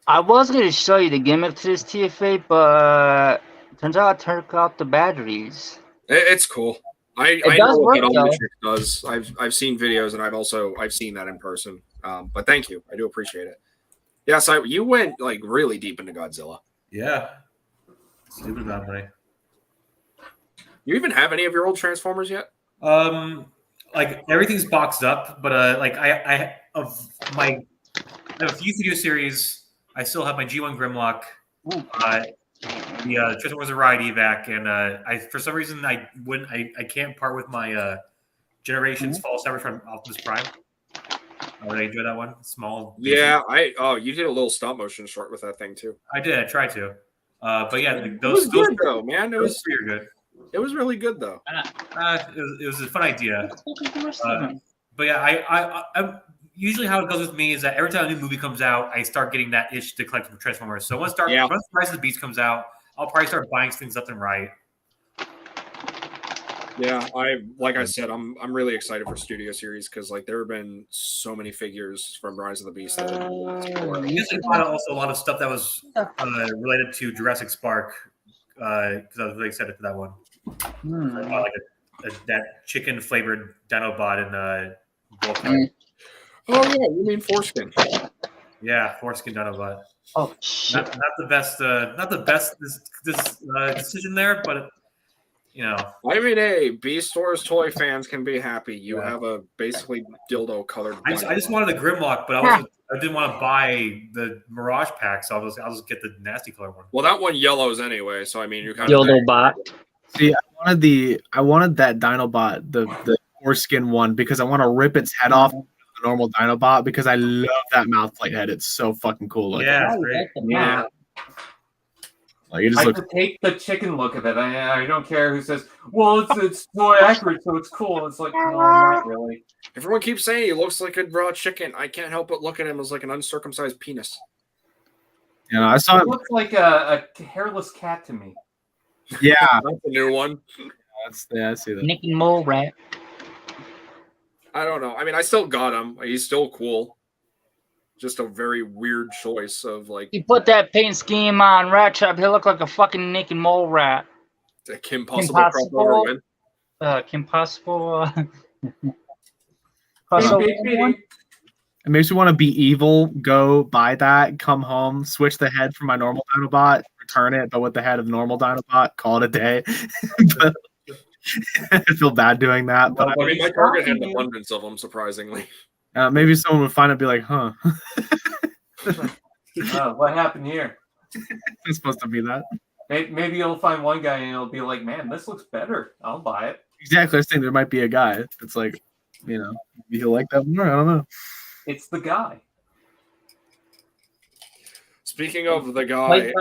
I was going to show you the gimmick to this TFA, but turns out I turned off the batteries. It's cool. I does know what work, that though. trick does. I've seen videos and I've seen that in person. But thank you. I do appreciate it. Yeah, so you went like really deep into Godzilla. Yeah. Stupid amount of money. You even have any of your old Transformers yet? Like everything's boxed up, but like I have a few video series. I still have my G1 Grimlock, the Transformers of Ride evac, and I for some reason I can't part with my Generations Fall Cyber from Optimus Prime. I enjoy that one. Small. Yeah, you did a little stop motion short with that thing too. I did. I tried to. But yeah, It was good though, man. It was pretty good. It was really good though. It was a fun idea. But yeah, I usually how it goes with me is that every time a new movie comes out, I start getting that itch to collect Transformers. So once Rise of the Beast comes out, I'll probably start buying things left and right. Yeah, like I said, I'm really excited for Studio Series because like there have been so many figures from Rise of the Beast. Also a lot of stuff that was related to Jurassic Spark because I was really excited for that one. I bought like that chicken flavored Dinobot and Volkite. Oh yeah, you mean Foreskin? Yeah, Foreskin Dinobot. Oh shit! Not the best. Not the best decision there, but I mean, hey, Beast Wars toy fans can be happy. You have a basically dildo colored. I just wanted the Grimlock, but I didn't want to buy the Mirage pack, so I'll just get the nasty color one. Well, that one yellows anyway, so I mean, you're kind Dildo bot. See, I wanted that Dinobot, the foreskin one, because I want to rip its head off the normal Dinobot because I love that mouth plate head. It's so fucking cool looking. Yeah, it's great. Yeah. Like it just I looks. could take the chicken look of it. I don't care who says, well, it's toy accurate, so it's cool. It's like, no, not really. Everyone keeps saying he looks like a raw chicken. I can't help but look at him as like an uncircumcised penis. I saw It it. looks like a hairless cat to me. Yeah, That's a new one. I see that. Nick and Mole Rat. I don't know. I mean, I still got him. He's still cool. Just a very weird choice of like. You put that paint scheme on Rat Trap, he'll look like a fucking Nick and Mole Rat. A Kim Possible crossover win. Kim Possible. Crossover. It makes me want to be evil. Go buy that. Come home. Switch the head from my normal Dinobot. Return it, but with the head of normal Dinobot. Call it a day. But I feel bad doing that. But I mean, my Target had an abundance of them, surprisingly. maybe someone would find it and be like, huh. What happened here? It's supposed to be that. Maybe you'll find one guy and he'll be like, man, this looks better. I'll buy it. Exactly. I was thinking there might be a guy. It's like, maybe he'll like that more. I don't know. It's the guy. Speaking of the guy.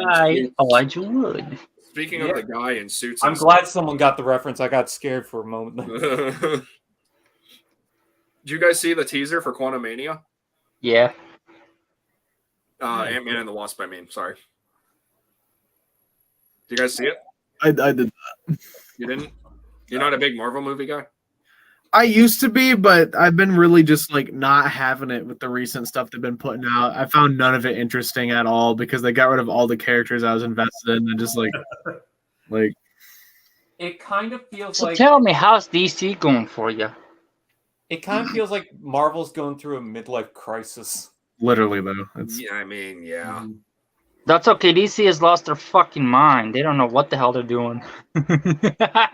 Elijah Wood. Speaking of the guy in suits. I'm glad someone got the reference. I got scared for a moment. Did you guys see the teaser for Quantumania? Yeah. Ant-Man and the Wasp, I mean. Sorry. Did you guys see it? I did that. You didn't? You're not a big Marvel movie guy? I used to be, but I've been really just like not having it with the recent stuff they've been putting out. I found none of it interesting at all because they got rid of all the characters I was invested in and just like It kind of feels So like tell me, how's DC going for you? it kind of feels like Marvel's going through a midlife crisis. literally though. It's Yeah, I mean, yeah. That's okay. DC has lost their fucking mind. They don't know what the hell they're doing. I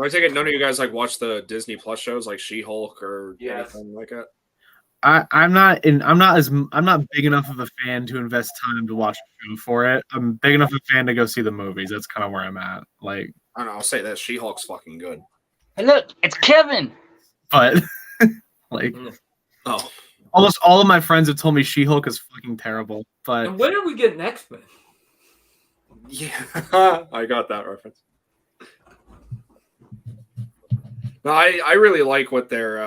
take it none of you guys like watch the Disney Plus shows like She-Hulk or Yes. anything like that? I'm not big enough of a fan to invest time to watch a show for it. I'm big enough a fan to go see the movies. That's kind of where I'm at. Like, I don't know. I'll say this: She-Hulk's fucking good. Hey, look, it's Kevin. but like, Oh, almost all of my friends have told me She-Hulk is fucking terrible. But And when are we getting X-Men? yeah, I got that reference. No, I really like what they're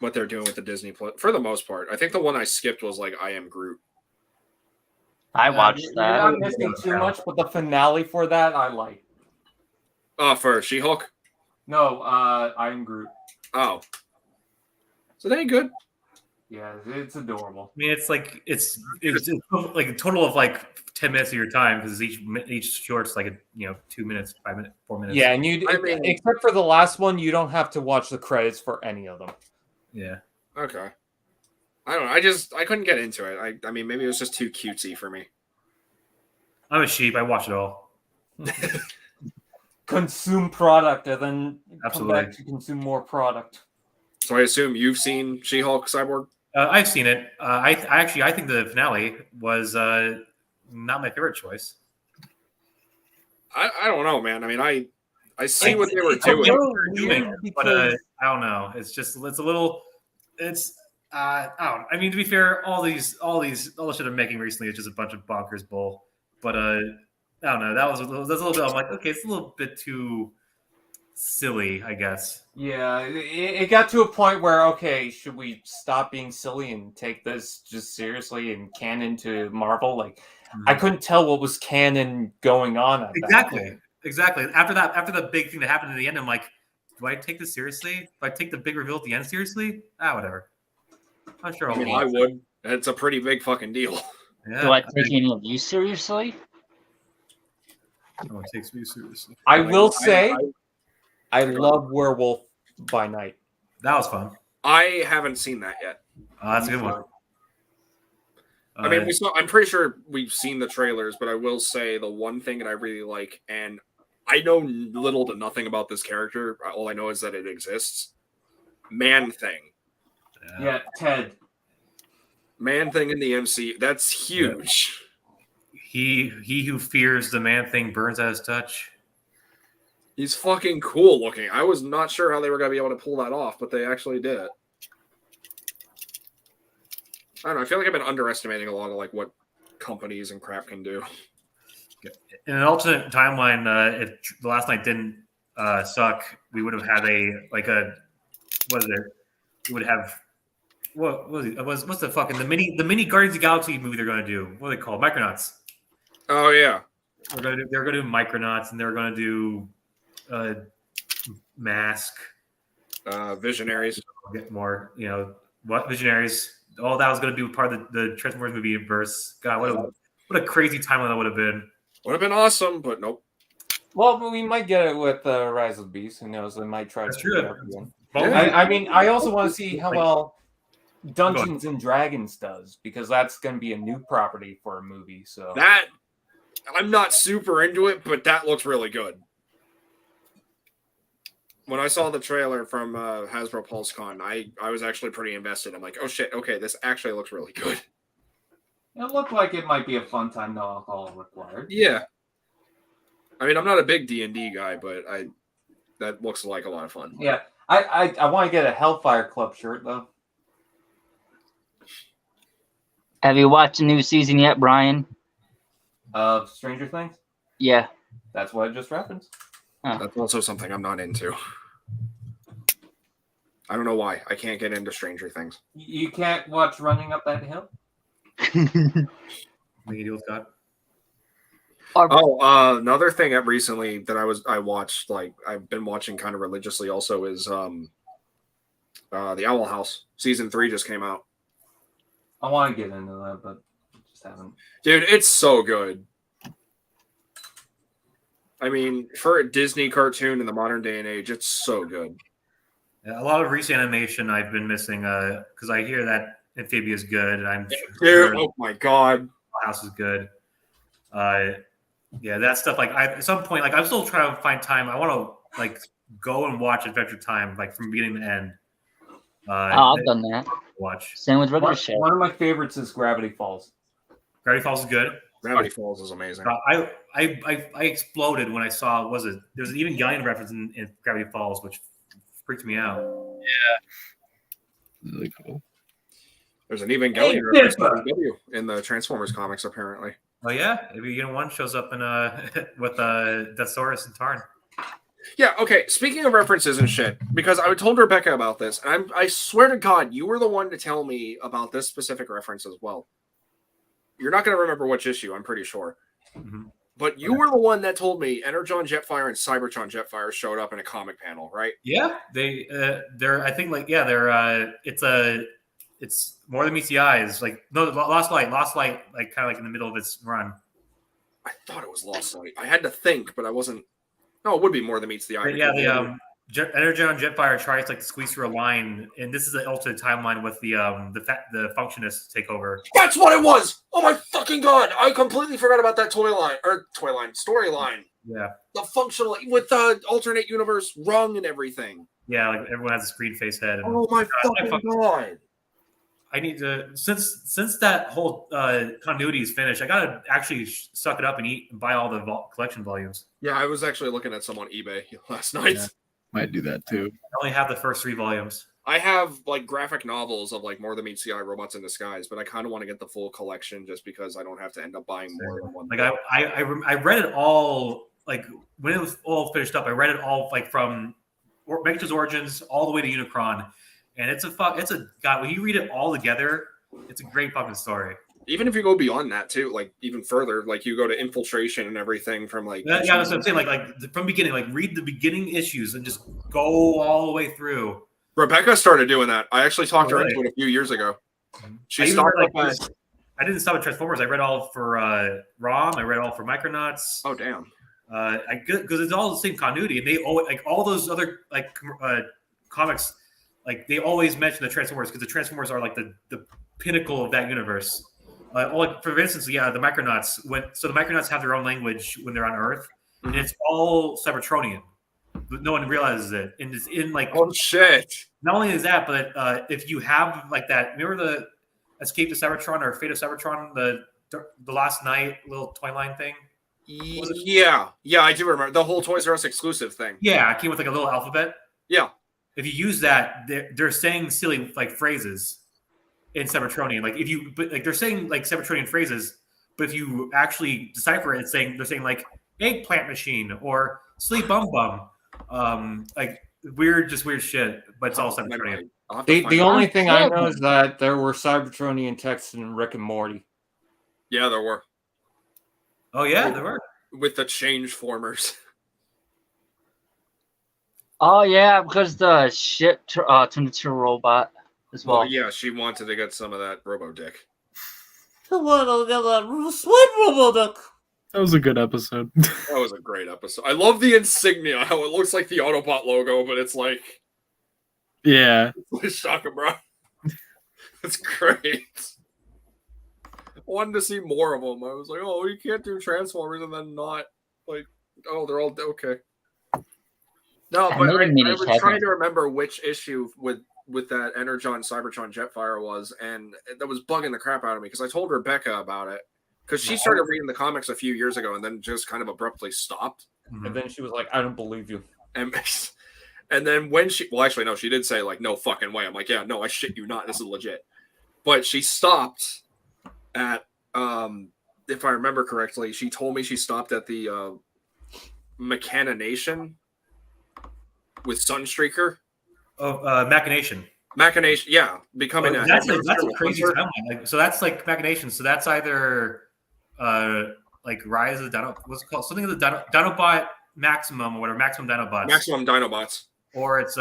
doing with the Disney Plus for the most part. I think the one I skipped was like I Am Groot. I watched You're that. not missing too much, but the finale for that I like. For She-Hulk. No, I Am Groot. Oh, so they ain't good. Yeah, it's adorable. I mean, it's like it's like a total of like 10 minutes of your time because each short's like 2 minutes, 5 minutes, 4 minutes. Yeah, and you except for the last one, you don't have to watch the credits for any of them. Yeah. Okay. I don't know. I couldn't get into it. I mean, maybe it was just too cutesy for me. I'm a sheep. I watch it all. Consume product and then Absolutely. come back to consume more product. So I assume you've seen She-Hulk Cyborg. I've seen it. I think the finale was not my favorite choice. I don't know, man. I mean, I see what they were it's a doing. little Doing, weird but because I don't know. It's a little. It's I don't know. I mean, to be fair, all the shit I'm making recently is just a bunch of bonkers bull. But I don't know. That's a little bit. I'm like, okay, it's a little bit too silly, I guess. yeah, it got to a point where okay, should we stop being silly and take this just seriously and canon to Marvel? Like, I couldn't tell what was canon going on at that point. Exactly. After the big thing that happened in the end, I'm like, do I take this seriously? Do I take the big reveal at the end seriously? Whatever. I'm sure I mean, I would. It's a pretty big fucking deal. Yeah, Do I take any of you seriously? No one takes me seriously. I will say, I love Werewolf by Night. That was fun. I haven't seen that yet. That's a good one. I mean, I'm pretty sure we've seen the trailers, but I will say the one thing that I really like, and I know little to nothing about this character. All I know is that it exists. Man-Thing. Yeah, Ted. Man-Thing in the MC. That's huge. He who fears the Man-Thing burns at his touch. He's fucking cool looking. I was not sure how they were going to be able to pull that off, but they actually did it. I don't know. I feel like I've been underestimating a lot of like what companies and crap can do. In an alternate timeline, if the last night didn't suck, we would have had what is it? We would have what's the fucking the mini Guardians of the Galaxy movie they're going to do? What are they called? Micronauts. Oh yeah, They're going to do Micronauts, and they're going to do Mask. Visionaries. I'll get more, what Visionaries. All that was going to be part of the Transformers movie universe. God, what a crazy timeline that would have been. Would have been awesome, but nope. Well, we might get it with Rise of the Beast. Who knows? They might try That's to true. do it again. Yeah. I mean, I also want to see how well Dungeons and Dragons does because that's going to be a new property for a movie. So That I'm not super into it, but that looks really good. When I saw the trailer from Hasbro PulseCon, I was actually pretty invested. I'm like, oh shit, okay, this actually looks really good. it looked like it might be a fun time. No alcohol required. Yeah. I mean, I'm not a big D&D guy, but that looks like a lot of fun. Yeah, I want to get a Hellfire Club shirt though. Have you watched the new season yet, Brian? Of Stranger Things. Yeah. That's what I just referenced. That's also something I'm not into. I don't know why. I can't get into Stranger Things. You can't watch Running Up That Hill. Scott. Another thing that recently that I watched, like I've been watching kind of religiously also is the Owl House. Season 3 just came out. I want to get into that, but just haven't. Dude, it's so good. I mean, for a Disney cartoon in the modern day and age, it's so good. Yeah, a lot of recent animation I've been missing because I hear that Amphibia is good, and I'm Dude, sure oh my god, House is good. Yeah, that stuff. Like, at some point, like I'm still trying to find time. I want to like go and watch Adventure Time, like from beginning to end. I've done that. Watch. Same with regular shit. One of my favorites is Gravity Falls. Gravity Falls is good. Gravity Falls is amazing. I exploded when I saw there's an even Gallian reference in Gravity Falls, which freaked me out. Really cool. There's an Evangelion reference to W in the Transformers comics, apparently. Oh yeah, Evangelion 1 shows up in with Deathsaurus and Tarn. Yeah, okay. Speaking of references and shit, because I told Rebecca about this, and I swear to God, you were the one to tell me about this specific reference as well. You're not going to remember which issue, I'm pretty sure. Mm-hmm. But you were the one that told me Energon Jetfire and Cybertron Jetfire showed up in a comic panel, right? Yeah, they're I think like it's more than meets the eyes. Like no, Lost Light, like kind of like in the middle of its run. I thought it was Lost Light. I had to think, but I wasn't. No, it would be more than meets the eye. But yeah, the Energon Jetfire tries like to squeeze through a line, and this is the alternate timeline with the Functionists take over. That's what it was. Oh my fucking God! I completely forgot about that storyline. Yeah, the functional with the alternate universe rung and everything. Yeah, like everyone has a screen face head. And, oh my fucking God! I need to since that whole continuity is finished, I gotta actually suck it up and buy all the collection volumes. Yeah, I was actually looking at some on eBay last night. Yeah. Might do that too. I only have the first 3 volumes. I have like graphic novels of like More Than Meets the Eye, Robots in Disguise, but I kind of want to get the full collection just because I don't have to end up buying more than one. Like I read it all like when it was all finished up. I read it all like from Megatra's Origins all the way to Unicron. And it's a God, when you read it all together, it's a great fucking story. Even if you go beyond that too, like even further, like you go to Infiltration and everything from like yeah, that's what I'm saying. Like from beginning, like read the beginning issues and just go all the way through. Rebecca started doing that. I actually talked her into it a few years ago. She started I didn't stop at Transformers. I read all for ROM. I read all for Micronauts. Oh damn! Because it's all the same continuity, and they always like all those other like comics. Like they always mention the Transformers because the Transformers are like the pinnacle of that universe. Like for instance, yeah, the Micronauts. So the Micronauts have their own language when they're on Earth, and it's all Cybertronian. But no one realizes it, and it's in like oh shit. Not only is that, but if you have like that, remember the Escape to Cybertron or Fate of Cybertron, the Last Night little toy line thing. Yeah, I do remember the whole Toys R Us exclusive thing. Yeah, it came with like a little alphabet. Yeah. If you use that, they're saying silly like phrases in Cybertronian. Like they're saying like Cybertronian phrases, but if you actually decipher it, they're saying like eggplant machine or sleep bum bum, like weird shit. But it's all Cybertronian. The only thing I know is that there were Cybertronian texts in Rick and Morty. Yeah, there were. Oh yeah, there were with the change formers. Oh yeah, because the ship turned into a robot as well. Yeah, she wanted to get some of that Robo Dick. That was a good episode. That was a great episode. I love the insignia, how it looks like the Autobot logo, but it's like yeah, it's Shaka, bro. It's great. I wanted to see more of them. I was like, oh, you can't do Transformers and then not like, oh, they're all okay. No, but I was trying to remember which issue with that Energon Cybertron Jetfire was, and that was bugging the crap out of me because I told Rebecca about it because she started reading the comics a few years ago and then just kind of abruptly stopped. Mm-hmm. And then she was like, "I don't believe you." And then when she did say like, "No fucking way." I'm like, "Yeah, no, I shit you not. This is legit." But she stopped at, if I remember correctly, she told me she stopped at the Machination with Sunstreaker. Oh, Machination, yeah, becoming that's a crazy timeline. Like, so that's like Machination. So that's either like Rise of Dino, what's it called? Something of the Dinobot Maximum or whatever, Maximum Dinobots. Maximum Dinobots. Or it's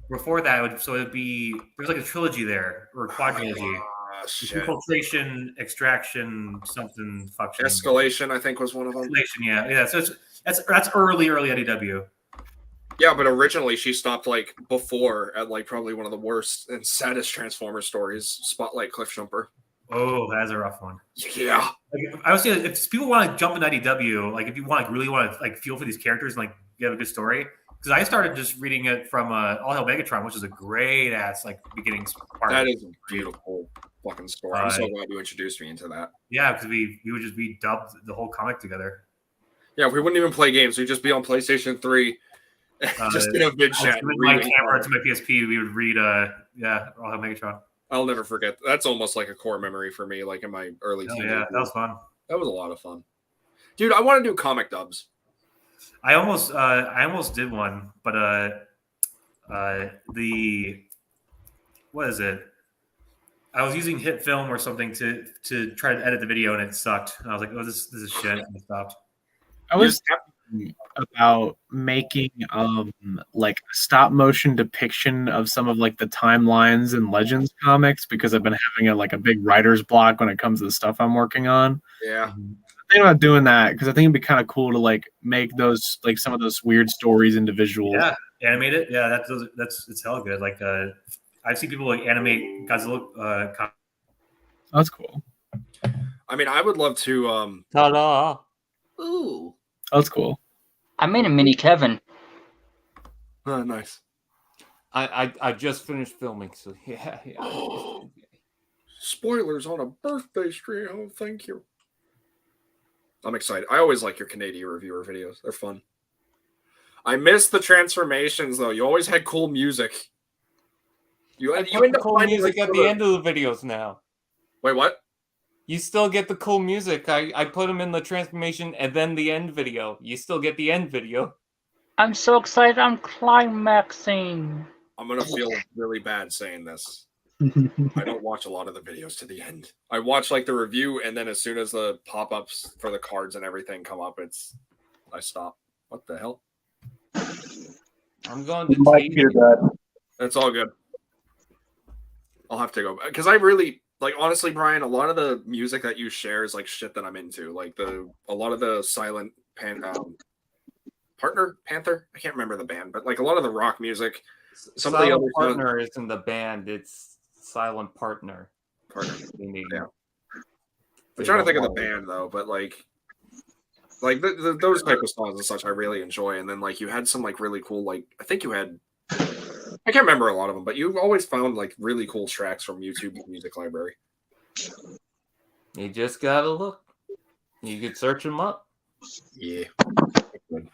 before that, so it'd be there's like a trilogy there or a quadrilogy. Infiltration, Extraction, something function. Escalation, I think, was one of them. Escalation, yeah. So that's early IDW. Yeah, but originally she stopped like before at like probably one of the worst and saddest Transformers stories, Spotlight Cliffjumper. Oh, that's a rough one. Yeah. Like, I would say if people want to jump in IDW, like if you want really want to like feel for these characters and like you have a good story, because I started just reading it from All Hail Megatron, which is a great ass like beginning part. That is a beautiful fucking story. I'm so glad you introduced me into that. Yeah, because we would just be dubbed the whole comic together. Yeah, we wouldn't even play games. We'd just be on PlayStation 3, just in a vid chat. My camera to my PSP, we would read All Hail Megatron. I'll never forget. That's almost like a core memory for me, like in my early teenage years. That was fun. That was a lot of fun. Dude, I want to do comic dubs. I almost did one, but what is it? I was using Hit Film or something to try to edit the video, and it sucked. And I was like, "Oh, this is shit," and I stopped. I was thinking about making like a stop motion depiction of some of like the timelines and Legends comics because I've been having a big writer's block when it comes to the stuff I'm working on. Yeah. I'm thinking about doing that because I think it'd be kind of cool to like make those like some of those weird stories into visuals. Yeah, animate it. Yeah, it's hella good. Like I've seen people like animate Godzilla. That's cool. I mean, I would love to. Ta-da! Ooh. That's cool. I made a mini Kevin. Oh, nice. I just finished filming, so yeah. Spoilers on a birthday stream. Oh, thank you. I'm excited. I always like your Canadian reviewer videos. They're fun. I miss the transformations, though. You always had cool music. You end up cool finding, music like, at the end of the videos now. Wait, what? You still get the cool music. I put them in the transformation and then the end video. You still get the end video. I'm so excited. I'm climaxing. I'm going to feel really bad saying this. I don't watch a lot of the videos to the end. I watch like the review, and then as soon as the pop-ups for the cards and everything come up, I stop. What the hell? I'm going to hear that. That's all good. I'll have to go because I really honestly, Brian. A lot of the music that you share is like shit that I'm into. Like a lot of the Silent Partner Panther. I can't remember the band, but like a lot of the rock music. Some Silent of the other Partner isn't the band. It's Silent Partner. Yeah. I'm trying to think of the band though, but like those type of songs and such I really enjoy. And then like you had some like really cool I think you had I can't remember a lot of them, but you always found like really cool tracks from YouTube Music Library. You just gotta look. You could search them up. Yeah. Good.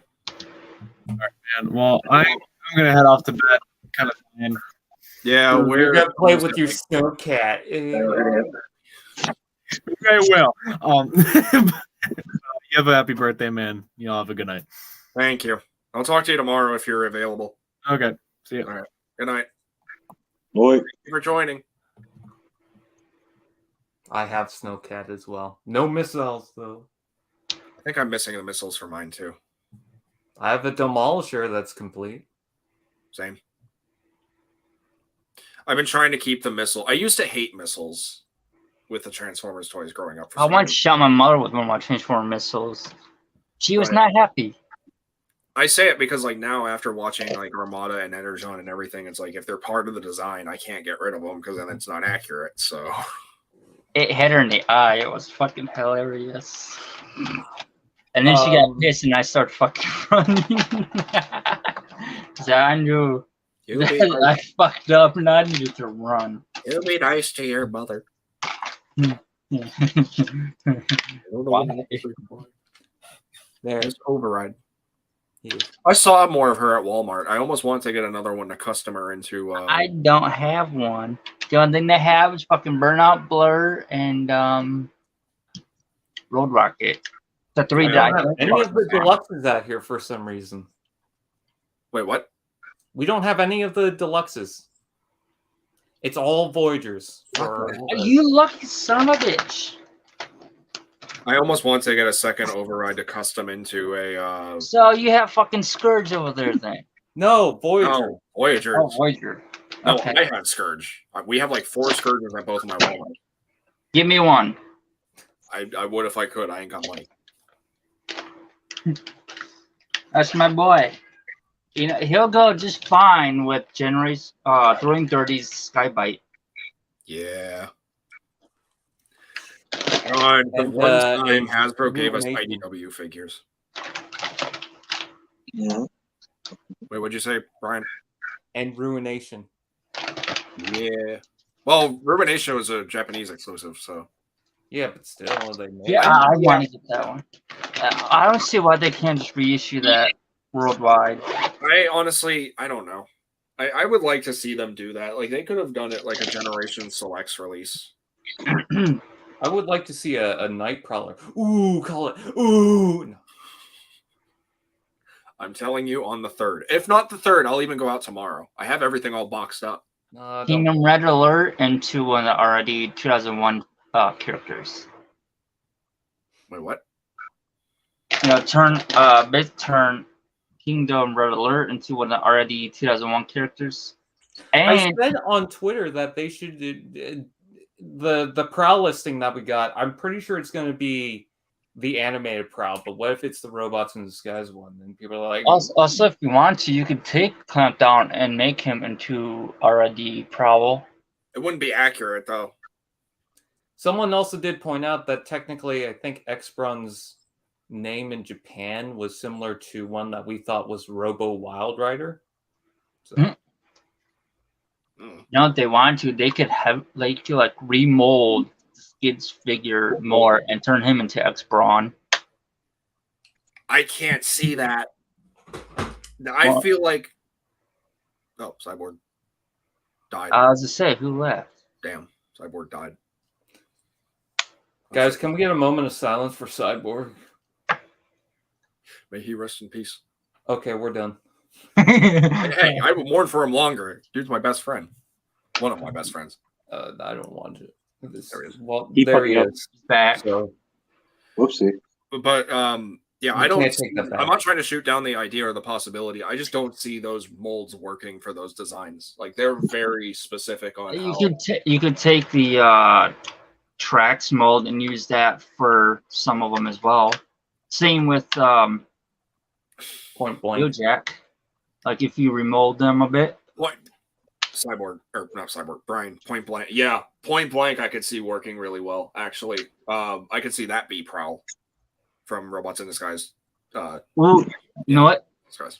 All right, man. Well, I'm gonna head off to bed. Kind of. Yeah, we're gonna play with your snow cat. I will. You have a happy birthday, man. Y'all have a good night. Thank you. I'll talk to you tomorrow if you're available. Okay. See you. All right. Good night. Boy. Thank you for joining. I have Snowcat as well. No missiles though. I think I'm missing the missiles for mine too. I have a Demolisher that's complete. Same. I've been trying to keep the missile. I used to hate missiles with the Transformers toys growing up. I once shot my mother with one of my Transformer missiles. She was not happy. I say it because like now after watching like Armada and Energon and everything, it's like if they're part of the design, I can't get rid of them because then it's not accurate. So it hit her in the eye. It was fucking hilarious. And then she got pissed, and I started fucking running. So I knew that I fucked up, and I needed to run. It'll be nice to your mother. There's Override. Yeah. I saw more of her at Walmart. I almost want to get another one to custom her into. I don't have one. The only thing they have is fucking Burnout Blur and Road Rocket. The three that any of the deluxes out here for some reason. Wait, what? We don't have any of the deluxes. It's all Voyagers. You lucky son of a bitch. I almost want to get a second Override to custom into a. So you have fucking Scourge over there then? No, Voyager. No, Voyager. Oh, Voyager. No, Okay. I have Scourge. We have like 4 Scourges at both of my Walmart. Give me one. I would if I could. I ain't got money. That's my boy. You know, he'll go just fine with Generators, throwing 30s Skybite. Yeah. God, the one time Hasbro gave us IDW figures. Yeah. Wait, what'd you say, Brian? And Ruination. Yeah. Well, Ruination was a Japanese exclusive, so. Yeah, but still, they made Yeah, it. I want to get that one. I don't see why they can't just reissue that worldwide. I honestly, I don't know. I would like to see them do that. Like, they could have done it like a Generation Selects release. I would like to see a Nightcrawler. Ooh, call it. Ooh. No. I'm telling you, on the 3rd. If not the 3rd, I'll even go out tomorrow. I have everything all boxed up. No, don't. Kingdom Red Alert and two of the already 2001 characters. Wait, what? You know, turn Kingdom Red Alert into one of the already 2001 characters. I And said on Twitter that they should the Prowl listing that we got. I'm pretty sure it's going to be the animated Prowl, but what if it's the Robots in Disguise one? And people are like, also, if you want to, you could take Clampdown and make him into already Prowl. It wouldn't be accurate, though. Someone also did point out that technically, I think X-Brun's name in Japan was similar to one that we thought was Robo Wild Rider. So. You know, if they want to, they could have remold Skid's figure more and turn him into X-Brawn. I can't see that. I feel like. Oh, Cyborg died. I was to say, who left? Damn, Cyborg died. Guys, can we get a moment of silence for Cyborg? May he rest in peace. Okay, we're done. Hey, I will mourn for him longer. Dude's my best friend. One of my best friends. I don't want to. There he is. Well, He there he fucking is. Back. So, Whoopsie. But yeah, You I don't. can't take that back. I'm not trying to shoot down the idea or the possibility. I just don't see those molds working for those designs. Like, they're very specific on You how. you could take the Trax mold and use that for some of them as well. Same with point blank. Wheeljack. Like if you remold them a bit. What? Cyborg, or not Cyborg, Brian, Point Blank. Yeah, Point Blank I could see working really well, actually. I could see that be Prowl from Robots in Disguise. Ooh, you know what? Disguise.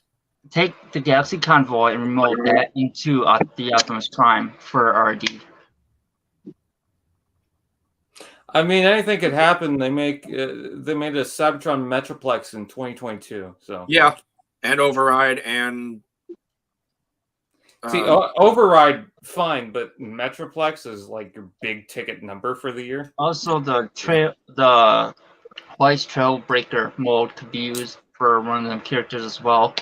Take the Galaxy Convoy and remold that into the Optimus Prime for RD. I mean, anything could happen. They made a Cybertron Metroplex in 2022. So Yeah, and Override and. see, Override, fine, but Metroplex is like your big ticket number for the year. Also, the Twice Trailbreaker mode could be used for one of them characters as well.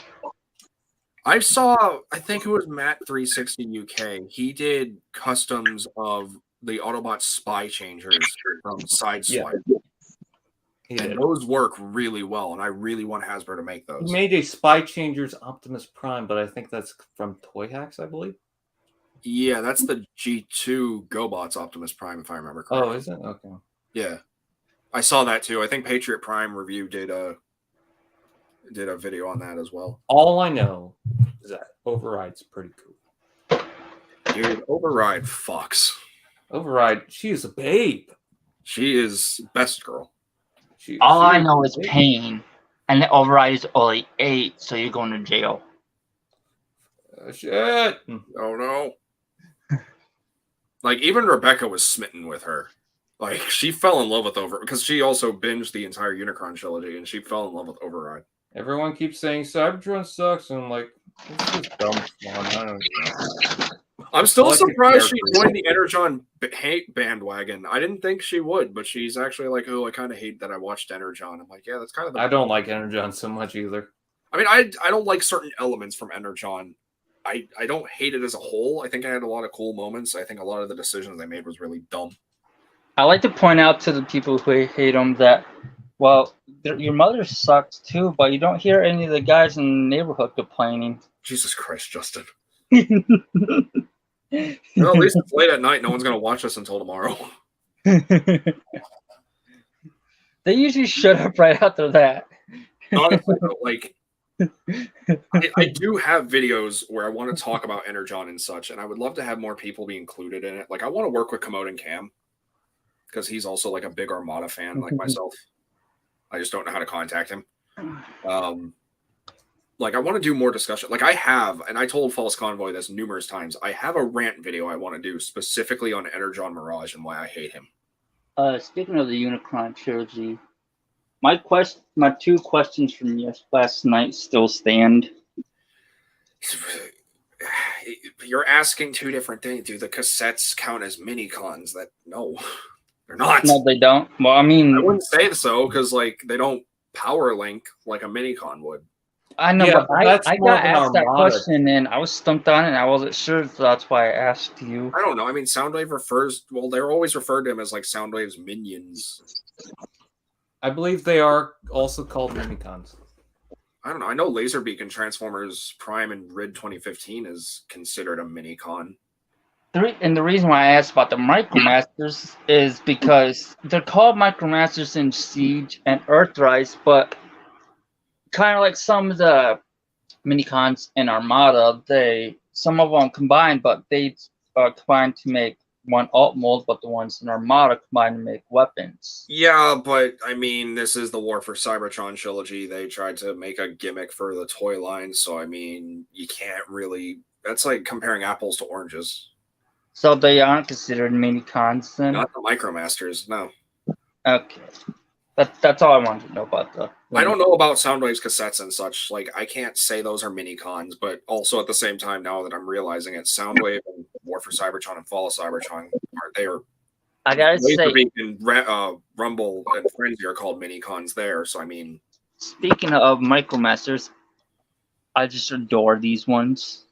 I saw, I think it was Matt360 UK. He did customs of the Autobot Spy Changers from Sideswipe. Yeah. And those work really well, and I really want Hasbro to make those. He made a Spy Changers Optimus Prime, but I think that's from Toy Hacks, I believe. Yeah, that's the G2 GoBots Optimus Prime, if I remember correctly. Oh, is it? Okay. Yeah. I saw that too. I think Patriot Prime Review did a video on that as well. All I know is that Override's pretty cool. Dude, Override fucks. Override, she is a babe. She is best girl. All I know is pain, and the Override is only 8, so you're going to jail. Shit. Oh no. Like, even Rebecca was smitten with her. Like, she fell in love with Override because she also binged the entire Unicron trilogy, and she fell in love with Override. Everyone keeps saying Cybertron sucks, and I'm like, it's just dumb fun. I don't know. I'm still I like the surprised she characters. joined the Energon hate bandwagon. I didn't think she would, but she's actually like, oh, I kind of hate that I watched Energon. I'm like, yeah, that's kind of the. I don't like Energon so much either. I mean, I don't like certain elements from Energon. I don't hate it as a whole. I think I had a lot of cool moments. I think a lot of the decisions I made was really dumb. I like to point out to the people who hate him that, well, your mother sucks too, but you don't hear any of the guys in the neighborhood complaining. Jesus Christ, Justin. Well, at least it's late at night. No one's going to watch us until tomorrow. They usually shut up right after that. Honestly, though, like, I do have videos where I want to talk about Energon and such, and I would love to have more people be included in it. Like, I want to work with Commode and Cam because he's also like a big Armada fan like myself. I just don't know how to contact him. like I want to do more discussion. Like I have, and I told False Convoy this numerous times. I have a rant video I want to do specifically on Energon Mirage and why I hate him. Speaking of the Unicron trilogy, my two questions from last night still stand. You're asking two different things. Do the cassettes count as mini cons? No, they're not. No, they don't. Well, I mean, I wouldn't say so because like they don't power link like a mini con would. I know, Yeah, but I more got of an asked that Armada. question and I was stumped on it and I wasn't sure, so that's why I asked you. I don't know. I mean, Soundwave refers. Well, they're always referred to him as like Soundwave's minions. I believe they are also called minicons. I don't know. I know Laserbeak and Transformers Prime and Rid 2015 is considered a mini con. And the reason why I asked about the Micromasters is because they're called Micromasters in Siege and Earthrise, but kind of like some of the minicons in Armada, some of them combined, but they combined to make one alt mold, but the ones in Armada combined to make weapons. Yeah, but I mean, this is the War for Cybertron trilogy. They tried to make a gimmick for the toy line, so I mean, you can't really. That's like comparing apples to oranges. So they aren't considered minicons then? Not the Micromasters, no. Okay. That's all I wanted to know about the. I don't know about Soundwave's cassettes and such. Like, I can't say those are mini cons, but also at the same time, now that I'm realizing it, Soundwave and War for Cybertron and Fall of Cybertron are I gotta say, Laserbeak and Rumble and Frenzy are called mini cons there. So I mean, speaking of Micromasters, I just adore these ones.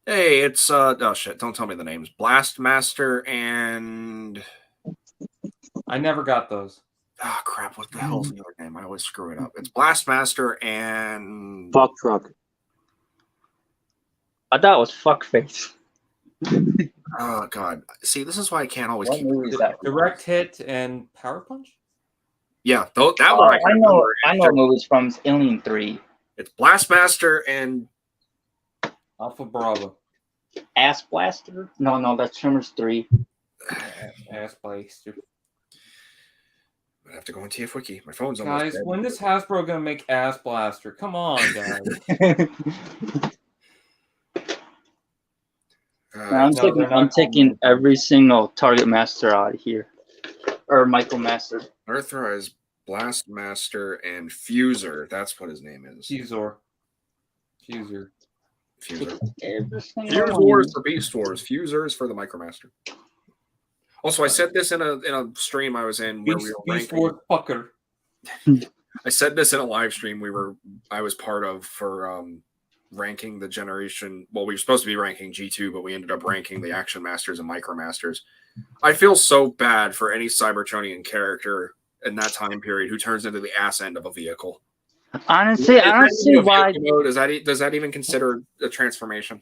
hey, it's oh shit! Don't tell me the names. Blastmaster and I never got those. oh crap! What the hell's the other name? I always screw it up. It's Blastmaster and Fuck truck. I thought it was Fuckface. oh god. See, this is why I can't always What keep. movie is that? Direct Hit and Power Punch? Yeah, that Oh, one I know. I know movies from Alien 3. It's Blastmaster and Alpha Bravo. Ass Blaster? No, that's Tremors 3. Ass Blaster. I have to go on TF Wiki. My phone's almost Guys, dead. when is Hasbro gonna make Ass Blaster? Come on, guys. I'm No, they're not taking called every single Target Master out of here. Or Micromaster. Earthrise, Blastmaster, and Fuser. That's what his name is. Fuser. Fuser. Every single Fuse one. Wars for Beast Wars. Fuser is for the Micromaster. Also, I said this in a stream I was in where we were Beast ranking. Wars fucker. I said this in a live stream I was part of for ranking the generation. Well, we were supposed to be ranking G2, but we ended up ranking the Action Masters and Micromasters. I feel so bad for any Cybertronian character in that time period who turns into the ass end of a vehicle. Honestly, I don't see why. Does that even consider a transformation?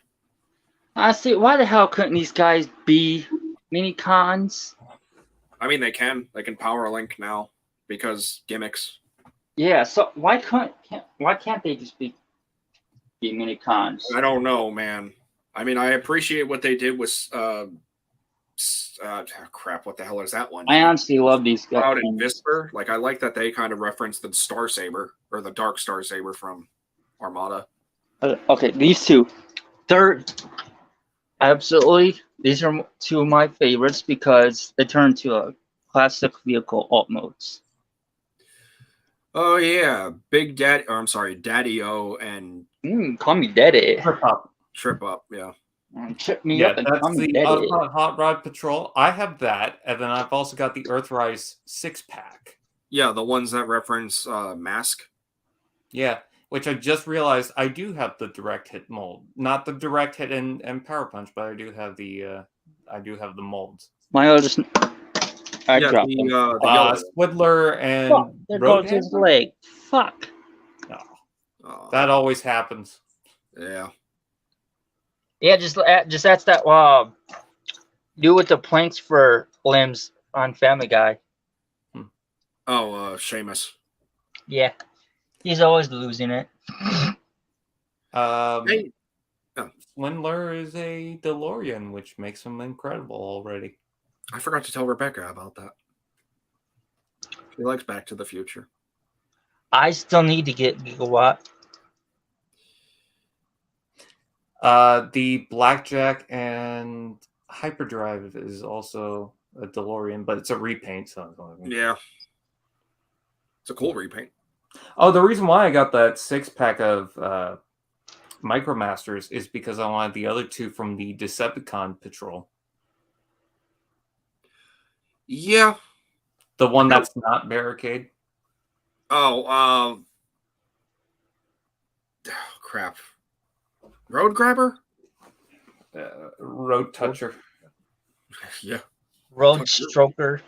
Honestly, why the hell couldn't these guys be minicons? I mean, they can power link now because gimmicks. Yeah, so why can't they just be minicons? I don't know, man. I mean, I appreciate what they did with crap. What the hell is that one? I honestly love these guys. Cloud and Visper. Like, I like that they kind of referenced the Star Saber or the Dark Star Saber from Armada. Okay, these two, they're absolutely. These are two of my favorites because they turn to a classic vehicle alt modes. Oh yeah, Big Daddy. Or I'm sorry, Daddy O and Call me Daddy. Trip Up. Yeah. Trip me Yeah, up and call that's me the Daddy. Hot Rod Patrol. I have that, and then I've also got the Earthrise 6-pack. Yeah, the ones that reference Mask. Yeah, which I just realized I do have the direct hit mold. Not the direct hit and Power Punch, but I do have the molds. My oldest. I Yeah, dropped the them. yellow. Swiddler and Fuck, there goes his Roadhammer? leg. Fuck. Oh, That always happens. yeah. Yeah, just that's that. Do with the planks for limbs on Family Guy. Oh, Seamus. Yeah, he's always losing it. Hey. Swindler is a DeLorean, which makes him incredible already. I forgot to tell Rebecca about that. She likes Back to the Future. I still need to get Gigawatt. The Blackjack and Hyperdrive is also a DeLorean, but it's a repaint. So Yeah. It's a cool repaint. oh, the reason why I got that 6-pack of Micromasters is because I wanted the other 2 from the Decepticon Patrol. Yeah. The one that's not Barricade. Oh, crap. Road Grabber? Road Toucher. Yeah. Road Touch your- stroker.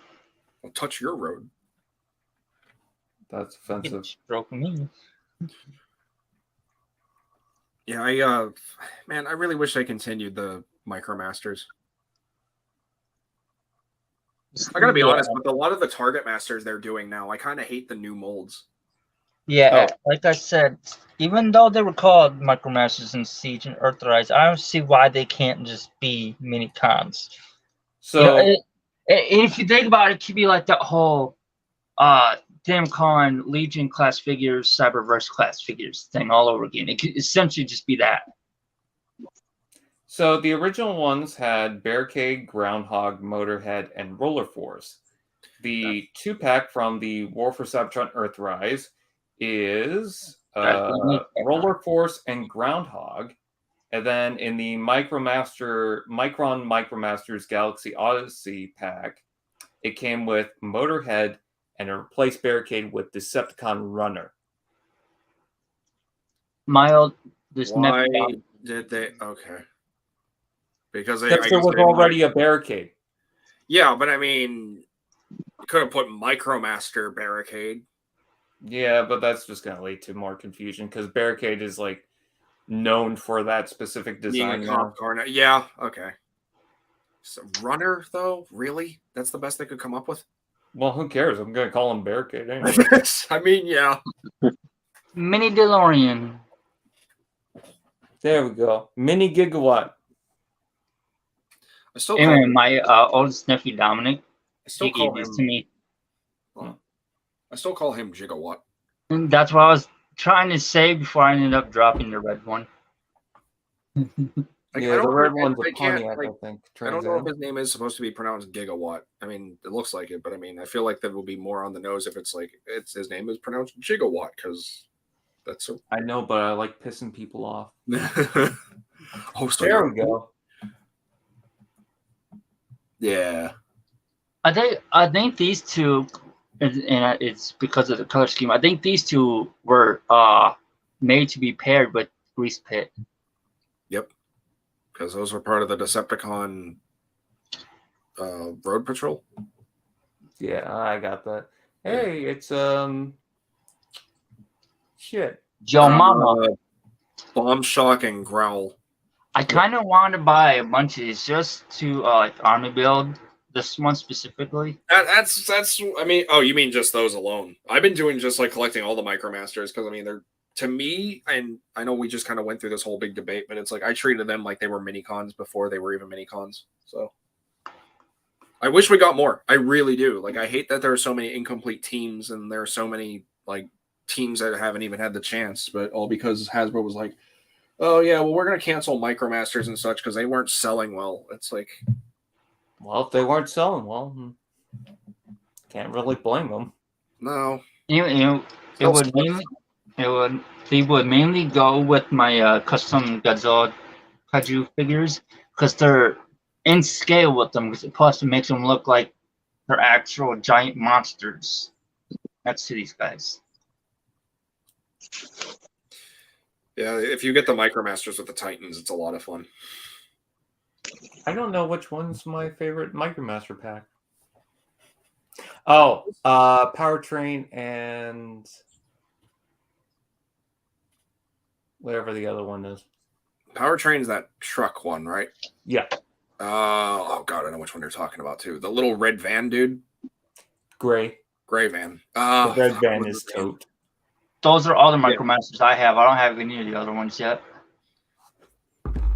I'll touch your road. That's You offensive. stroke me. Yeah, man, I really wish I continued the Micromasters. I gotta be honest, with a lot of the Target Masters they're doing now, I kind of hate the new molds. Yeah, like I said, even though they were called Micromasters in Siege and Earthrise, I don't see why they can't just be mini cons. So If you think about it, it could be like that whole DamCon Legion class figures, Cyberverse class figures thing all over again. It could essentially just be that. So the original ones had Barricade, Groundhog, Motorhead, and Roller Force. The 2-pack from the War for Cybertron Earthrise is Roller Force and Groundhog. And then in the Micron Micromasters Galaxy Odyssey pack, it came with Motorhead and a replaced Barricade with Decepticon Runner. Why did they? Okay. Because there was already a Barricade. Yeah, but I mean, you could have put Micromaster Barricade. Yeah, but that's just going to lead to more confusion because Barricade is like known for that specific design. Being a cop car now. Yeah, okay. So Runner, though? Really? That's the best they could come up with? Well, who cares? I'm going to call him Barricade anyway. I mean, yeah. Mini DeLorean. There we go. Mini Gigawatt. I still Anyway, my oldest nephew Dominic, he call gave this him. to me. I still call him Gigawatt. And that's what I was trying to say before I ended up dropping the red one. Like, Yeah, the red one's I a can't, Pontiac, like, I think. I don't know if his name is supposed to be pronounced Gigawatt. I mean, it looks like it, but I mean, I feel like that will be more on the nose if it's like his name is pronounced Gigawatt because that's a. I know, but I like pissing people off. Oh, so There we go. Yeah. I think these two, and it's because of the color scheme. I think these two were made to be paired with Grease Pit. Yep. Because those were part of the Decepticon Road Patrol. Yeah, I got that. Hey, it's shit. Joe Mama. Bomb Shock and Growl. I kind of want to buy a bunch of these just to like army build this one specifically. That's. I mean, oh, you mean just those alone? I've been doing just like collecting all the Micromasters because I mean they're to me, and I know we just kind of went through this whole big debate, but it's like I treated them like they were mini cons before they were even mini cons. So I wish we got more. I really do. Like I hate that there are so many incomplete teams and there are so many like teams that haven't even had the chance, but all because Hasbro was like, oh yeah, well we're gonna cancel Micromasters and such because they weren't selling well. It's like, well, if they weren't selling well, can't really blame them. No, they would mainly go with my custom Godzilla Kaiju figures because they're in scale with them. Plus, it makes them look like they're actual giant monsters next to these guys. Yeah, if you get the Micromasters with the Titans, it's a lot of fun. I don't know which one's my favorite Micromaster pack. Oh, Powertrain and whatever the other one is. Powertrain's that truck one, right? Yeah. Oh god, I know which one you're talking about too. The little red van dude. Gray van. The red van is tote. Those are all the Micromasters I have. I don't have any of the other ones yet.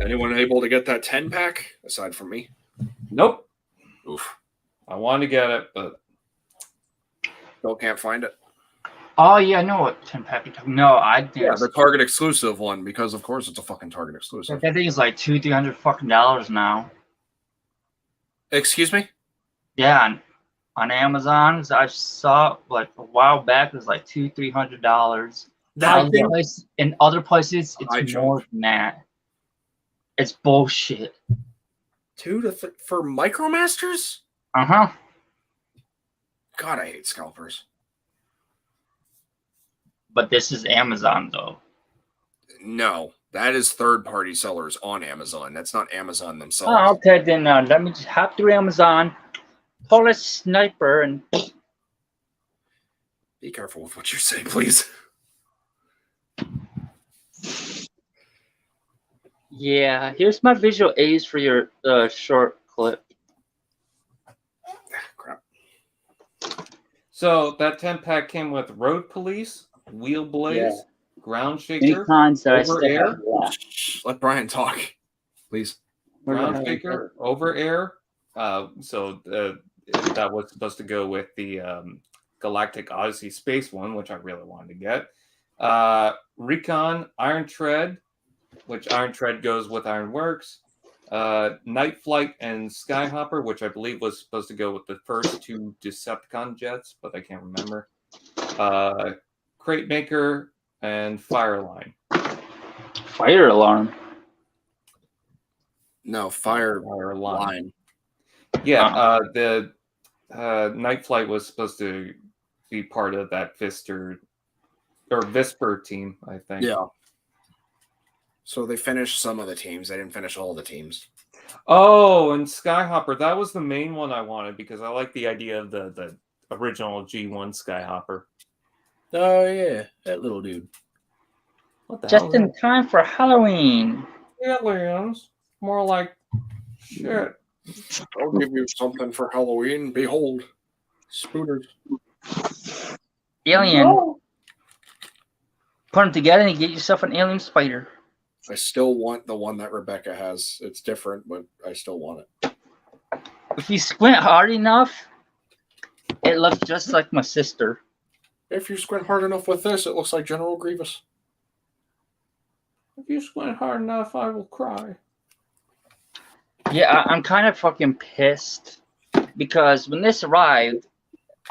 Anyone able to get that 10-pack aside from me? Nope. Oof. I wanted to get it, but still can't find it. Oh yeah, I know what 10-pack you're talking. No, I think Yeah, the Target exclusive one, because of course it's a fucking Target exclusive. that thing is like $200-300 fucking dollars now. Excuse me? Yeah, on Amazon, I saw like a while back. It was like $200-300. That thing. In other places, it's High more jump. than that. It's bullshit. For Micromasters? Uh-huh. God, I hate scalpers. But this is Amazon though. No, that is third-party sellers on Amazon. That's not Amazon themselves. Oh, okay, then let me just hop through Amazon, pull a sniper, and Be careful with what you say, please. yeah. Here's my visual aids for your short clip. Crap. So that 10-pack came with Road Police, Wheel Blaze, Ground Any Shaker, cons that I Over still air? have left. Let Brian talk, please. Ground Shaker, Over Air. So that was supposed to go with the Galactic Odyssey Space one, which I really wanted to get. Recon, Iron Tread, which Iron Tread goes with Ironworks. Night Flight and Skyhopper, which I believe was supposed to go with the first two Decepticon jets, but I can't remember. Crate Maker and Fireline. Fire alarm. No, fire Fireline. line. Yeah, the Night Flight was supposed to be part of that Visper team, I think. Yeah. So they finished some of the teams. They didn't finish all the teams. Oh, and Skyhopper, that was the main one I wanted because I like the idea of the original G1 Skyhopper. Oh yeah, that little dude. What the Just hell? in time for Halloween. Aliens. More like shit. I'll give you something for Halloween. Behold, spooters. Alien. No. Put them together and you get yourself an alien spider. I still want the one that Rebecca has. It's different, but I still want it. If you squint hard enough, it looks just like my sister. If you squint hard enough with this, it looks like General Grievous. If you squint hard enough, I will cry. Yeah, I'm kind of fucking pissed because when this arrived,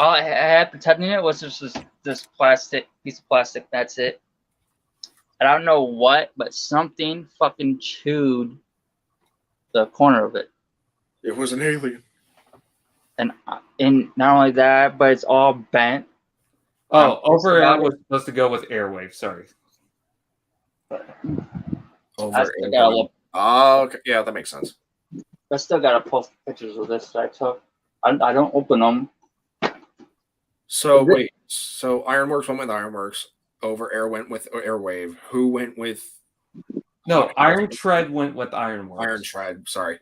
all I had protecting it was just this plastic piece of plastic. That's it. And I don't know what, but something fucking chewed the corner of it. It was an alien. And not only that, but it's all bent. Oh, Over Air was supposed to go with Airwave. Sorry. Over I still gotta look. Oh, okay. Yeah, that makes sense. I still gotta post pictures of this that I took. I don't open them. So wait, so Ironworks went with Ironworks. Over Air went with Airwave. Who went with? No, Iron Tread went with Ironworks. Iron Tread. Sorry,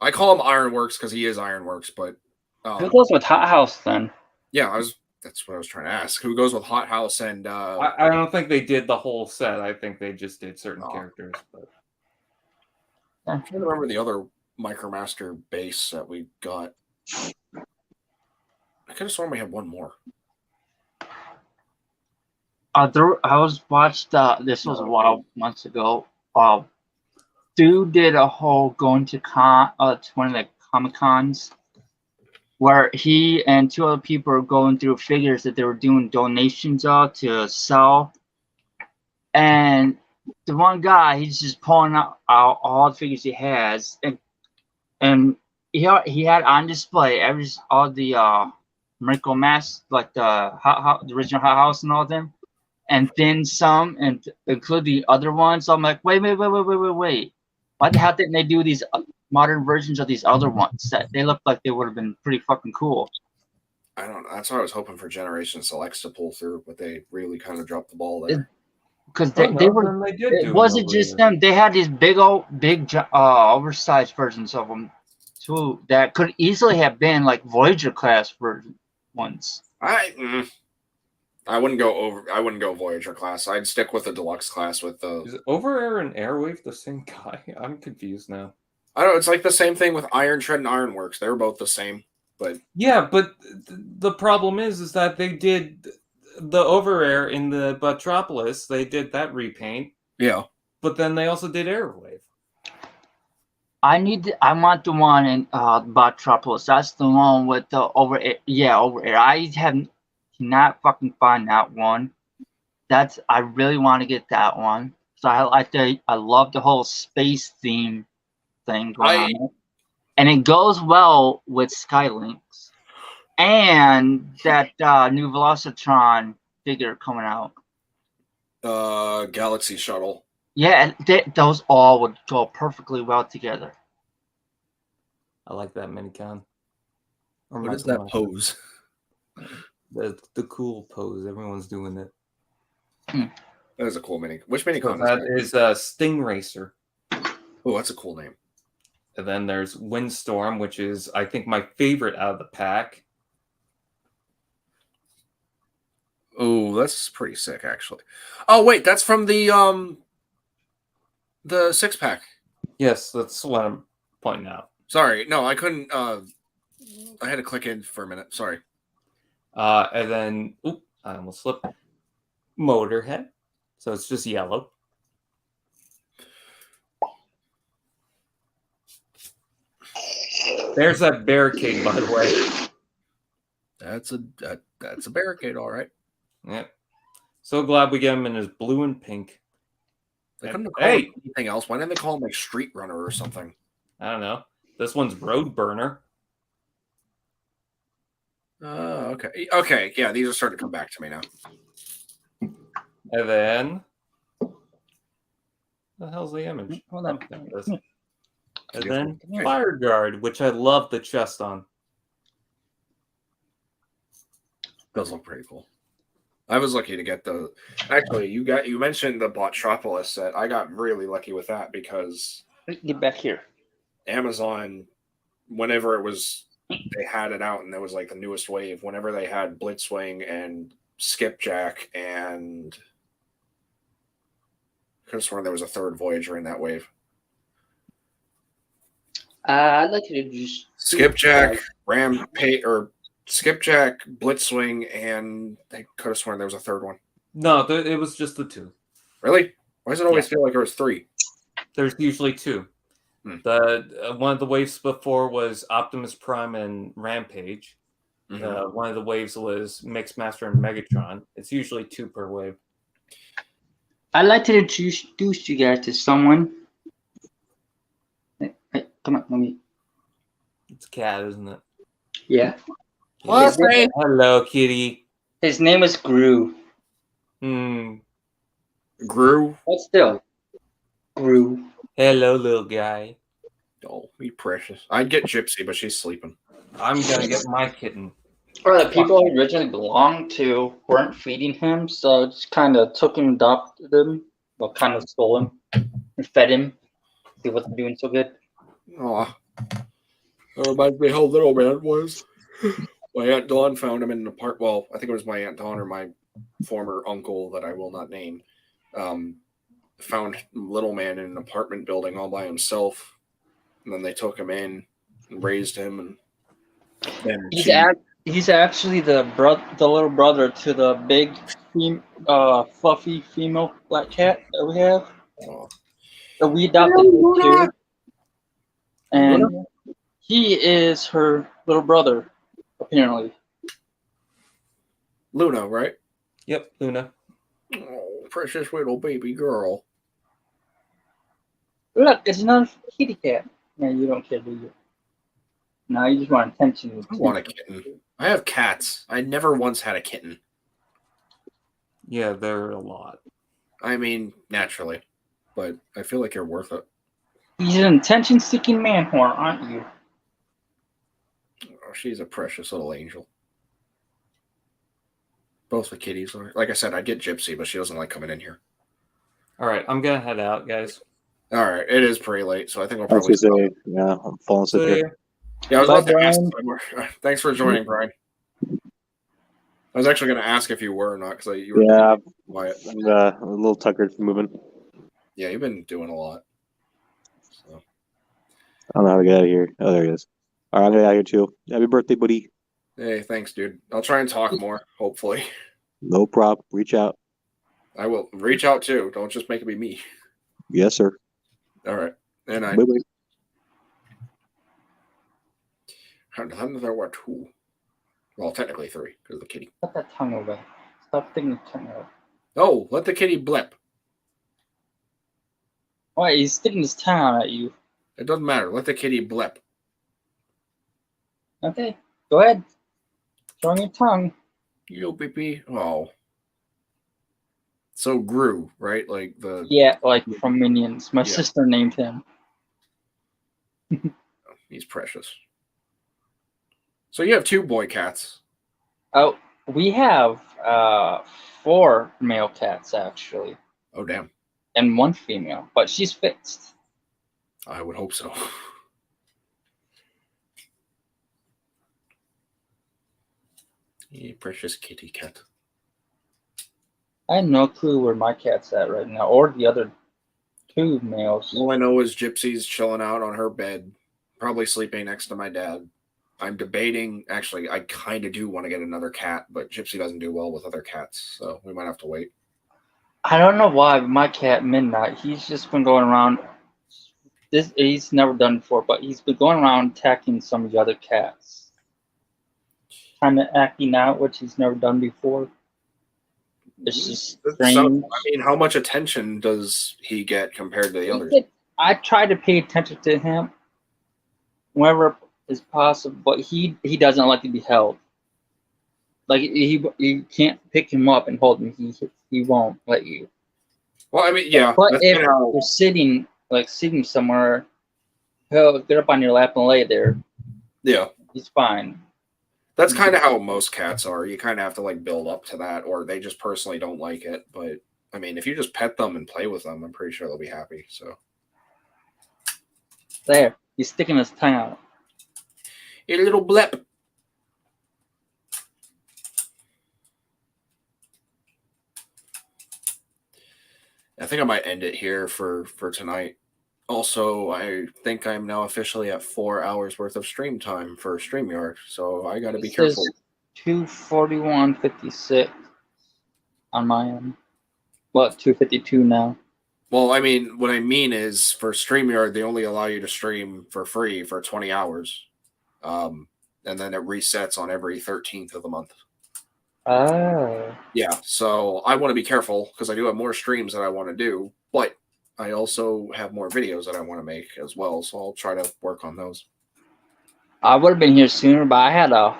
I call him Ironworks because he is Ironworks. But Who goes with Hot House then? yeah, that's what I was trying to ask. Who goes with Hot House and? I don't think they did the whole set. I think they just did certain characters. But I'm trying to remember the other Micromaster base that we got. I could have sworn we had one more. I watched this was a while months ago. Dude did a whole going to one of the Comic Cons where he and two other people were going through figures that they were doing donations of to sell. And the one guy, he's just pulling out all the figures he has, and he had on display all the Miracle Mask, like the original Hot House and all of them. And then some, and include the other ones. So I'm like, wait. Why the hell didn't they do these modern versions of these other ones that they look like they would have been pretty fucking cool? I don't know. That's what I was hoping for Generation Selects to pull through, but they really kind of dropped the ball there. Because they were. It wasn't just them. They had these big oversized versions of them too that could easily have been like Voyager class version ones. I wouldn't go Voyager class. I'd stick with the deluxe class with the. Is Over Air and Airwave the same guy? I'm confused now. I don't know. It's like the same thing with Iron Tread and Ironworks. They're both the same, but yeah, but the problem is that they did the over air in the Metropolis, they did that repaint, Yeah. but then they also did Airwave. I want the one in Metropolis. That's the one with the over air. Yeah, over air. I cannot fucking find that one. I really want to get that one. So I love the whole space theme thing going on. And it goes well with Skylinks. And that new Velocitron figure coming out. Galaxy Shuttle. Yeah, and those all would go perfectly well together. I like that minicon. What is that pose? The cool pose. Everyone's doing it. That is a cool mini. Which minicon So that is Sting Racer. Oh, that's a cool name. And then there's Windstorm, which is, I think, my favorite out of the pack. Oh, that's pretty sick, actually. Oh, wait, that's from the 6-pack. Yes, that's what I'm pointing out. Sorry, no, I couldn't. I had to click in for a minute. Sorry. And then, I almost slipped. Motorhead. So it's just yellow. There's that barricade, by the way. That's a barricade, all right. Yep. So glad we get him in his blue and pink. They couldn't have called him anything else. Why didn't they call him like Street Runner or something? I don't know. This one's Road Burner. Okay. Okay, yeah, these are starting to come back to me now. And then, the hell's the image? Hold on. And then Fire Guard, which I love the chest on. Does look pretty cool. I was lucky to get the. Actually, you mentioned the Bottropolis set. I got really lucky with that because Get back here. Amazon, whenever it was, they had it out, and there was like the newest wave. Whenever they had Blitzwing and Skipjack, and I could have sworn there was a third Voyager in that wave. I'd like to introduce Skipjack, Skipjack, Blitzwing, and they could have sworn there was a third one. No, it was just the two. Really? Why does it always feel like there was three? There's usually two. The one of the waves before was Optimus Prime and Rampage. One of the waves was Mixmaster and Megatron. It's usually two per wave. I'd like to introduce you guys to someone. Hey, come on, let me. It's a cat, isn't it? Yeah. Hello, kitty. His name is Gru. Gru? But still. Gru. Hello, little guy. Oh, be precious. I'd get Gypsy, but she's sleeping. I'm gonna get my kitten. Or the people he originally belonged to weren't feeding him, so just kind of took him, adopted him, well, kind of stole him and fed him. He wasn't doing so good. Aw. That reminds me how little man was. My Aunt Dawn found him in an apartment. Well, I think it was my Aunt Dawn or my former uncle that I will not name. Found little man in an apartment building all by himself. And then they took him in and raised him. And then he's actually the little brother to the big, fluffy female black cat that we have. That we adopted too. And he is her little brother, apparently. Luna, right? Yep, Luna. Oh, precious little baby girl. Look, it's not a kitty cat. No, you don't care, do you? No, you just want attention. I want a kitten. I have cats. I never once had a kitten. Yeah, there are a lot. I mean, naturally. But I feel like you're worth it. He's an attention-seeking man-whore, aren't you? Oh, she's a precious little angel. Both the kitties are. Like I said, I'd get Gypsy, but she doesn't like coming in here. All right, I'm gonna head out, guys. All right, it is pretty late, so I think we'll I was probably. gonna say, yeah, I'm falling asleep here. Yeah, I was Bye, about to ask. Brian. Thanks for joining, Brian. I was actually going to ask if you were or not because you were Yeah, quiet. I'm a little tuckered from moving. Yeah, you've been doing a lot. So. I don't know how to get out of here. Oh, there it is. All right, I'm gonna get out of here too. Happy birthday, buddy. Hey, thanks, dude. I'll try and talk more, hopefully. No problem. Reach out. I will reach out too. Don't just make it be me. Yes, sir. All right. And I. Bye-bye. There were 2. Well, technically 3 because of the kitty. Put that tongue away. Stop sticking your tongue out. Oh, let the kitty blip. Why, he's sticking his tongue out at you. It doesn't matter. Let the kitty blip. Okay, go ahead. Show him your tongue. Yo, baby. Oh. So Gru, right? Like the. Yeah, like from Minions. My Yeah. sister named him. He's precious. So you have 2 boy cats. Oh, we have 4 male cats, actually. Oh, damn. And 1 female, but she's fixed. I would hope so. You precious kitty cat. I have no clue where my cat's at right now, or the other 2 males. All I know is Gypsy's chilling out on her bed, probably sleeping next to my dad. I'm debating. Actually, I kind of do want to get another cat, but Gypsy doesn't do well with other cats, so we might have to wait. I don't know why, but my cat Midnight, he's just been going around. He's never done before, but he's been going around attacking some of the other cats, kind of acting out, which he's never done before. It's just strange. So, I mean, how much attention does he get compared to the others? I try to pay attention to him whenever is possible, but he doesn't like to be held. Like you can't pick him up and hold him. He won't let you. Well, I mean, yeah. But that's if kinda how- you're sitting somewhere, he'll get up on your lap and lay there. yeah, He's fine. that's kind of how most cats are. You kind of have to like build up to that, or they just personally don't like it. But I mean, if you just pet them and play with them, I'm pretty sure they'll be happy. So There, he's sticking his tongue out. a little blip. I think I might end it here for tonight. Also, I think I'm now officially at 4 hours worth of stream time for StreamYard, so I got to be It careful. says 2:41:56 on my end. Well, 2:52 now. Well, I mean, what I mean is for StreamYard, they only allow you to stream for free for 20 hours. And then it resets on every 13th of the month. Oh. Yeah, so I want to be careful because I do have more streams that I want to do, but I also have more videos that I want to make as well, so I'll try to work on those. I would have been here sooner, but I had a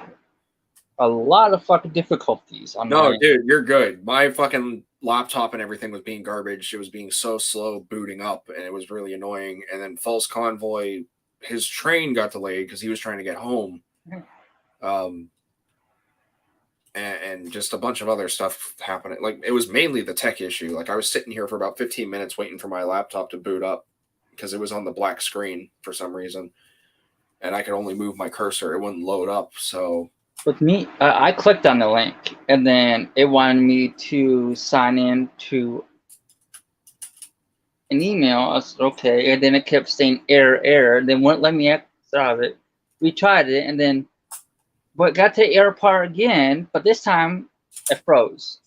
lot of fucking difficulties on No, my dude, you're good. My fucking laptop and everything was being garbage. It was being so slow booting up, and it was really annoying. And then False Convoy, his train got delayed because he was trying to get home. And just a bunch of other stuff happening. Like, it was mainly the tech issue. Like, I was sitting here for about 15 minutes waiting for my laptop to boot up because it was on the black screen for some reason. And I could only move my cursor. It wouldn't load up, so... With me, I clicked on the link, and then it wanted me to sign in to an email. I said, okay, and then it kept saying error, and then wouldn't let me exit out of it. We tried it, and then but got to the error part again, but this time it froze.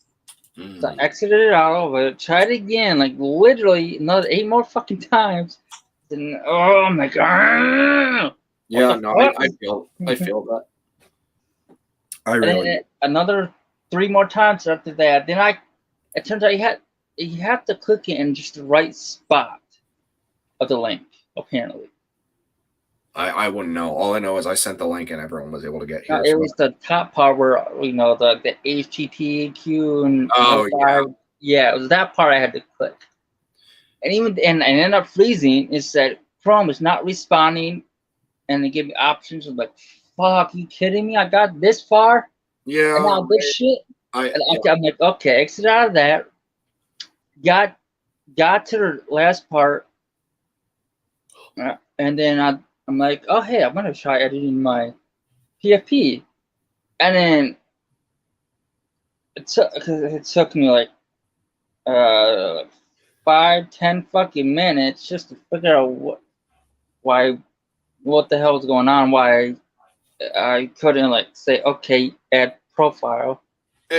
So I exited it out of it, tried it again, like literally another 8 more fucking times. Then, oh my god! Yeah, no, I feel that. I really. And then another 3 more times after that. Then it turns out you have to click it in just the right spot of the link, apparently. I wouldn't know. All I know is I sent the link and everyone was able to get here. It was the top part where the HTTQ and yeah, it was that part I had to click. And I ended up freezing. It said Chrome is not responding, and they gave me options. I'm like, fuck, you kidding me? I got this far. Yeah. And now this shit. I'm like, okay, exit out of that. Got to the last part, and then I'm like, oh hey, I'm gonna try editing my PFP, and then it took me like 5-10 fucking minutes just to figure out what the hell was going on, why I couldn't like say okay, add profile.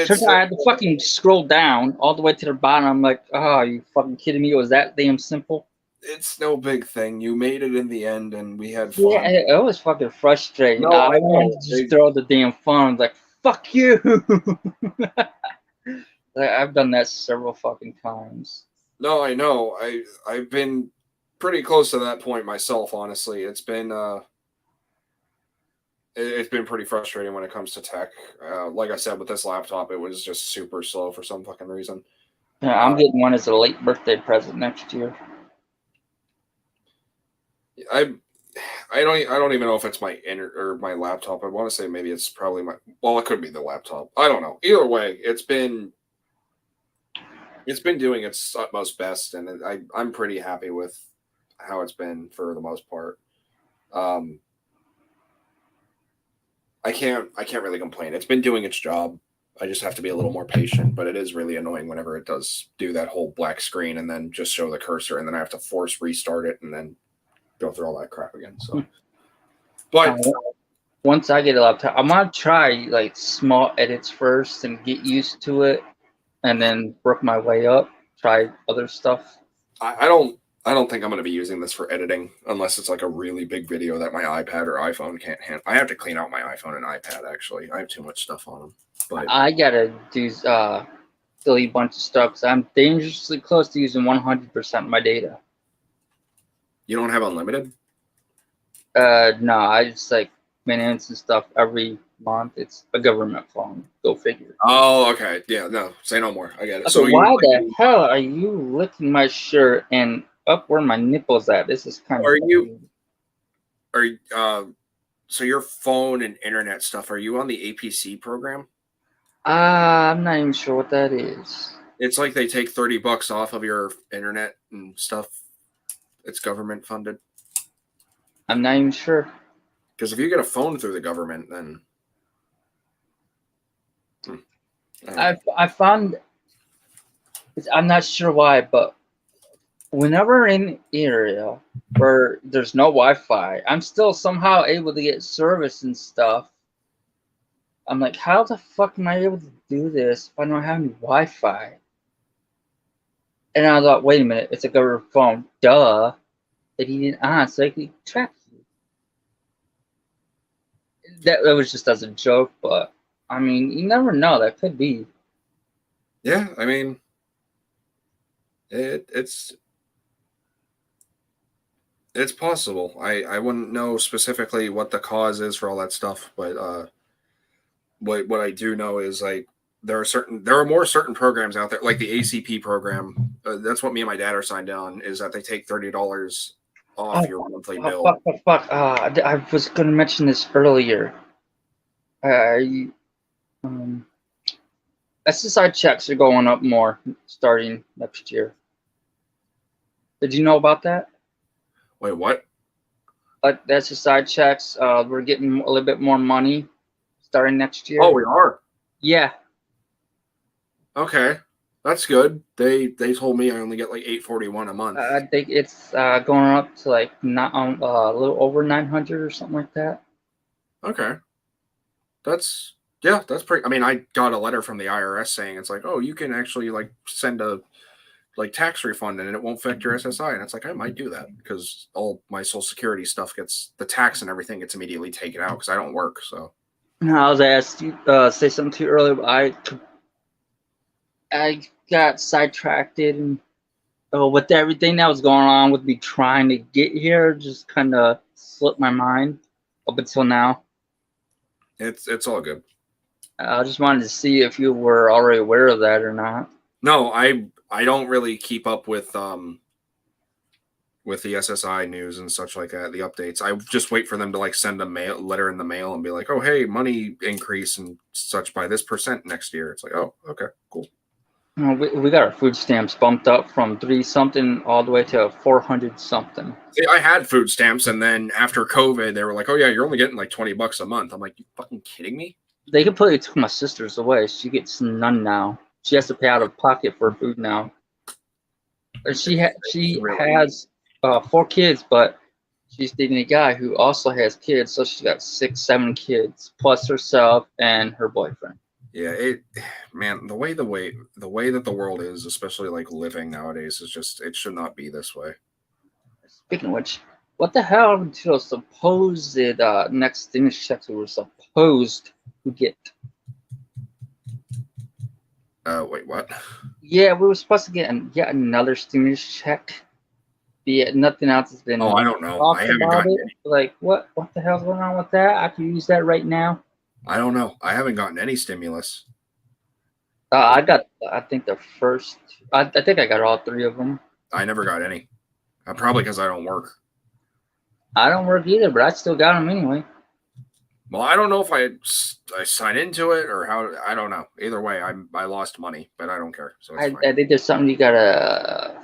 Turns out I had to fucking scroll down all the way to the bottom. I'm like, oh, are you fucking kidding me? It was that damn simple? It's no big thing. You made it in the end, and we had fun. Yeah, it was fucking frustrating. No, I I wanted know. to just throw the damn phone. I was like, fuck you. Like, I've done that several fucking times. No, I know. I've been pretty close to that point myself. Honestly, it's been pretty frustrating when it comes to tech. Like I said, with this laptop, it was just super slow for some fucking reason. Yeah, I'm getting one as a late birthday present next year. I don't even know if it's my or my laptop. I want to say maybe it's probably my. Well, it could be the laptop. I don't know. Either way, it's been doing its utmost best, and I'm pretty happy with how it's been for the most part. I can't really complain. It's been doing its job. I just have to be a little more patient, but it is really annoying whenever it does do that whole black screen and then just show the cursor, and then I have to force restart it and then go through all that crap again. So, but once I get a laptop, I'm gonna try like small edits first and get used to it, and then work my way up. Try other stuff. I don't think I'm going to be using this for editing unless it's like a really big video that my iPad or iPhone can't handle. I have to clean out my iPhone and iPad. Actually, I have too much stuff on them. But I gotta do delete a bunch of stuff because I'm dangerously close to using 100% of my data. You don't have unlimited? No, I just like maintenance and stuff every month. It's a government phone. Go figure. Oh, okay. Yeah, no, say no more. I get it. So So why the hell are you licking my shirt and up where my nipples at? This is kind of. So your phone and internet stuff, are you on the APC program? I'm not even sure what that is. It's like they take $30 off of your internet and stuff. It's government funded. I'm not even sure. Because if you get a phone through the government, then I found. I'm not sure why, but whenever in an area where there's no Wi-Fi, I'm still somehow able to get service and stuff. I'm like, how the fuck am I able to do this if I don't have any Wi-Fi? And I thought, wait a minute, it's a government phone. Duh. That he didn't on, so I could track you. That was just as a joke, but I mean, you never know. That could be. Yeah, I mean, it's possible. I wouldn't know specifically what the cause is for all that stuff, but what I do know is like there are more certain programs out there, like the ACP program. That's what me and my dad are signed on. Is that they take $30 off your monthly bill. Fuck. I was going to mention this earlier. SSI checks are going up more starting next year. Did you know about that? Wait, what? The SSI checks, we're getting a little bit more money starting next year. Oh, we are? Yeah. Okay. That's good. They told me I only get like $841 a month. I think it's going up to like not a little over 900 or something like that. Okay. That's pretty. I mean, I got a letter from the IRS saying it's like, oh, you can actually like send a like tax refund and it won't affect your SSI. And it's like, I might do that because all my Social Security stuff gets the tax and everything gets immediately taken out because I don't work. So I was asked you say something to you earlier, but I got sidetracked and with everything that was going on with me trying to get here, just kind of slipped my mind up until now. It's all good. I just wanted to see if you were already aware of that or not. No, I don't really keep up with the SSI news and such like that, the updates. I just wait for them to like send a letter in the mail and be like, oh, hey, money increase and such by this % next year. It's like, oh, okay, cool. We got our food stamps bumped up from 3-something all the way to 400-something. See, I had food stamps, and then after COVID, they were like, "Oh yeah, you're only getting like $20 a month." I'm like, "You fucking kidding me?" They completely took my sister's away. She gets none now. She has to pay out of pocket for food now. She has 4 kids, but she's dating a guy who also has kids, so she's got 6, 7 kids plus herself and her boyfriend. Yeah, man, the way that the world is, especially like living nowadays, is just it should not be this way. Speaking of which, what the hell happened to those supposed next stimulus checks we were supposed to get? Wait, what? Yeah, we were supposed to get yet another stimulus check. Yet nothing else has been Oh, I don't know. I talked haven't about gotten it. any. Like, what the hell's going on with that? I can use that right now. I don't know. I haven't gotten any stimulus. I got, I think the first, I think I got all three of them. I never got any. Probably because I don't work. I don't work either, but I still got them anyway. Well, I don't know if I sign into it or how. I don't know. Either way, I lost money, but I don't care. So it's fine. I think there's something you gotta.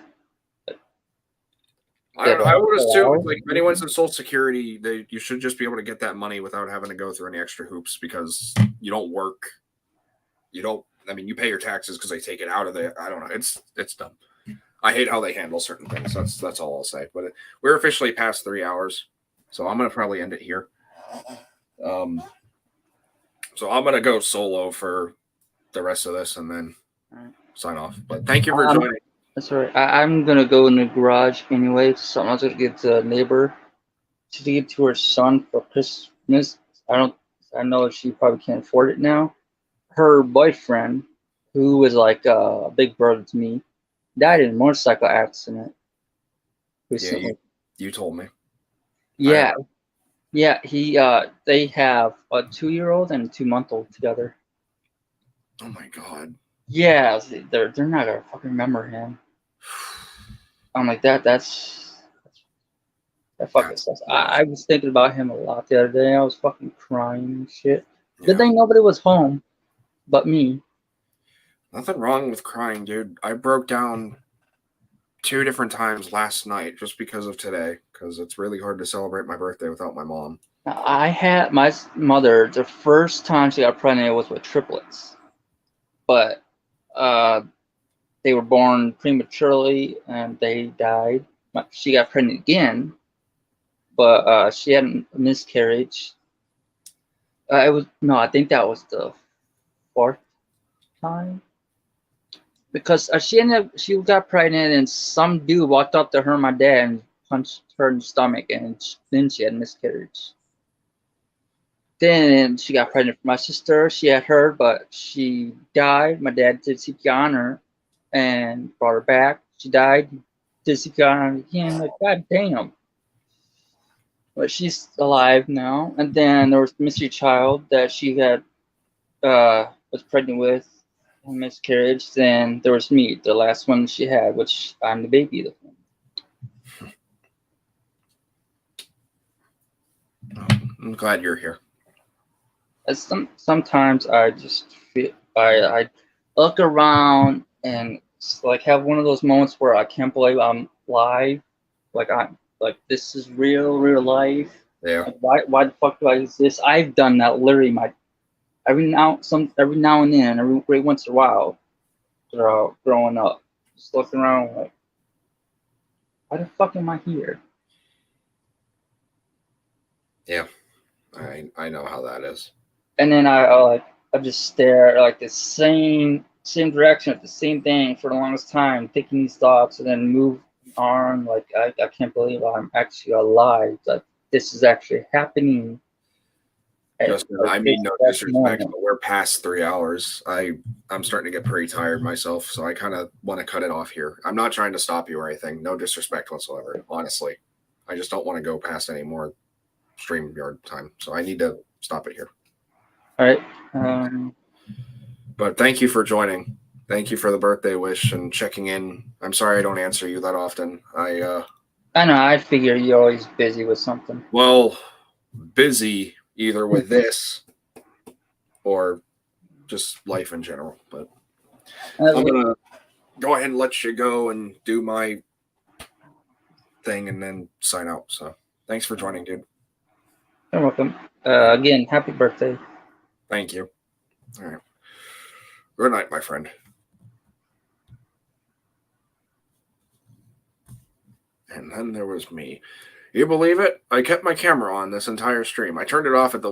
I don't know. I would assume like if anyone's in Social Security, you should just be able to get that money without having to go through any extra hoops because you don't work. You don't. I mean, you pay your taxes because they take it out of the. I don't know. It's dumb. I hate how they handle certain things. That's all I'll say. But we're officially past 3 hours, so I'm gonna probably end it here. So I'm gonna go solo for the rest of this and then sign off. But thank you for joining. That's all right. I'm gonna go in the garage anyway. Something I was gonna give the neighbor to give to her son for Christmas. I know she probably can't afford it now. Her boyfriend, who was like a big brother to me, died in a motorcycle accident recently. Yeah, you told me. Yeah. Yeah, they have a 2-year-old and a 2-month-old together. Oh my god. Yeah, they're not gonna fucking remember him. I'm like that fucking sucks. I was thinking about him a lot the other day. I was fucking crying and shit. Yeah. Good thing nobody was home but me. Nothing wrong with crying, dude. I broke down 2 different times last night just because of today, because it's really hard to celebrate my birthday without my mom. I had my mother, the first time she got pregnant was with triplets. But they were born prematurely and they died. She got pregnant again, but she had a miscarriage. I think that was the 4th time. Because she got pregnant and some dude walked up to her and my dad and punched her in the stomach, and then she had a miscarriage. Then she got pregnant for my sister. She had her, but she died. My dad did CPR on her and brought her back. She died. Did CPR on her again. Like, god damn. But she's alive now. And then there was the mystery child that she had was pregnant with, a miscarriage. Then there was me, the last one she had, which I'm the baby. I'm glad you're here. Sometimes I just feel I look around and like have one of those moments where I can't believe I'm live, like this is real life. Yeah. Like, why the fuck do I exist? I've done that literally every now and then, every once in a while, growing up, just looking around like, why the fuck am I here? Yeah, I know how that is. And then I just stare at like the same direction at the same thing for the longest time, thinking these thoughts, and then move on. Like I can't believe I'm actually alive. Like this is actually happening. Justin, I mean no disrespect, but we're past 3 hours. I'm starting to get pretty tired myself, so I kind of want to cut it off here. I'm not trying to stop you or anything. No disrespect whatsoever, honestly. I just don't want to go past any more StreamYard time, so I need to stop it here. All right. But thank you for joining. Thank you for the birthday wish and checking in. I'm sorry I don't answer you that often. I know. I figure you're always busy with something. Well, busy either with this or just life in general. But I'm gonna go ahead and let you go and do my thing and then sign out. So thanks for joining, dude. You're welcome. Again, happy birthday. Thank you. All right. Good night, my friend. And then there was me. You believe it? I kept my camera on this entire stream. I turned it off at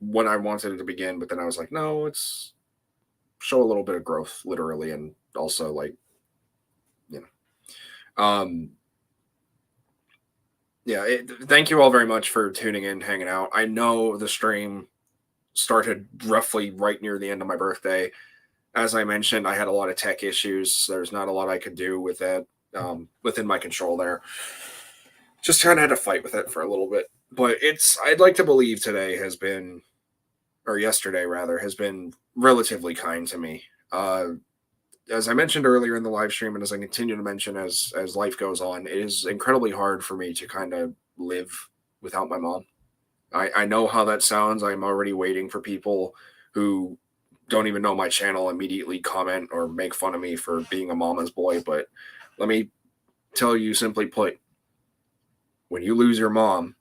when I wanted it to begin, but then I was like, no, it's show a little bit of growth, literally, and also like, you know, yeah. Thank you all very much for tuning in, hanging out. I know the stream started roughly right near the end of my birthday. As I mentioned, I had a lot of tech issues. There's not a lot I could do with that within my control there. Just kind of had to fight with it for a little bit. But I'd like to believe today has been, or yesterday rather, has been relatively kind to me. As I mentioned earlier in the live stream, and as I continue to mention as life goes on, it is incredibly hard for me to kind of live without my mom. I know how that sounds. I'm already waiting for people who don't even know my channel immediately comment or make fun of me for being a mama's boy. But let me tell you simply put, when you lose your mom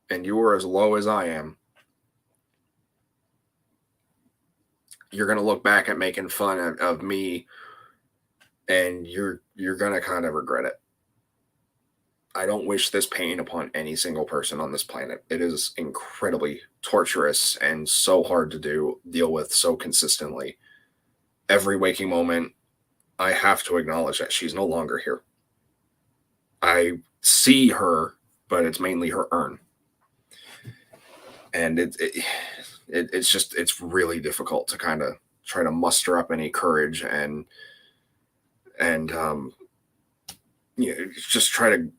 and you are as low as I am, you're going to look back at making fun of me, and you're going to kind of regret it. I don't wish this pain upon any single person on this planet. It is incredibly torturous and so hard to deal with so consistently. Every waking moment, I have to acknowledge that she's no longer here. I see her, but it's mainly her urn. And it's really difficult to kind of try to muster up any courage and just try to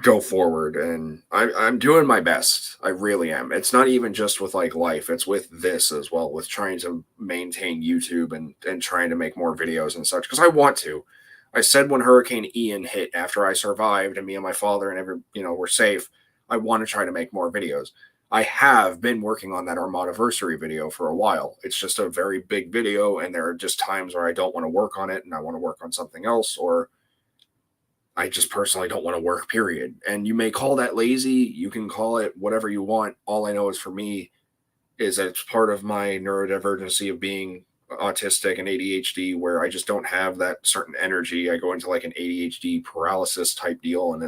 go forward. And I'm doing my best. I really am. It's not even just with like life, it's with this as well, with trying to maintain YouTube and trying to make more videos and such, because I want to. I said when Hurricane Ian hit, after I survived and me and my father and were safe, I want to try to make more videos. I have been working on that Armadaversary video for a while. It's just a very big video, and there are just times where I don't want to work on it and I want to work on something else, or I just personally don't want to work, period. And you may call that lazy. You can call it whatever you want. All I know is for me is that it's part of my neurodivergency of being autistic and ADHD, where I just don't have that certain energy. I go into like an ADHD paralysis type deal, and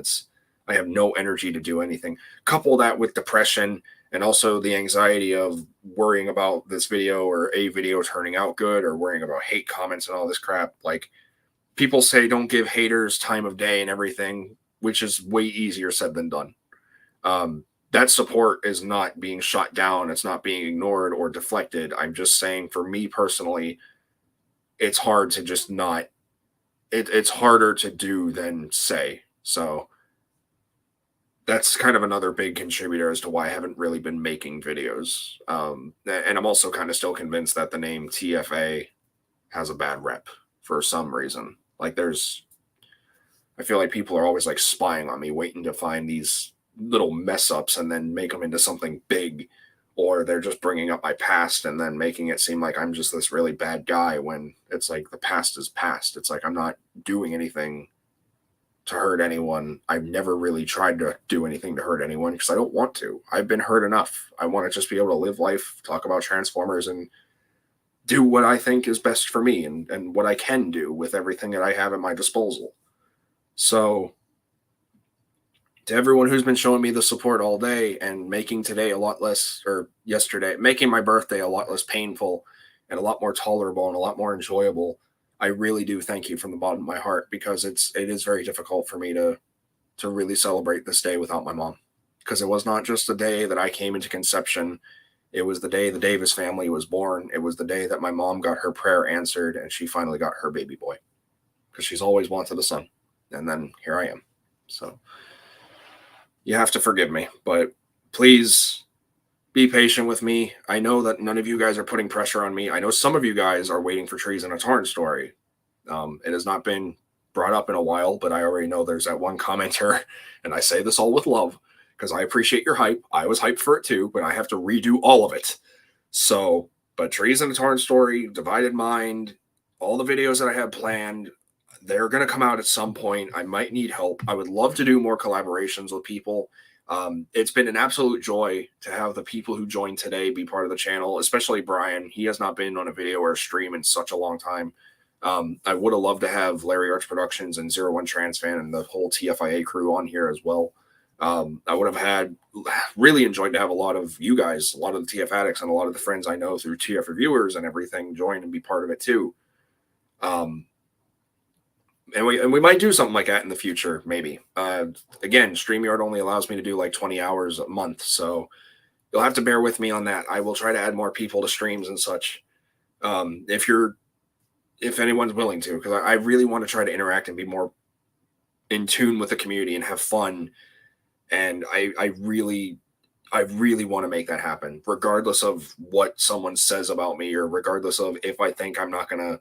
I have no energy to do anything. Couple that with depression and also the anxiety of worrying about this video or a video turning out good, or worrying about hate comments and all this crap. Like, people say don't give haters time of day and everything, which is way easier said than done. That support is not being shot down. It's not being ignored or deflected. I'm just saying, for me personally, it's hard to just not, it's harder to do than say. So that's kind of another big contributor as to why I haven't really been making videos. And I'm also kind of still convinced that the name TFA has a bad rep for some reason. Like, I feel like people are always like spying on me, waiting to find these little mess ups and then make them into something big, or they're just bringing up my past and then making it seem like I'm just this really bad guy, when it's like the past is past. It's like I'm not doing anything to hurt anyone. I've never really tried to do anything to hurt anyone because I don't want to. I've been hurt enough. I want to just be able to live life, talk about Transformers, and do what I think is best for me and what I can do with everything that I have at my disposal. So, to everyone who's been showing me the support all day and making today a lot less, or yesterday, making my birthday a lot less painful and a lot more tolerable and a lot more enjoyable, I really do thank you from the bottom of my heart, because it is very difficult for me to really celebrate this day without my mom. Because it was not just the day that I came into conception. It was the day the Davis family was born. It was the day that my mom got her prayer answered and she finally got her baby boy, because she's always wanted a son. And then here I am. So you have to forgive me, but please be patient with me. I know that none of you guys are putting pressure on me. I know some of you guys are waiting for Trees in a Torrent story. It has not been brought up in a while, but I already know there's that one commenter, and I say this all with love, because I appreciate your hype. I was hyped for it too, but I have to redo all of it. So, but Trees in a Torrent story, Divided Mind, all the videos that I have planned, they're going to come out at some point. I might need help. I would love to do more collaborations with people. It's been an absolute joy to have the people who joined today be part of the channel, especially Brian. He has not been on a video or a stream in such a long time. I would have loved to have Larry Arts Productions and 01 Trans Fan and the whole TFIA crew on here as well. I would have really enjoyed to have a lot of you guys, a lot of the TF addicts, and a lot of the friends I know through TF reviewers and everything join and be part of it too. And we might do something like that in the future, maybe. Again, StreamYard only allows me to do like 20 hours a month, so you'll have to bear with me on that. I will try to add more people to streams and such, if anyone's willing to, because I really want to try to interact and be more in tune with the community and have fun. And I really want to make that happen, regardless of what someone says about me, or regardless of if I think I'm not gonna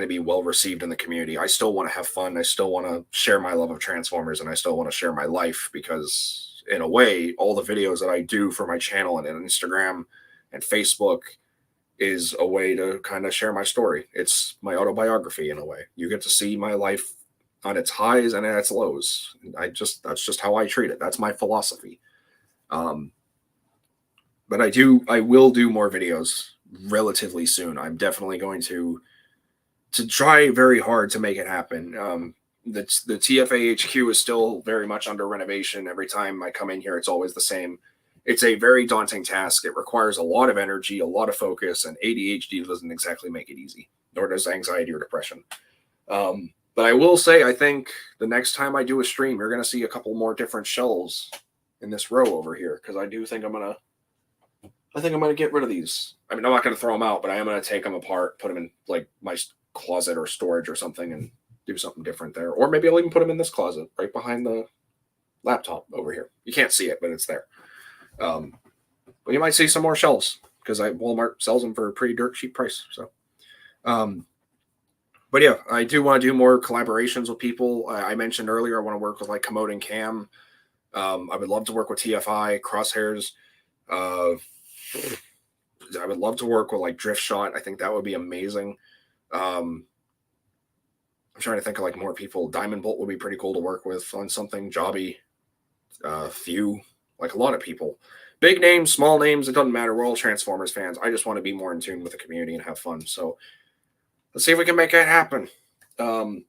be well received in the community. I still want to have fun. I still want to share my love of Transformers, and I still want to share my life, because in a way, all the videos that I do for my channel and Instagram and Facebook is a way to kind of share my story. It's my autobiography in a way. You get to see my life on its highs and its lows. That's just how I treat it. That's my philosophy. But I will do more videos relatively soon. I'm definitely going to try very hard to make it happen. The TFA HQ is still very much under renovation. Every time I come in here, it's always the same. It's a very daunting task. It requires a lot of energy, a lot of focus, and ADHD doesn't exactly make it easy, nor does anxiety or depression. But I will say, I think the next time I do a stream, you're going to see a couple more different shelves in this row over here, because I do think I'm going to get rid of these. I mean, I'm not going to throw them out, but I am going to take them apart, put them in like my closet or storage or something, and do something different there. Or maybe I'll even put them in this closet right behind the laptop over here. You can't see it, but it's there. But you might see some more shelves, because Walmart sells them for a pretty dirt cheap price. So, but yeah, I do want to do more collaborations with people. I mentioned earlier I want to work with like Commode and Cam. I would love to work with TFI, Crosshairs. I would love to work with like Drift Shot. I think that would be amazing. I'm trying to think of like more people. Diamond Bolt would be pretty cool to work with on something. Jobby, Few, like a lot of people. Big names, small names, it doesn't matter. We're all Transformers fans. I just want to be more in tune with the community and have fun. So let's see if we can make that happen. I'm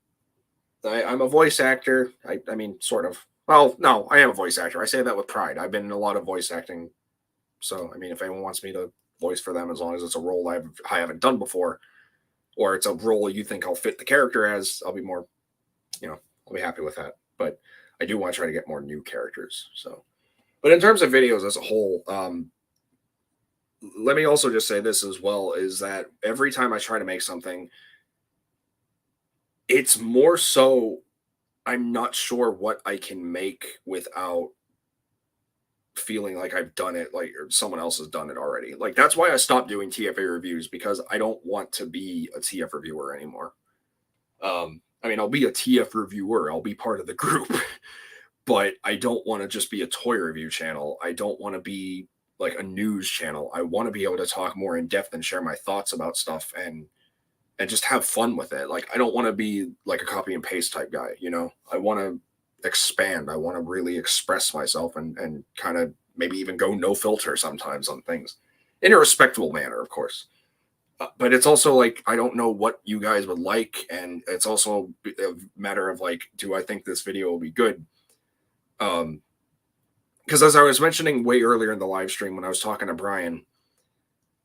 a voice actor. I mean, sort of. Well, no, I am a voice actor. I say that with pride. I've been in a lot of voice acting. So, I mean, if anyone wants me to voice for them, as long as it's a role I haven't done before, or it's a role you think I'll fit the character as, I'll be more, I'll be happy with that. But I do want to try to get more new characters. So, but in terms of videos as a whole, let me also just say this as well, is that every time I try to make something, it's more so I'm not sure what I can make without feeling like I've done it, like or someone else has done it already. Like that's why I stopped doing TFA reviews, because I don't want to be a TF reviewer anymore. I mean, I'll be a TF reviewer. I'll be part of the group, but I don't want to just be a toy review channel. I don't want to be like a news channel. I want to be able to talk more in depth and share my thoughts about stuff and just have fun with it. Like I don't want to be like a copy and paste type guy, I want to expand. I want to really express myself and kind of maybe even go no filter sometimes on things in a respectable manner, of course. But it's also like, I don't know what you guys would like. And it's also a matter of like, do I think this video will be good? Because as I was mentioning way earlier in the live stream, when I was talking to Brian,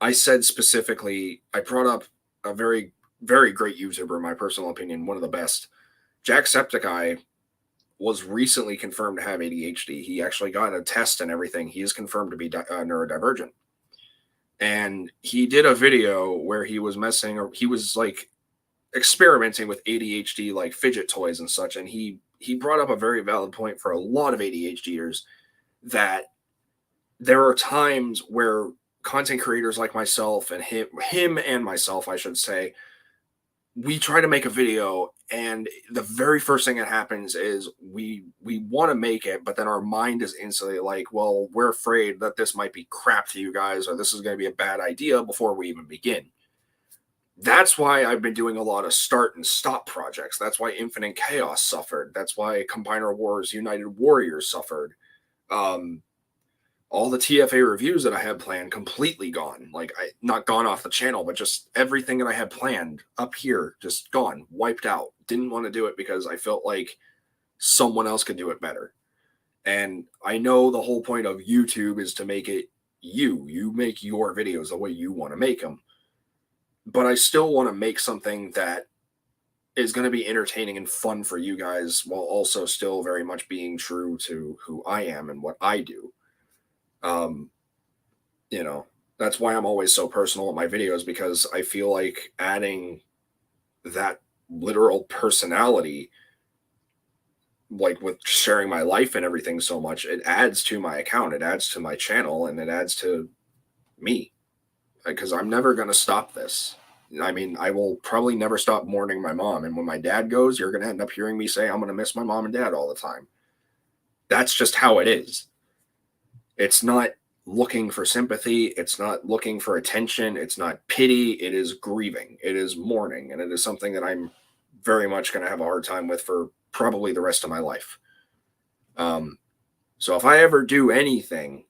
I said specifically, I brought up a very, very great YouTuber, in my personal opinion, one of the best. Jacksepticeye was recently confirmed to have ADHD. He actually got a test and everything. He is confirmed to be neurodivergent. And he did a video where he was like experimenting with ADHD, like fidget toys and such. And he brought up a very valid point for a lot of ADHDers, that there are times where content creators like myself and him and myself, I should say, we try to make a video, and the very first thing that happens is we want to make it, but then our mind is instantly like, well, we're afraid that this might be crap to you guys, or this is going to be a bad idea before we even begin. That's why I've been doing a lot of start and stop projects. That's why Infinite Chaos suffered. That's why Combiner Wars United Warriors suffered. All the TFA reviews that I had planned completely gone. Like, not gone off the channel, but just everything that I had planned up here, just gone, wiped out. Didn't want to do it because I felt like someone else could do it better. And I know the whole point of YouTube is to make it you make your videos the way you want to make them. But I still want to make something that is going to be entertaining and fun for you guys while also still very much being true to who I am and what I do. Um, you know, that's why I'm always so personal with my videos, because I feel like adding that literal personality, like with sharing my life and everything so much, it adds to my account, it adds to my channel, and it adds to me, because I'm never going to stop this. I mean, I will probably never stop mourning my mom. And when my dad goes, you're going to end up hearing me say, I'm going to miss my mom and dad all the time. That's just how it is. It's not looking for sympathy. It's not looking for attention. It's not pity. It is grieving. It is mourning. And it is something that I'm very much going to have a hard time with for probably the rest of my life. So if I ever do anything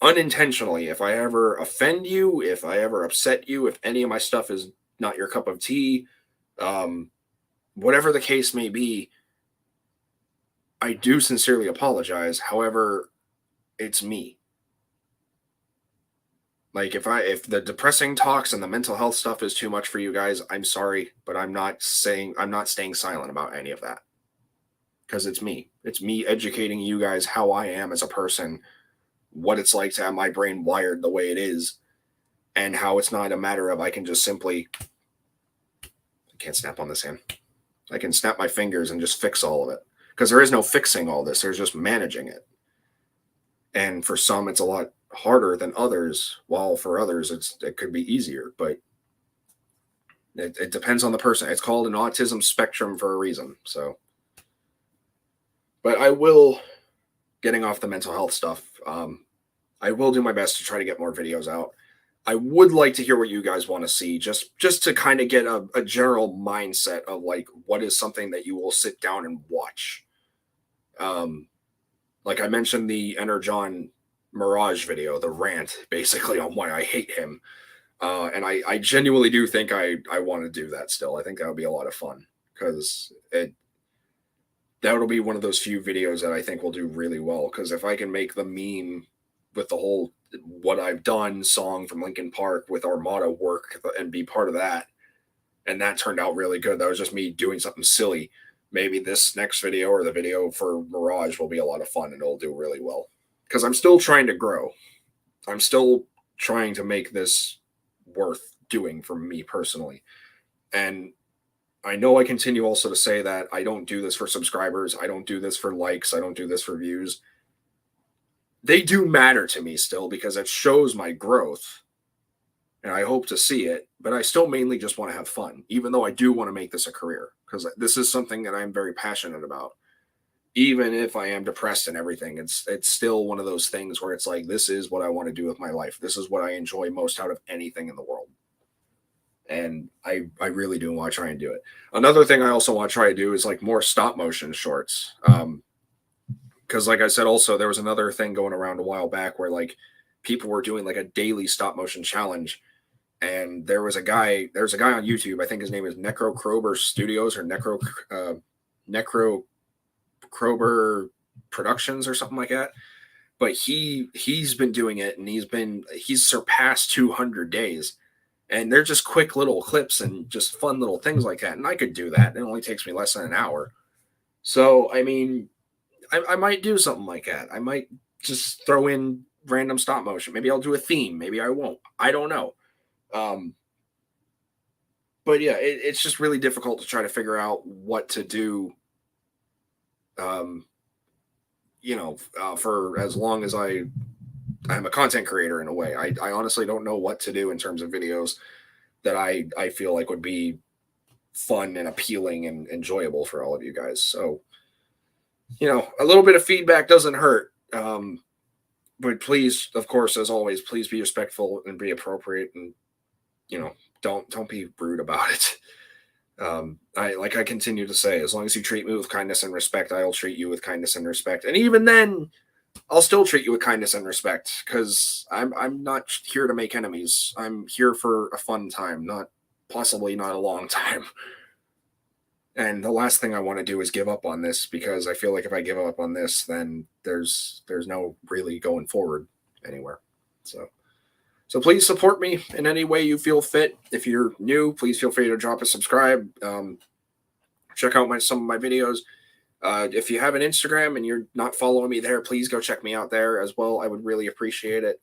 unintentionally, if I ever offend you, if I ever upset you, if any of my stuff is not your cup of tea, whatever the case may be, I do sincerely apologize. However, it's me. Like if the depressing talks and the mental health stuff is too much for you guys, I'm sorry, but I'm not staying silent about any of that. Because it's me. It's me educating you guys how I am as a person, what it's like to have my brain wired the way it is, and how it's not a matter of I can just simply, I can't snap on this hand. I can snap my fingers and just fix all of it. Because there is no fixing all this. There's just managing it. And for some, it's a lot harder than others, while for others, it could be easier. But it depends on the person. It's called an autism spectrum for a reason. So, but I will, getting off the mental health stuff, I will do my best to try to get more videos out. I would like to hear what you guys want to see, just to kind of get a general mindset of like what is something that you will sit down and watch. Like I mentioned, the Energon Mirage video, the rant basically on why I hate him. And I genuinely do think I want to do that still. I think that would be a lot of fun, because that'll be one of those few videos that I think will do really well. Because if I can make the meme with the whole What I've Done song from Linkin Park with Armada work and be part of that, and that turned out really good. That was just me doing something silly. Maybe this next video or the video for Mirage will be a lot of fun and it'll do really well. Because I'm still trying to grow. I'm still trying to make this worth doing for me personally. And I know I continue also to say that I don't do this for subscribers. I don't do this for likes. I don't do this for views. They do matter to me still, because it shows my growth. And I hope to see it. But I still mainly just want to have fun, even though I do want to make this a career. Because this is something that I'm very passionate about. Even if I am depressed and everything, it's still one of those things where it's like, this is what I want to do with my life. This is what I enjoy most out of anything in the world. And I really do want to try and do it. Another thing I also want to try to do is like more stop motion shorts. Because like I said, also there was another thing going around a while back where like people were doing like a daily stop motion challenge. And there's a guy on YouTube. I think his name is Necro Krober Studios or Necro Krober Productions or something like that. But he's been doing it, and he's surpassed 200 days. And they're just quick little clips and just fun little things like that. And I could do that. It only takes me less than an hour. So, I mean, I might do something like that. I might just throw in random stop motion. Maybe I'll do a theme. Maybe I won't. I don't know. But yeah, it's just really difficult to try to figure out what to do, for as long as I'm a content creator in a way. I honestly don't know what to do in terms of videos that I feel like would be fun and appealing and enjoyable for all of you guys. So, a little bit of feedback doesn't hurt. But please, of course, as always, please be respectful and be appropriate, and don't be rude about it. I continue to say, as long as you treat me with kindness and respect, I'll treat you with kindness and respect. And even then, I'll still treat you with kindness and respect, because I'm not here to make enemies. I'm here for a fun time, possibly not a long time. And the last thing I want to do is give up on this, because I feel like if I give up on this, then there's no really going forward anywhere. So please support me in any way you feel fit. If you're new, please feel free to drop a subscribe. Check out some of my videos. If you have an Instagram and you're not following me there, please go check me out there as well. I would really appreciate it.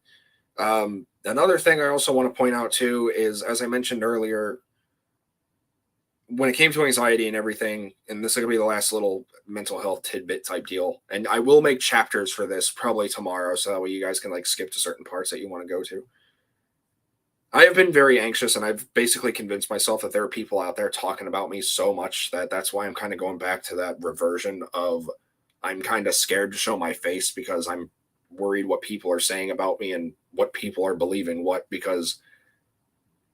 Another thing I also want to point out too is, as I mentioned earlier, when it came to anxiety and everything, and this is going to be the last little mental health tidbit type deal, and I will make chapters for this probably tomorrow, so that way you guys can like skip to certain parts that you want to go to. I have been very anxious, and I've basically convinced myself that there are people out there talking about me so much that that's why I'm kind of going back to that reversion of I'm kind of scared to show my face, because I'm worried what people are saying about me and what people are believing what, because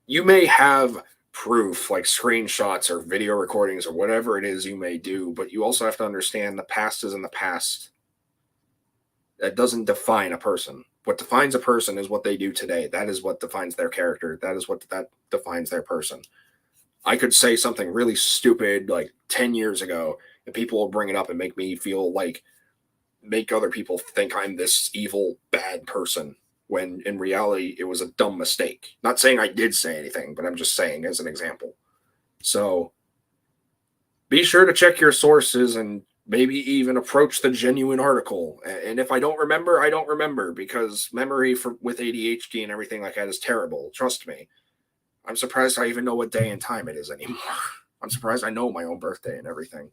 you may have proof like screenshots or video recordings or whatever it is you may do, but you also have to understand the past is in the past. That doesn't define a person. What defines a person is what they do today. That is what defines their character. That is what defines their person. I could say something really stupid like 10 years ago, and people will bring it up and make me feel like, make other people think I'm this evil, bad person, when in reality it was a dumb mistake. Not saying I did say anything, but I'm just saying as an example. So be sure to check your sources and maybe even approach the genuine article. And if I don't remember, I don't remember, because memory with ADHD and everything like that is terrible. Trust me. I'm surprised I even know what day and time it is anymore. I'm surprised I know my own birthday and everything.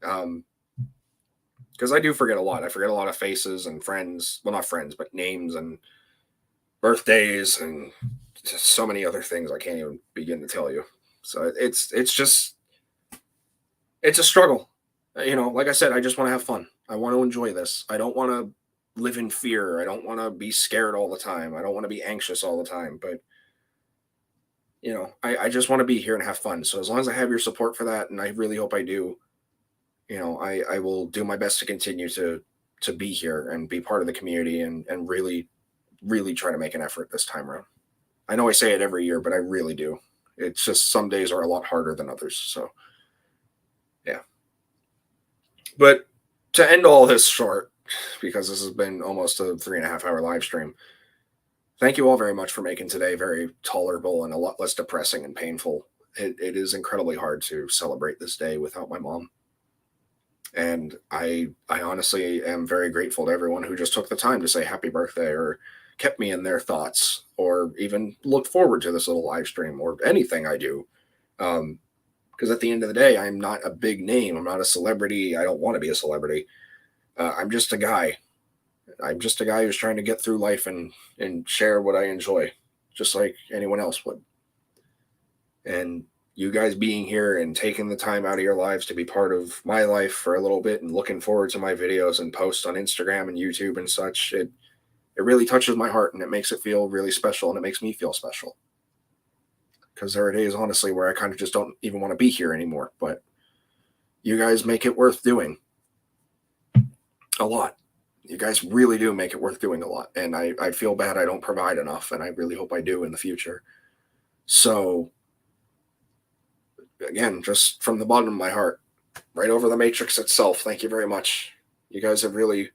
Because I do forget a lot. I forget a lot of faces and friends. Well, not friends, but names and birthdays and just so many other things I can't even begin to tell you. So it's a struggle. You know, like I said, I just want to have fun. I want to enjoy this. I don't want to live in fear. I don't want to be scared all the time. I don't want to be anxious all the time. But, you know, I just want to be here and have fun. So as long as I have your support for that, and I really hope I do, you know, I will do my best to continue to be here and be part of the community, and really, really try to make an effort this time around. I know I say it every year, but I really do. It's just some days are a lot harder than others. So, yeah. But to end all this short, because this has been almost a 3.5 hour live stream, thank you all very much for making today very tolerable and a lot less depressing and painful. It is incredibly hard to celebrate this day without my mom. And I honestly am very grateful to everyone who just took the time to say happy birthday, or kept me in their thoughts, or even looked forward to this little live stream, or anything I do. Because at the end of the day, I'm not a big name. I'm not a celebrity. I don't want to be a celebrity. I'm just a guy. I'm just a guy who's trying to get through life and share what I enjoy, just like anyone else would. And you guys being here and taking the time out of your lives to be part of my life for a little bit, and looking forward to my videos and posts on Instagram and YouTube and such, it really touches my heart, and it makes it feel really special, and it makes me feel special. Because there are days, honestly, where I kind of just don't even want to be here anymore. But you guys make it worth doing a lot. You guys really do make it worth doing a lot. And I feel bad I don't provide enough, and I really hope I do in the future. So, again, just from the bottom of my heart, right over the matrix itself, thank you very much. You guys have really,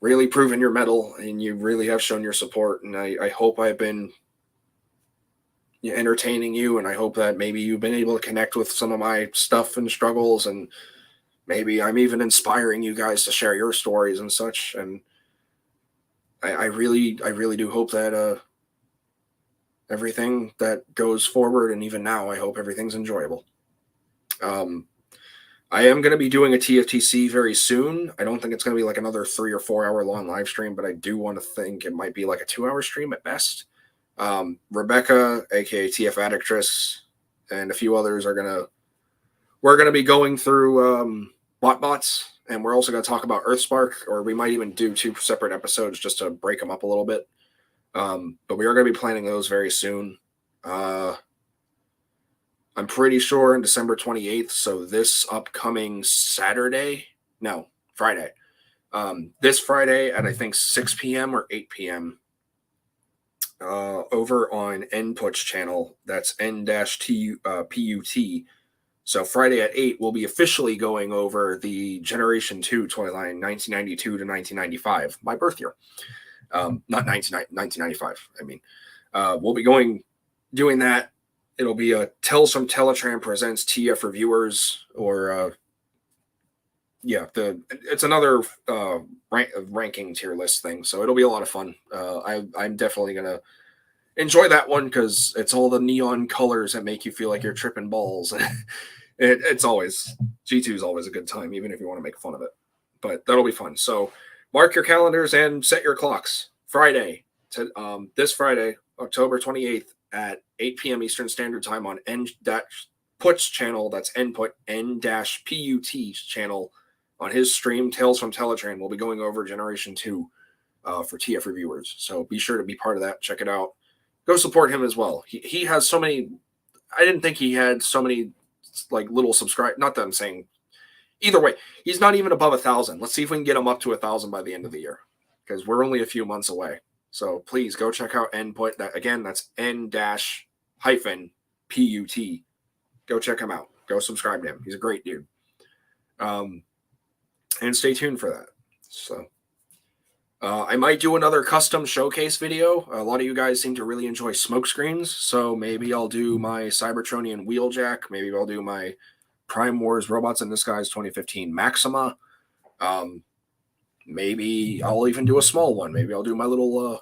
really proven your mettle, and you really have shown your support. And I hope I've been entertaining you, and I hope that maybe you've been able to connect with some of my stuff and struggles, and maybe I'm even inspiring you guys to share your stories and such. And I really do hope that everything that goes forward, and even now, I hope everything's enjoyable. I am going to be doing a TFTC very soon. I don't think it's going to be like another 3 or 4 hour long live stream, but I do want to think it might be like a 2-hour stream at best. Rebecca, aka TF Addictress, and a few others we're going to be going through bots, and we're also going to talk about Earthspark, or we might even do 2 separate episodes just to break them up a little bit. But we are going to be planning those very soon. I'm pretty sure on December 28th, so this upcoming Friday. This Friday at I think 6 p.m. or 8 p.m. Over on Nput's channel. That's N-PUT So Friday at 8, we'll be officially going over the Generation 2 toy line, 1992 to 1995, my birth year. Not 1995, I mean. We'll be doing that. It'll be a Tales from Teletran presents TF Reviewers, or it's another ranking tier list thing. So it'll be a lot of fun. I'm definitely gonna enjoy that one because it's all the neon colors that make you feel like you're tripping balls. It's always G2 is always a good time, even if you want to make fun of it. But that'll be fun. So mark your calendars and set your clocks. Friday, this Friday, October 28th at 8 p.m. Eastern Standard Time on Put's channel. That's N-PUT's channel. On his stream, Tales from Teletran, we'll be going over Generation 2 for TF Reviewers. So be sure to be part of that. Check it out. Go support him as well. He has so many. I didn't think he had so many like little subscribe. Not that I'm saying. Either way, he's not even above 1,000. Let's see if we can get him up to 1,000 by the end of the year, because we're only a few months away. So please go check out N-Put. That again, that's N-PUT. Go check him out. Go subscribe to him. He's a great dude. And stay tuned for that. So I might do another custom showcase video. A lot of you guys seem to really enjoy smoke screens, so maybe I'll do my Cybertronian Wheeljack. Maybe I'll do my Prime Wars Robots in Disguise 2015 Maxima. Maybe I'll even do a small one. Maybe I'll do my little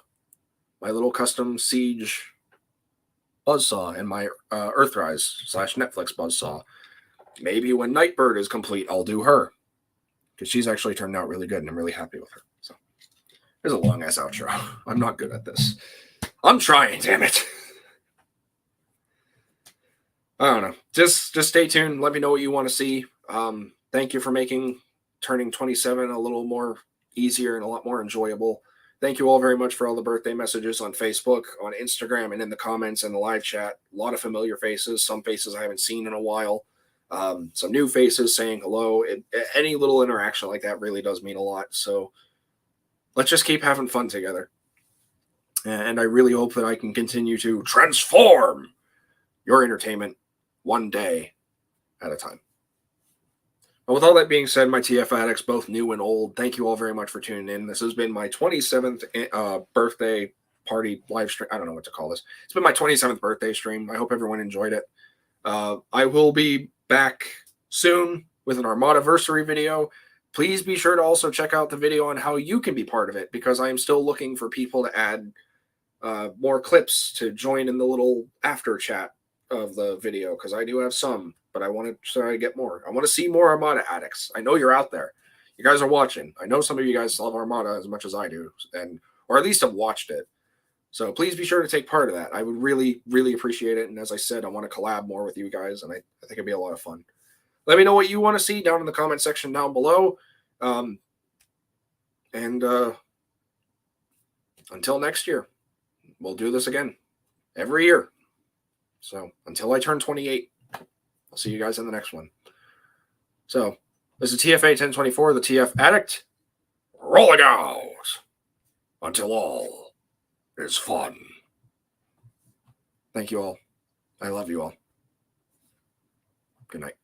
custom Siege Buzzsaw and my Earthrise / Netflix Buzzsaw. Maybe when Nightbird is complete, I'll do her, because she's actually turned out really good, and I'm really happy with her. So there's a long ass outro. I'm not good at this. I'm trying, damn it. I don't know. Just stay tuned. Let me know what you want to see. Thank you for making turning 27 a little more easier and a lot more enjoyable. Thank you all very much for all the birthday messages on Facebook, on Instagram, and in the comments and the live chat. A lot of familiar faces, some faces I haven't seen in a while. Some new faces saying hello. Any little interaction like that really does mean a lot. So let's just keep having fun together. And I really hope that I can continue to transform your entertainment one day at a time. But with all that being said, my TF addicts, both new and old, thank you all very much for tuning in. This has been my 27th birthday party live stream. I don't know what to call this. It's been my 27th birthday stream. I hope everyone enjoyed it. I will be back soon with an Armadaversary video. Please be sure to also check out the video on how you can be part of it, because I am still looking for people to add more clips to join in the little after chat of the video, because I do have some, but I want to try to get more. I want to see more Armada addicts. I know you're out there. You guys are watching. I know some of you guys love Armada as much as I do, or at least have watched it. So please be sure to take part of that. I would really, really appreciate it. And as I said, I want to collab more with you guys, and I think it'd be a lot of fun. Let me know what you want to see down in the comment section down below. Until next year, we'll do this again every year. So until I turn 28, I'll see you guys in the next one. So this is TFA 1024, the TF Addict. Rolling out until all is fun. Thank you all. I love you all. Good night.